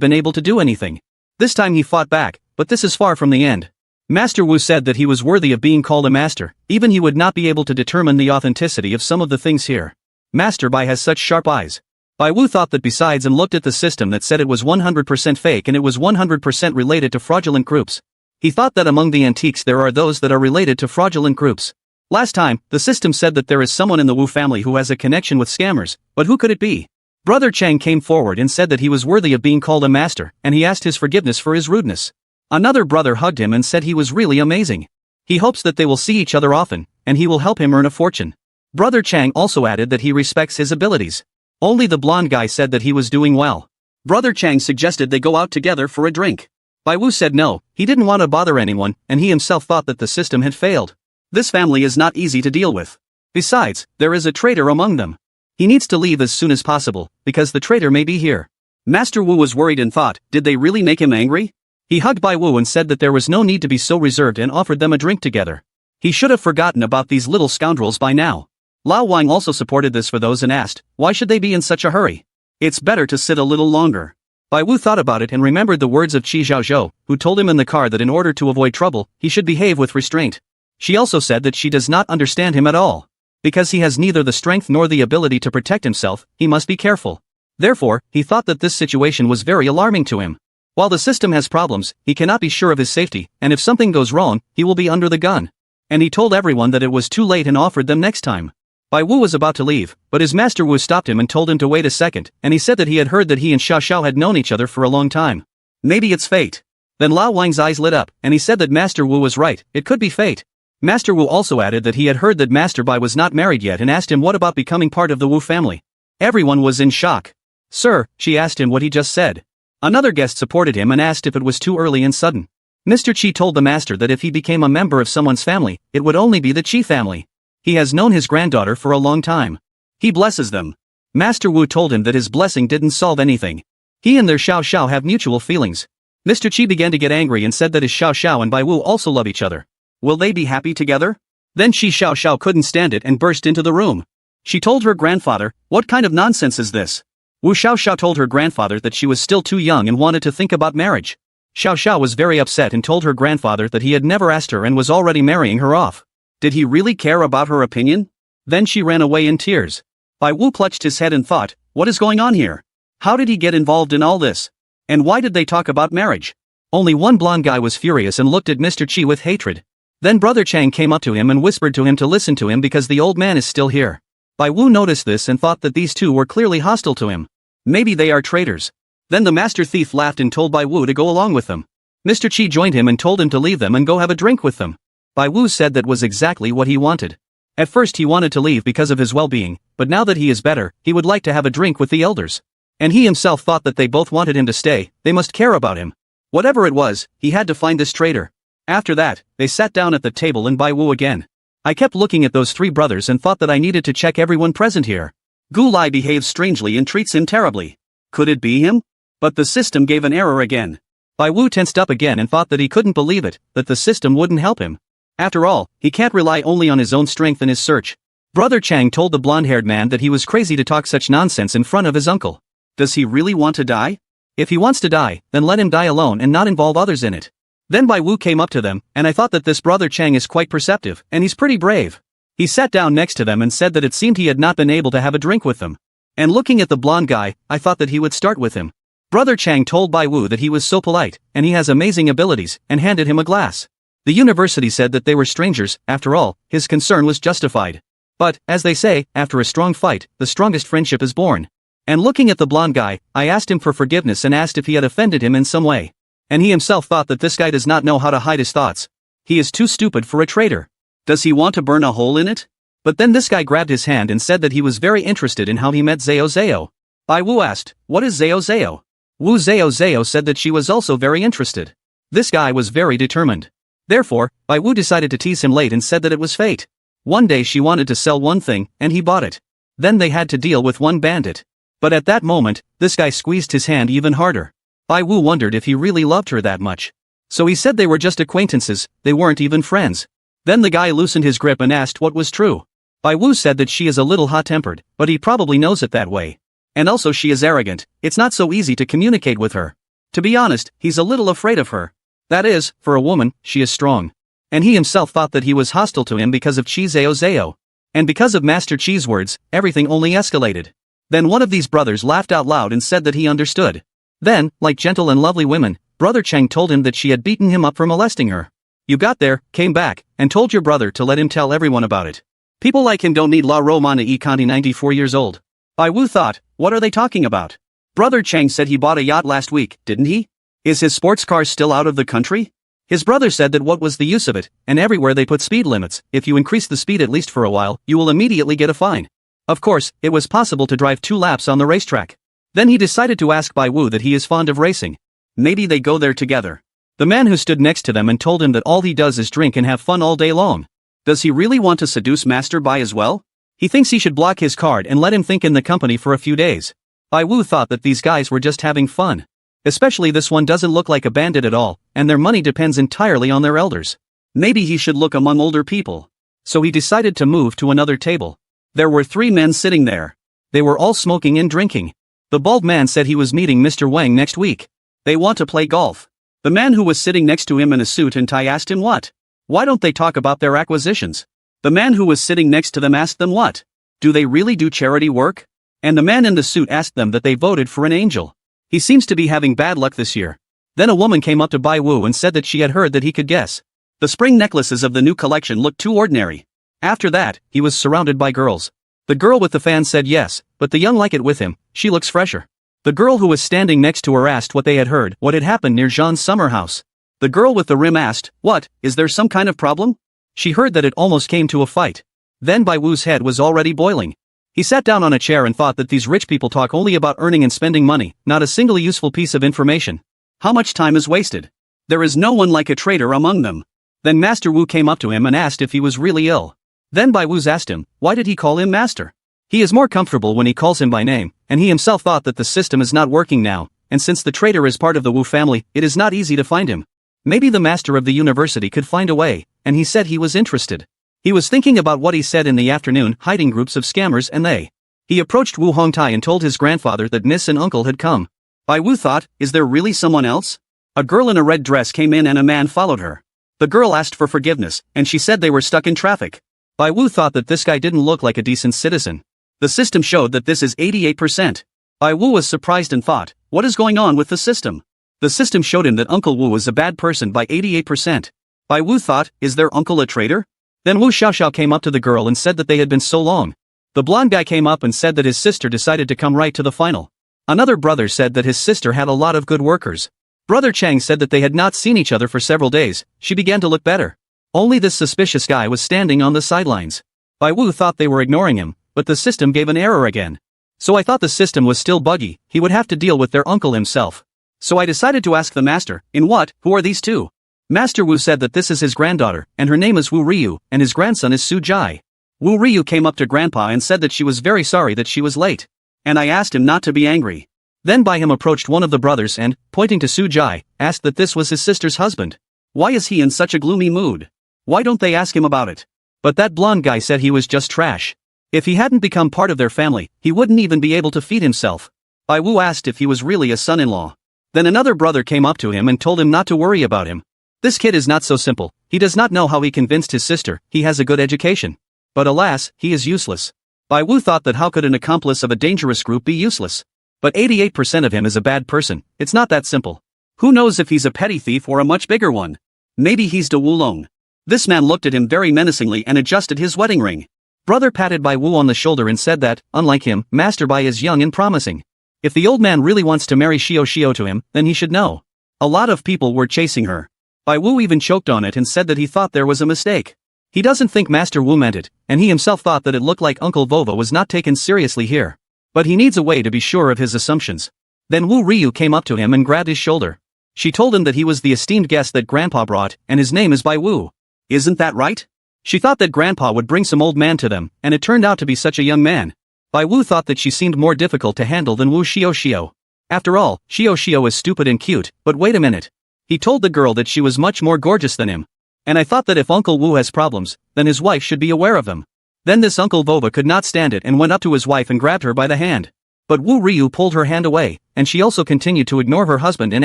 been able to do anything. This time he fought back, but this is far from the end. Master Wu said that he was worthy of being called a master, even he would not be able to determine the authenticity of some of the things here. Master Bai has such sharp eyes. Bai Wu thought that besides and looked at the system that said it was 100% fake and it was 100% related to fraudulent groups. He thought that among the antiques there are those that are related to fraudulent groups. Last time, the system said that there is someone in the Wu family who has a connection with scammers, but who could it be? Brother Chang came forward and said that he was worthy of being called a master, and he asked his forgiveness for his rudeness. Another brother hugged him and said he was really amazing. He hopes that they will see each other often, and he will help him earn a fortune. Brother Chang also added that he respects his abilities. Only the blonde guy said that he was doing well. Brother Chang suggested they go out together for a drink. Bai Wu said no, he didn't want to bother anyone, and he himself thought that the system had failed. This family is not easy to deal with. Besides, there is a traitor among them. He needs to leave as soon as possible, because the traitor may be here. Master Wu was worried and thought, did they really make him angry? He hugged Bai Wu and said that there was no need to be so reserved and offered them a drink together. He should have forgotten about these little scoundrels by now. Lao Wang also supported this for those and asked, why should they be in such a hurry? It's better to sit a little longer. Bai Wu thought about it and remembered the words of Qi Zhaozhou, who told him in the car that in order to avoid trouble, he should behave with restraint. She also said that she does not understand him at all. Because he has neither the strength nor the ability to protect himself, he must be careful. Therefore, he thought that this situation was very alarming to him. While the system has problems, he cannot be sure of his safety, and if something goes wrong, he will be under the gun. And he told everyone that it was too late and offered them next time. Bai Wu was about to leave, but his master Wu stopped him and told him to wait a second, and he said that he had heard that he and Xiao Xiao had known each other for a long time. Maybe it's fate. Then Lao Wang's eyes lit up, and he said that Master Wu was right, it could be fate. Master Wu also added that he had heard that Master Bai was not married yet and asked him what about becoming part of the Wu family. Everyone was in shock. Sir, she asked him what he just said. Another guest supported him and asked if it was too early and sudden. Mr. Qi told the master that if he became a member of someone's family, it would only be the Qi family. He has known his granddaughter for a long time. He blesses them. Master Wu told him that his blessing didn't solve anything. He and their Xiao Xiao have mutual feelings. Mr. Qi began to get angry and said that his Xiao Xiao and Bai Wu also love each other. Will they be happy together? Then Qi Xiao Xiao couldn't stand it and burst into the room. She told her grandfather, what kind of nonsense is this? Wu Xiao Xiao told her grandfather that she was still too young and wanted to think about marriage. Xiao Xiao was very upset and told her grandfather that he had never asked her and was already marrying her off. Did he really care about her opinion? Then she ran away in tears. Bai Wu clutched his head and thought, what is going on here? How did he get involved in all this? And why did they talk about marriage? Only one blonde guy was furious and looked at Mr. Qi with hatred. Then Brother Chang came up to him and whispered to him to listen to him because the old man is still here. Bai Wu noticed this and thought that these two were clearly hostile to him. Maybe they are traitors. Then the master thief laughed and told Bai Wu to go along with them. Mr. Qi joined him and told him to leave them and go have a drink with them. Bai Wu said that was exactly what he wanted. At first he wanted to leave because of his well-being, but now that he is better, he would like to have a drink with the elders. And he himself thought that they both wanted him to stay, they must care about him. Whatever it was, he had to find this traitor. After that, they sat down at the table and Bai Wu again. I kept looking at those three brothers and thought that I needed to check everyone present here. Gu Lai behaves strangely and treats him terribly. Could it be him? But the system gave an error again. Bai Wu tensed up again and thought that he couldn't believe it, that the system wouldn't help him. After all, he can't rely only on his own strength in his search. Brother Chang told the blonde-haired man that he was crazy to talk such nonsense in front of his uncle. Does he really want to die? If he wants to die, then let him die alone and not involve others in it. Then Bai Wu came up to them, and I thought that this Brother Chang is quite perceptive, and he's pretty brave. He sat down next to them and said that it seemed he had not been able to have a drink with them. And looking at the blonde guy, I thought that he would start with him. Brother Chang told Bai Wu that he was so polite, and he has amazing abilities, and handed him a glass. The university said that they were strangers, after all, his concern was justified. But, as they say, after a strong fight, the strongest friendship is born. And looking at the blonde guy, I asked him for forgiveness and asked if he had offended him in some way. And he himself thought that this guy does not know how to hide his thoughts. He is too stupid for a traitor. Does he want to burn a hole in it? But then this guy grabbed his hand and said that he was very interested in how he met Zhao Zhao. Bai Wu asked, what is Zhao Zhao? Wu Zhao Zhao said that she was also very interested. This guy was very determined. Therefore, Bai Wu decided to tease him late and said that it was fate. One day she wanted to sell one thing, and he bought it. Then they had to deal with one bandit. But at that moment, this guy squeezed his hand even harder. Bai Wu wondered if he really loved her that much. So he said they were just acquaintances, they weren't even friends. Then the guy loosened his grip and asked what was true. Bai Wu said that she is a little hot-tempered, but he probably knows it that way. And also she is arrogant, it's not so easy to communicate with her. To be honest, he's a little afraid of her. That is, for a woman, she is strong. And he himself thought that he was hostile to him because of Chizeo Zeo. And because of Master Chi's words, everything only escalated. Then one of these brothers laughed out loud and said that he understood. Then, like gentle and lovely women, Brother Cheng told him that she had beaten him up for molesting her. You got there, came back, and told your brother to let him tell everyone about it. People like him don't need La Romana e Conti 94 years old. Bai Wu thought, what are they talking about? Brother Cheng said he bought a yacht last week, didn't he? Is his sports car still out of the country? His brother said that what was the use of it, and everywhere they put speed limits, if you increase the speed at least for a while, you will immediately get a fine. Of course, it was possible to drive 2 laps on the racetrack. Then he decided to ask Bai Wu that he is fond of racing. Maybe they go there together. The man who stood next to them and told him that all he does is drink and have fun all day long. Does he really want to seduce Master Bai as well? He thinks he should block his card and let him think in the company for a few days. Bai Wu thought that these guys were just having fun. Especially this one doesn't look like a bandit at all, and their money depends entirely on their elders. Maybe he should look among older people. So he decided to move to another table. There were 3 men sitting there. They were all smoking and drinking. The bald man said he was meeting Mr. Wang next week. They want to play golf. The man who was sitting next to him in a suit and tie asked him what? Why don't they talk about their acquisitions? The man who was sitting next to them asked them what? Do they really do charity work? And the man in the suit asked them that they voted for an angel. He seems to be having bad luck this year. Then a woman came up to Bai Wu and said that she had heard that he could guess. The spring necklaces of the new collection looked too ordinary. After that, he was surrounded by girls. The girl with the fan said yes, but the young like it with him, she looks fresher. The girl who was standing next to her asked what they had heard, what had happened near Jean's summer house. The girl with the rim asked, what, is there some kind of problem? She heard that it almost came to a fight. Then Bai Wu's head was already boiling. He sat down on a chair and thought that these rich people talk only about earning and spending money, not a single useful piece of information. How much time is wasted? There is no one like a traitor among them. Then Master Wu came up to him and asked if he was really ill. Then Bai Wu's asked him, why did he call him master? He is more comfortable when he calls him by name, and he himself thought that the system is not working now, and since the traitor is part of the Wu family, it is not easy to find him. Maybe the master of the university could find a way, and he said he was interested. He was thinking about what he said in the afternoon, hiding groups of scammers and they. He approached Wu Hongtai and told his grandfather that Miss and uncle had come. Bai Wu thought, is there really someone else? A girl in a red dress came in and a man followed her. The girl asked for forgiveness, and she said they were stuck in traffic. Bai Wu thought that this guy didn't look like a decent citizen. The system showed that this is 88%. Bai Wu was surprised and thought, what is going on with the system? The system showed him that Uncle Wu was a bad person by 88%. Bai Wu thought, is their uncle a traitor? Then Wu Xiaoxiao came up to the girl and said that they had been so long. The blonde guy came up and said that his sister decided to come right to the final. Another brother said that his sister had a lot of good workers. Brother Chang said that they had not seen each other for several days, she began to look better. Only this suspicious guy was standing on the sidelines. Bai Wu thought they were ignoring him, but the system gave an error again. So I thought the system was still buggy, he would have to deal with their uncle himself. So I decided to ask the master, who are these two? Master Wu said that this is his granddaughter, and her name is Wu Ryu, and his grandson is Su Jai. Wu Ryu came up to Grandpa and said that she was very sorry that she was late. And I asked him not to be angry. Then Bai him approached one of the brothers and, pointing to Su Jai, asked that this was his sister's husband. Why is he in such a gloomy mood? Why don't they ask him about it? But that blonde guy said he was just trash. If he hadn't become part of their family, he wouldn't even be able to feed himself. Bai Wu asked if he was really a son-in-law. Then another brother came up to him and told him not to worry about him. This kid is not so simple, he does not know how he convinced his sister, he has a good education. But alas, he is useless. Bai Wu thought that how could an accomplice of a dangerous group be useless? But 88% of him is a bad person, it's not that simple. Who knows if he's a petty thief or a much bigger one? Maybe he's De Wulong. This man looked at him very menacingly and adjusted his wedding ring. Brother patted Bai Wu on the shoulder and said that, unlike him, Master Bai is young and promising. If the old man really wants to marry Xiao Xiao to him, then he should know. A lot of people were chasing her. Bai Wu even choked on it and said that he thought there was a mistake. He doesn't think Master Wu meant it, and he himself thought that it looked like Uncle Vova was not taken seriously here. But he needs a way to be sure of his assumptions. Then Wu Ryu came up to him and grabbed his shoulder. She told him that he was the esteemed guest that Grandpa brought, and his name is Bai Wu. Isn't that right? She thought that Grandpa would bring some old man to them, and it turned out to be such a young man. Bai Wu thought that she seemed more difficult to handle than Wu Xiao. After all, Xiao is stupid and cute, but wait a minute. He told the girl that she was much more gorgeous than him. And I thought that if Uncle Wu has problems, then his wife should be aware of them. Then this Uncle Vova could not stand it and went up to his wife and grabbed her by the hand. But Wu Ryu pulled her hand away, and she also continued to ignore her husband and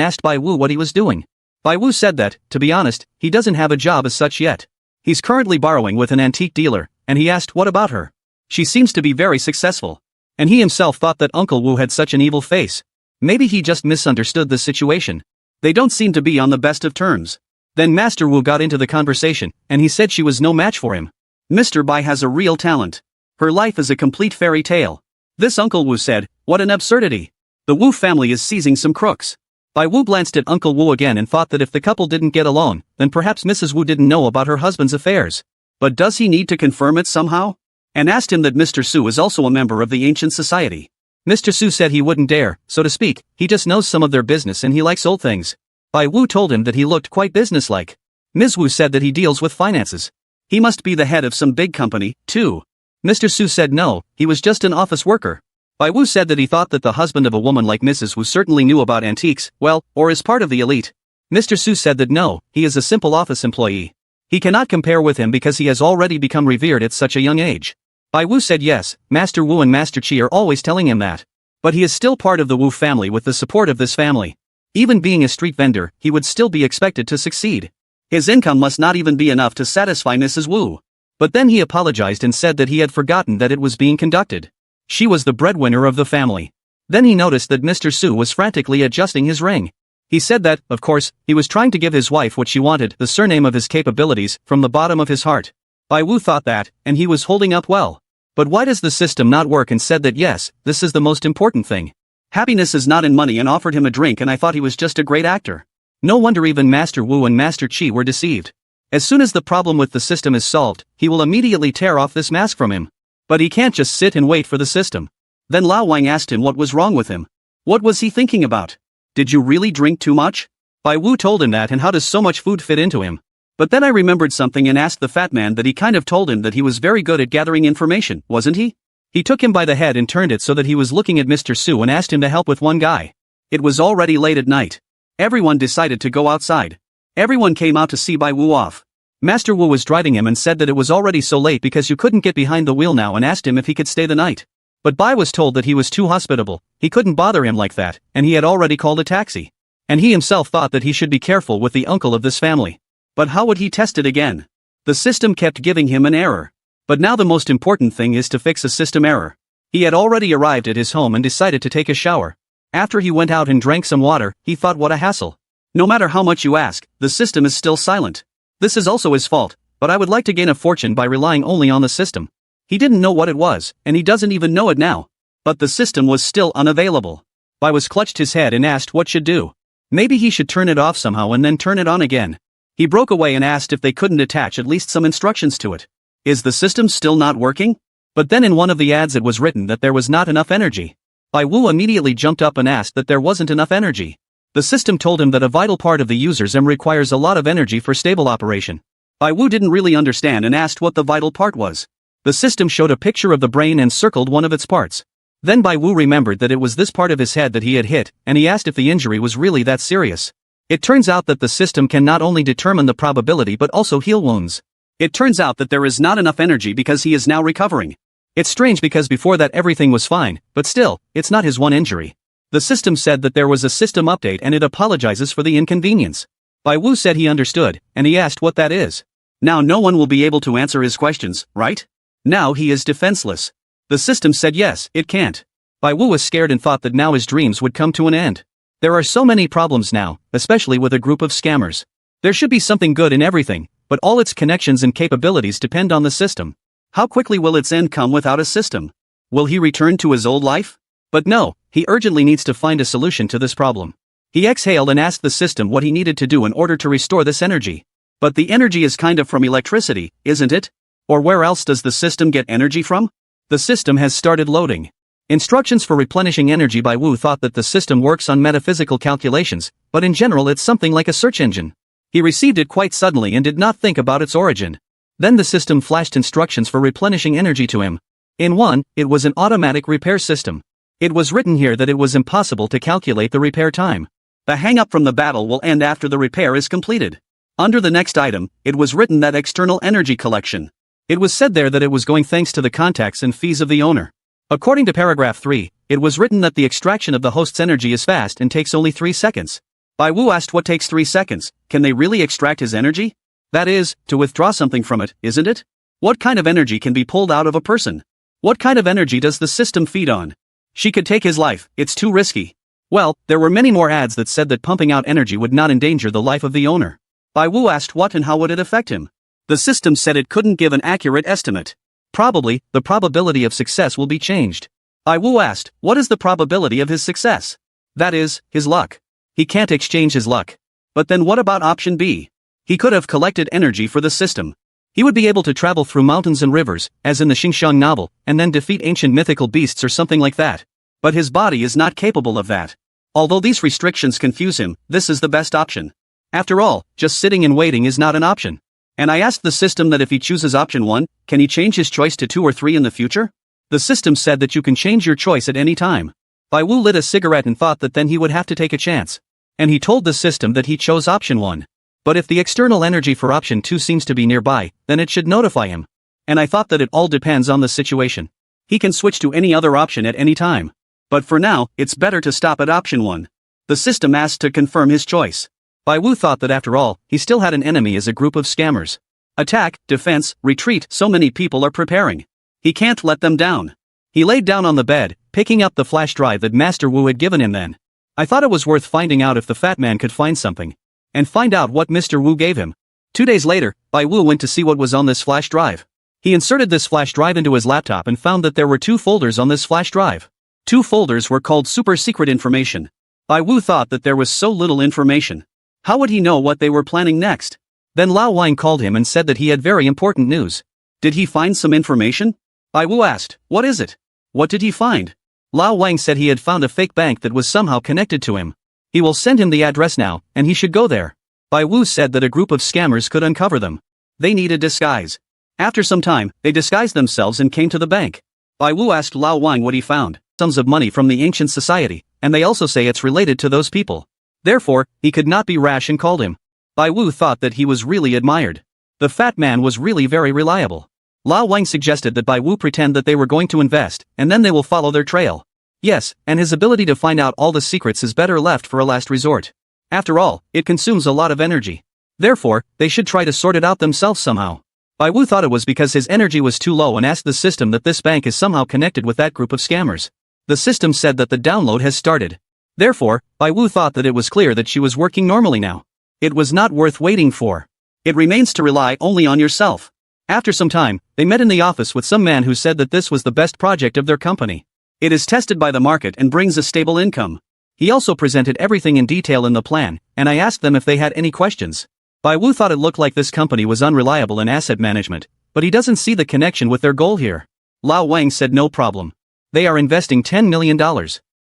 asked Bai Wu what he was doing. Bai Wu said that, to be honest, he doesn't have a job as such yet. He's currently borrowing with an antique dealer, and he asked what about her. She seems to be very successful. And he himself thought that Uncle Wu had such an evil face. Maybe he just misunderstood the situation. They don't seem to be on the best of terms. Then Master Wu got into the conversation, and he said she was no match for him. Mr. Bai has a real talent. Her life is a complete fairy tale. This Uncle Wu said, what an absurdity. The Wu family is seizing some crooks. Bai Wu glanced at Uncle Wu again and thought that if the couple didn't get along, then perhaps Mrs. Wu didn't know about her husband's affairs. But does he need to confirm it somehow? And asked him that Mr. Su is also a member of the ancient society. Mr. Su said he wouldn't dare, so to speak, he just knows some of their business and he likes old things. Bai Wu told him that he looked quite businesslike. Ms. Wu said that he deals with finances. He must be the head of some big company, too. Mr. Su said no, he was just an office worker. Bai Wu said that he thought that the husband of a woman like Mrs. Wu certainly knew about antiques, well, or is part of the elite. Mr. Su said that no, he is a simple office employee. He cannot compare with him because he has already become revered at such a young age. Bai Wu said yes, Master Wu and Master Qi are always telling him that. But he is still part of the Wu family with the support of this family. Even being a street vendor, he would still be expected to succeed. His income must not even be enough to satisfy Mrs. Wu. But then he apologized and said that he had forgotten that it was being conducted. She was the breadwinner of the family. Then he noticed that Mr. Su was frantically adjusting his ring. He said that, of course, he was trying to give his wife what she wanted, the surname of his capabilities, from the bottom of his heart. Bai Wu thought that, and he was holding up well. But why does the system not work, and said that yes, this is the most important thing. Happiness is not in money, and offered him a drink, and I thought he was just a great actor. No wonder even Master Wu and Master Qi were deceived. As soon as the problem with the system is solved, he will immediately tear off this mask from him. But he can't just sit and wait for the system. Then Lao Wang asked him what was wrong with him. What was he thinking about? Did you really drink too much? Bai Wu told him that, and how does so much food fit into him? But then I remembered something and asked the fat man that he kind of told him that he was very good at gathering information, wasn't he? He took him by the head and turned it so that he was looking at Mr. Su and asked him to help with one guy. It was already late at night. Everyone decided to go outside. Everyone came out to see Bai Wu off. Master Wu was driving him and said that it was already so late because you couldn't get behind the wheel now, and asked him if he could stay the night. But Bai was told that he was too hospitable, he couldn't bother him like that, and he had already called a taxi. And he himself thought that he should be careful with the uncle of this family. But how would he test it again? The system kept giving him an error. But now the most important thing is to fix a system error. He had already arrived at his home and decided to take a shower. After he went out and drank some water, he thought what a hassle. No matter how much you ask, the system is still silent. This is also his fault, but I would like to gain a fortune by relying only on the system. He didn't know what it was, and he doesn't even know it now. But the system was still unavailable. Bai was clutched his head and asked what should do. Maybe he should turn it off somehow and then turn it on again. He broke away and asked if they couldn't attach at least some instructions to it. Is the system still not working? But then in one of the ads it was written that there was not enough energy. Bai Wu immediately jumped up and asked that there wasn't enough energy. The system told him that a vital part of the user's M requires a lot of energy for stable operation. Bai Wu didn't really understand and asked what the vital part was. The system showed a picture of the brain and circled one of its parts. Then Bai Wu remembered that it was this part of his head that he had hit, and he asked if the injury was really that serious. It turns out that the system can not only determine the probability but also heal wounds. It turns out that there is not enough energy because he is now recovering. It's strange because before that everything was fine, but still, it's not his one injury. The system said that there was a system update and it apologizes for the inconvenience. Bai Wu said he understood, and he asked what that is. Now no one will be able to answer his questions, right? Now he is defenseless. The system said yes, it can't. Bai Wu was scared and thought that now his dreams would come to an end. There are so many problems now, especially with a group of scammers. There should be something good in everything, but all its connections and capabilities depend on the system. How quickly will its end come without a system? Will he return to his old life? But no, he urgently needs to find a solution to this problem. He exhaled and asked the system what he needed to do in order to restore this energy. But the energy is kind of from electricity, isn't it? Or where else does the system get energy from? The system has started loading. Instructions for replenishing energy. Bai Wu thought that the system works on metaphysical calculations, but in general it's something like a search engine. He received it quite suddenly and did not think about its origin. Then the system flashed instructions for replenishing energy to him. In one, it was an automatic repair system. It was written here that it was impossible to calculate the repair time. The hang-up from the battle will end after the repair is completed. Under the next item, it was written that external energy collection. It was said there that it was going thanks to the contacts and fees of the owner. According to paragraph 3, it was written that the extraction of the host's energy is fast and takes only 3 seconds. Bai Wu asked what takes 3 seconds, can they really extract his energy? That is, to withdraw something from it, isn't it? What kind of energy can be pulled out of a person? What kind of energy does the system feed on? She could take his life, it's too risky. Well, there were many more ads that said that pumping out energy would not endanger the life of the owner. Bai Wu asked what and how would it affect him. The system said it couldn't give an accurate estimate. Probably, the probability of success will be changed. Bai Wu asked, what is the probability of his success? That is, his luck. He can't exchange his luck. But then what about option B? He could have collected energy for the system. He would be able to travel through mountains and rivers, as in the Xingxiang novel, and then defeat ancient mythical beasts or something like that. But his body is not capable of that. Although these restrictions confuse him, this is the best option. After all, just sitting and waiting is not an option. And I asked the system that if he chooses option 1, can he change his choice to 2 or 3 in the future? The system said that you can change your choice at any time. Bai Wu lit a cigarette and thought that then he would have to take a chance. And he told the system that he chose option 1. But if the external energy for option 2 seems to be nearby, then it should notify him. And I thought that it all depends on the situation. He can switch to any other option at any time. But for now, it's better to stop at option 1. The system asked to confirm his choice. Bai Wu thought that after all, he still had an enemy as a group of scammers. Attack, defense, retreat, so many people are preparing. He can't let them down. He laid down on the bed, picking up the flash drive that Master Wu had given him then. I thought it was worth finding out if the fat man could find something. And find out what Mr. Wu gave him. 2 days later, Bai Wu went to see what was on this flash drive. He inserted this flash drive into his laptop and found that there were 2 folders on this flash drive. 2 folders were called super secret information. Bai Wu thought that there was so little information. How would he know what they were planning next? Then Lao Wang called him and said that he had very important news. Did he find some information? Bai Wu asked, what is it? What did he find? Lao Wang said he had found a fake bank that was somehow connected to him. He will send him the address now, and he should go there. Bai Wu said that a group of scammers could uncover them. They need a disguise. After some time, they disguised themselves and came to the bank. Bai Wu asked Lao Wang what he found. Sums of money from the ancient society, and they also say it's related to those people. Therefore, he could not be rash and called him. Bai Wu thought that he was really admired. The fat man was really very reliable. Lao Wang suggested that Bai Wu pretend that they were going to invest, and then they will follow their trail. Yes, and his ability to find out all the secrets is better left for a last resort. After all, it consumes a lot of energy. Therefore, they should try to sort it out themselves somehow. Bai Wu thought it was because his energy was too low and asked the system that this bank is somehow connected with that group of scammers. The system said that the download has started. Therefore, Bai Wu thought that it was clear that she was working normally now. It was not worth waiting for. It remains to rely only on yourself. After some time, they met in the office with some man who said that this was the best project of their company. It is tested by the market and brings a stable income. He also presented everything in detail in the plan, and I asked them if they had any questions. Bai Wu thought it looked like this company was unreliable in asset management, but he doesn't see the connection with their goal here. Lao Wang said no problem. They are investing $10 million.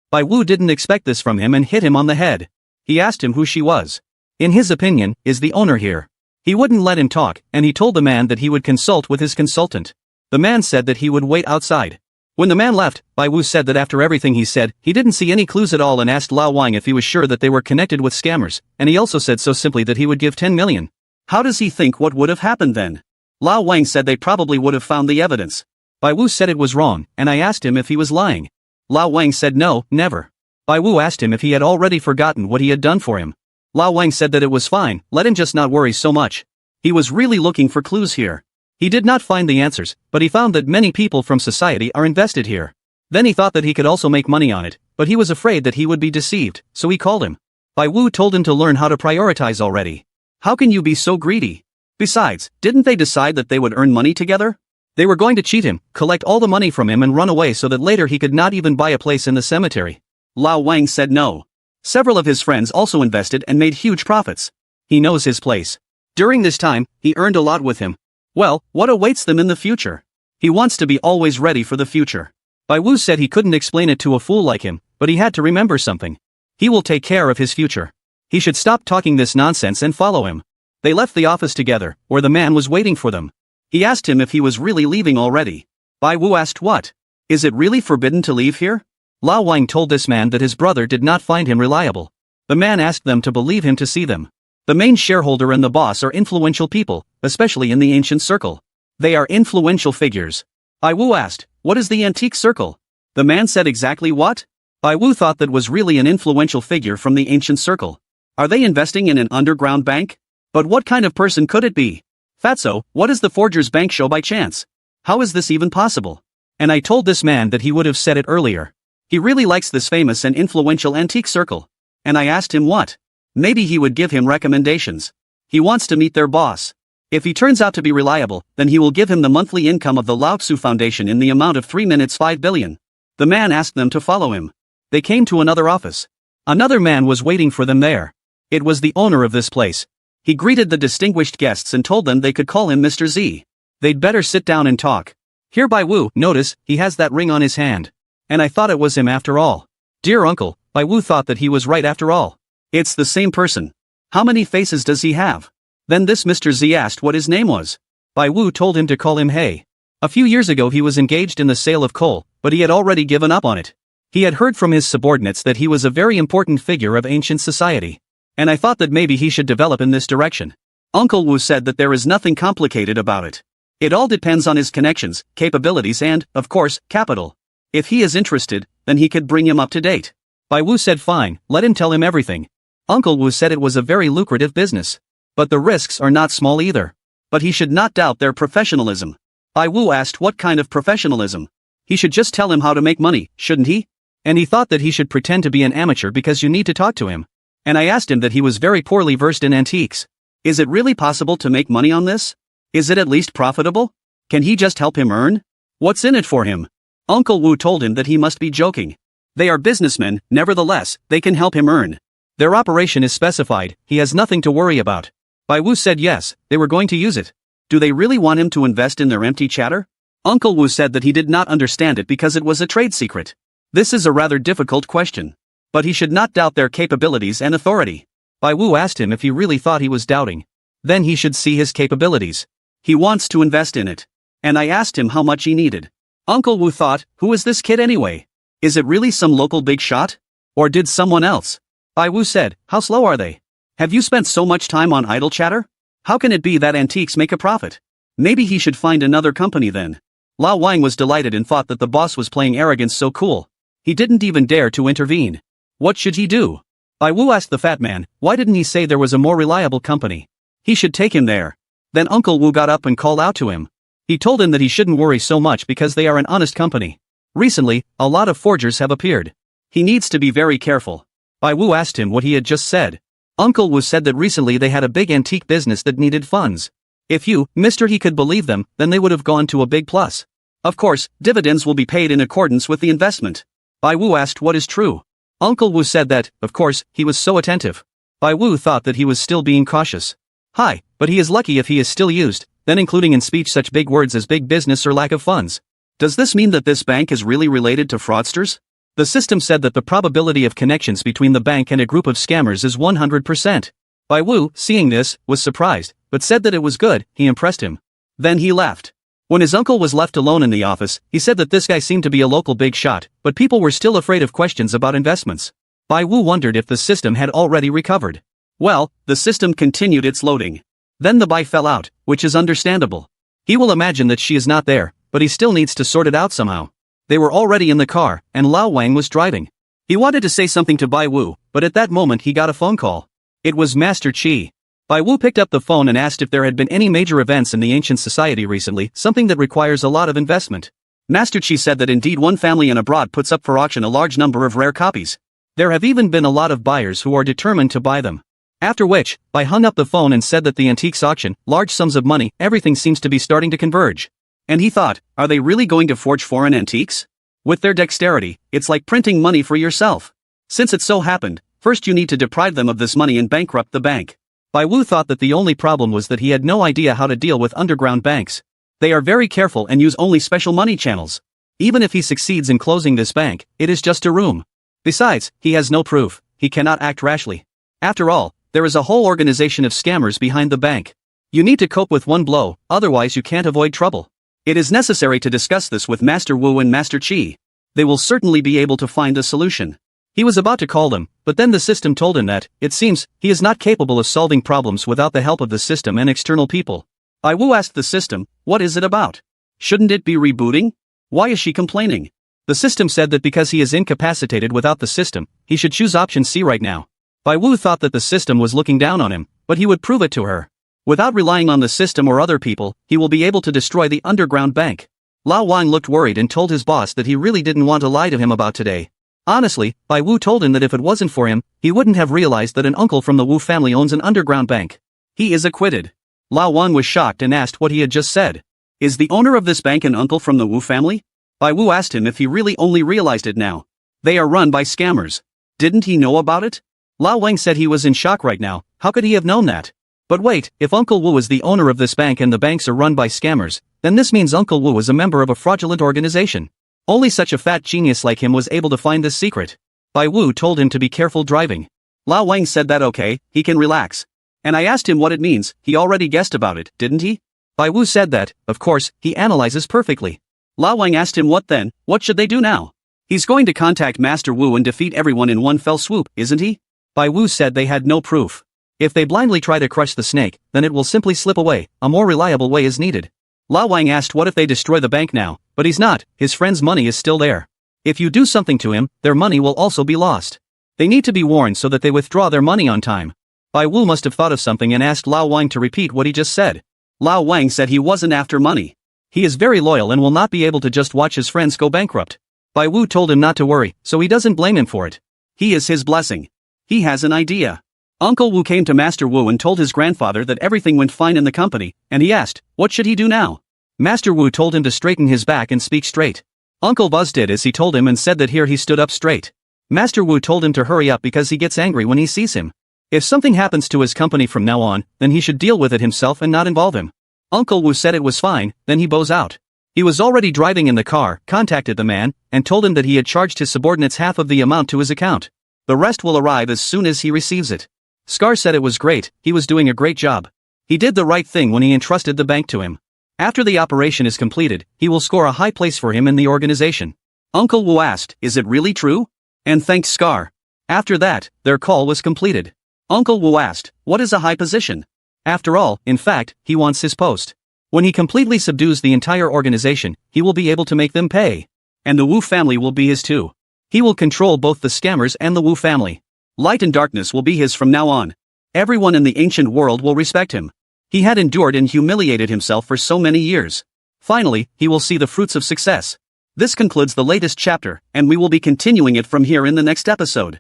Bai Wu didn't expect this from him and hit him on the head. He asked him who she was. In his opinion, is the owner here. He wouldn't let him talk, and he told the man that he would consult with his consultant. The man said that he would wait outside. When the man left, Bai Wu said that after everything he said, he didn't see any clues at all and asked Lao Wang if he was sure that they were connected with scammers, and he also said so simply that he would give 10 million. How does he think what would have happened then? Lao Wang said they probably would have found the evidence. Bai Wu said it was wrong, and I asked him if he was lying. Lao Wang said no, never. Bai Wu asked him if he had already forgotten what he had done for him. Lao Wang said that it was fine, let him just not worry so much. He was really looking for clues here. He did not find the answers, but he found that many people from society are invested here. Then he thought that he could also make money on it, but he was afraid that he would be deceived, so he called him. Bai Wu told him to learn how to prioritize already. How can you be so greedy? Besides, didn't they decide that they would earn money together? They were going to cheat him, collect all the money from him and run away so that later he could not even buy a place in the cemetery. Lao Wang said no. Several of his friends also invested and made huge profits. He knows his place. During this time, he earned a lot with him. Well, what awaits them in the future? He wants to be always ready for the future. Bai Wu said he couldn't explain it to a fool like him, but he had to remember something. He will take care of his future. He should stop talking this nonsense and follow him. They left the office together, where the man was waiting for them. He asked him if he was really leaving already. Bai Wu asked what? Is it really forbidden to leave here? Lao Wang told this man that his brother did not find him reliable. The man asked them to believe him to see them. The main shareholder and the boss are influential people, especially in the ancient circle. They are influential figures. Bai Wu asked, what is the antique circle? The man said exactly what? Bai Wu thought that was really an influential figure from the ancient circle. Are they investing in an underground bank? But what kind of person could it be? Fatso, what is the Forger's Bank show by chance? How is this even possible? And I told this man that he would have said it earlier. He really likes this famous and influential antique circle. And I asked him what? Maybe he would give him recommendations. He wants to meet their boss. If he turns out to be reliable, then he will give him the monthly income of the Lao Tzu Foundation in the amount of 3 minutes 5 billion. The man asked them to follow him. They came to another office. Another man was waiting for them there. It was the owner of this place. He greeted the distinguished guests and told them they could call him Mr. Z. They'd better sit down and talk. Here Bai Wu, notice, he has that ring on his hand. And I thought it was him after all. Dear uncle, Bai Wu thought that he was right after all. It's the same person. How many faces does he have? Then this Mr. Z asked what his name was. Bai Wu told him to call him Hey. A few years ago he was engaged in the sale of coal, but he had already given up on it. He had heard from his subordinates that he was a very important figure of ancient society. And I thought that maybe he should develop in this direction. Uncle Wu said that there is nothing complicated about it. It all depends on his connections, capabilities and, of course, capital. If he is interested, then he could bring him up to date. Bai Wu said fine, let him tell him everything. Uncle Wu said it was a very lucrative business. But the risks are not small either. But he should not doubt their professionalism. Bai Wu asked what kind of professionalism. He should just tell him how to make money, shouldn't he? And he thought that he should pretend to be an amateur because you need to talk to him. And I asked him that he was very poorly versed in antiques. Is it really possible to make money on this? Is it at least profitable? Can he just help him earn? What's in it for him? Uncle Wu told him that he must be joking. They are businessmen, nevertheless, they can help him earn. Their operation is specified, he has nothing to worry about. Bai Wu said yes, they were going to use it. Do they really want him to invest in their empty chatter? Uncle Wu said that he did not understand it because it was a trade secret. This is a rather difficult question. But he should not doubt their capabilities and authority. Bai Wu asked him if he really thought he was doubting. Then he should see his capabilities. He wants to invest in it. And I asked him how much he needed. Uncle Wu thought, who is this kid anyway? Is it really some local big shot? Or did someone else? Bai Wu said, how slow are they? Have you spent so much time on idle chatter? How can it be that antiques make a profit? Maybe he should find another company then. Lao Wang was delighted and thought that the boss was playing arrogance so cool. He didn't even dare to intervene. What should he do? Bai Wu asked the fat man, why didn't he say there was a more reliable company? He should take him there. Then Uncle Wu got up and called out to him. He told him that he shouldn't worry so much because they are an honest company. Recently, a lot of forgers have appeared. He needs to be very careful. Bai Wu asked him what he had just said. Uncle Wu said that recently they had a big antique business that needed funds. If you, Mr. He could believe them, then they would have gone to a big plus. Of course, dividends will be paid in accordance with the investment. Bai Wu asked what is true. Uncle Wu said that, of course, he was so attentive. Bai Wu thought that he was still being cautious. Hi, but he is lucky if he is still used, then including in speech such big words as big business or lack of funds. Does this mean that this bank is really related to fraudsters? The system said that the probability of connections between the bank and a group of scammers is 100%. Bai Wu, seeing this, was surprised, but said that it was good, he impressed him. Then he left. When his uncle was left alone in the office, he said that this guy seemed to be a local big shot, but people were still afraid of questions about investments. Bai Wu wondered if the system had already recovered. Well, the system continued its loading. Then the Bai fell out, which is understandable. He will imagine that she is not there, but he still needs to sort it out somehow. They were already in the car, and Lao Wang was driving. He wanted to say something to Bai Wu, but at that moment he got a phone call. It was Master Qi. Bai Wu picked up the phone and asked if there had been any major events in the ancient society recently, something that requires a lot of investment. Master Qi said that indeed one family in abroad puts up for auction a large number of rare copies. There have even been a lot of buyers who are determined to buy them. After which, Bai hung up the phone and said that the antiques auction, large sums of money, everything seems to be starting to converge. And he thought, are they really going to forge foreign antiques? With their dexterity, it's like printing money for yourself. Since it so happened, first you need to deprive them of this money and bankrupt the bank. Bai Wu thought that the only problem was that he had no idea how to deal with underground banks. They are very careful and use only special money channels. Even if he succeeds in closing this bank, it is just a room. Besides, he has no proof, he cannot act rashly. After all, there is a whole organization of scammers behind the bank. You need to cope with one blow, otherwise you can't avoid trouble. It is necessary to discuss this with Master Wu and Master Qi. They will certainly be able to find a solution. He was about to call them, but then the system told him that, it seems, he is not capable of solving problems without the help of the system and external people. Bai Wu asked the system, what is it about? Shouldn't it be rebooting? Why is she complaining? The system said that because he is incapacitated without the system, he should choose option C right now. Bai Wu thought that the system was looking down on him, but he would prove it to her. Without relying on the system or other people, he will be able to destroy the underground bank. Lao Wang looked worried and told his boss that he really didn't want to lie to him about today. Honestly, Bai Wu told him that if it wasn't for him, he wouldn't have realized that an uncle from the Wu family owns an underground bank. He is acquitted. Lao Wang was shocked and asked what he had just said. Is the owner of this bank an uncle from the Wu family? Bai Wu asked him if he really only realized it now. They are run by scammers. Didn't he know about it? Lao Wang said he was in shock right now. How could he have known that? But wait, if Uncle Wu is the owner of this bank and the banks are run by scammers, then this means Uncle Wu is a member of a fraudulent organization. Only such a fat genius like him was able to find this secret. Bai Wu told him to be careful driving. Lao Wang said that okay, he can relax. And I asked him what it means, he already guessed about it, didn't he? Bai Wu said that, of course, he analyzes perfectly. Lao Wang asked him what then, what should they do now? He's going to contact Master Wu and defeat everyone in one fell swoop, isn't he? Bai Wu said they had no proof. If they blindly try to crush the snake, then it will simply slip away, a more reliable way is needed. Lao Wang asked what if they destroy the bank now, but he's not, his friend's money is still there. If you do something to him, their money will also be lost. They need to be warned so that they withdraw their money on time. Bai Wu must have thought of something and asked Lao Wang to repeat what he just said. Lao Wang said he wasn't after money. He is very loyal and will not be able to just watch his friends go bankrupt. Bai Wu told him not to worry, so he doesn't blame him for it. He is his blessing. He has an idea. Uncle Wu came to Master Wu and told his grandfather that everything went fine in the company, and he asked, what should he do now? Master Wu told him to straighten his back and speak straight. Uncle Buzz did as he told him and said that here he stood up straight. Master Wu told him to hurry up because he gets angry when he sees him. If something happens to his company from now on, then he should deal with it himself and not involve him. Uncle Wu said it was fine, then he bows out. He was already driving in the car, contacted the man, and told him that he had charged his subordinates half of the amount to his account. The rest will arrive as soon as he receives it. Scar said it was great, he was doing a great job. He did the right thing when he entrusted the bank to him. After the operation is completed, he will score a high place for him in the organization. Uncle Wu asked, is it really true? And thanked Scar. After that, their call was completed. Uncle Wu asked, what is a high position? After all, in fact, he wants his post. When he completely subdues the entire organization, he will be able to make them pay. And the Wu family will be his too. He will control both the scammers and the Wu family. Light and darkness will be his from now on. Everyone in the ancient world will respect him. He had endured and humiliated himself for so many years. Finally, he will see the fruits of success. This concludes the latest chapter, and we will be continuing it from here in the next episode.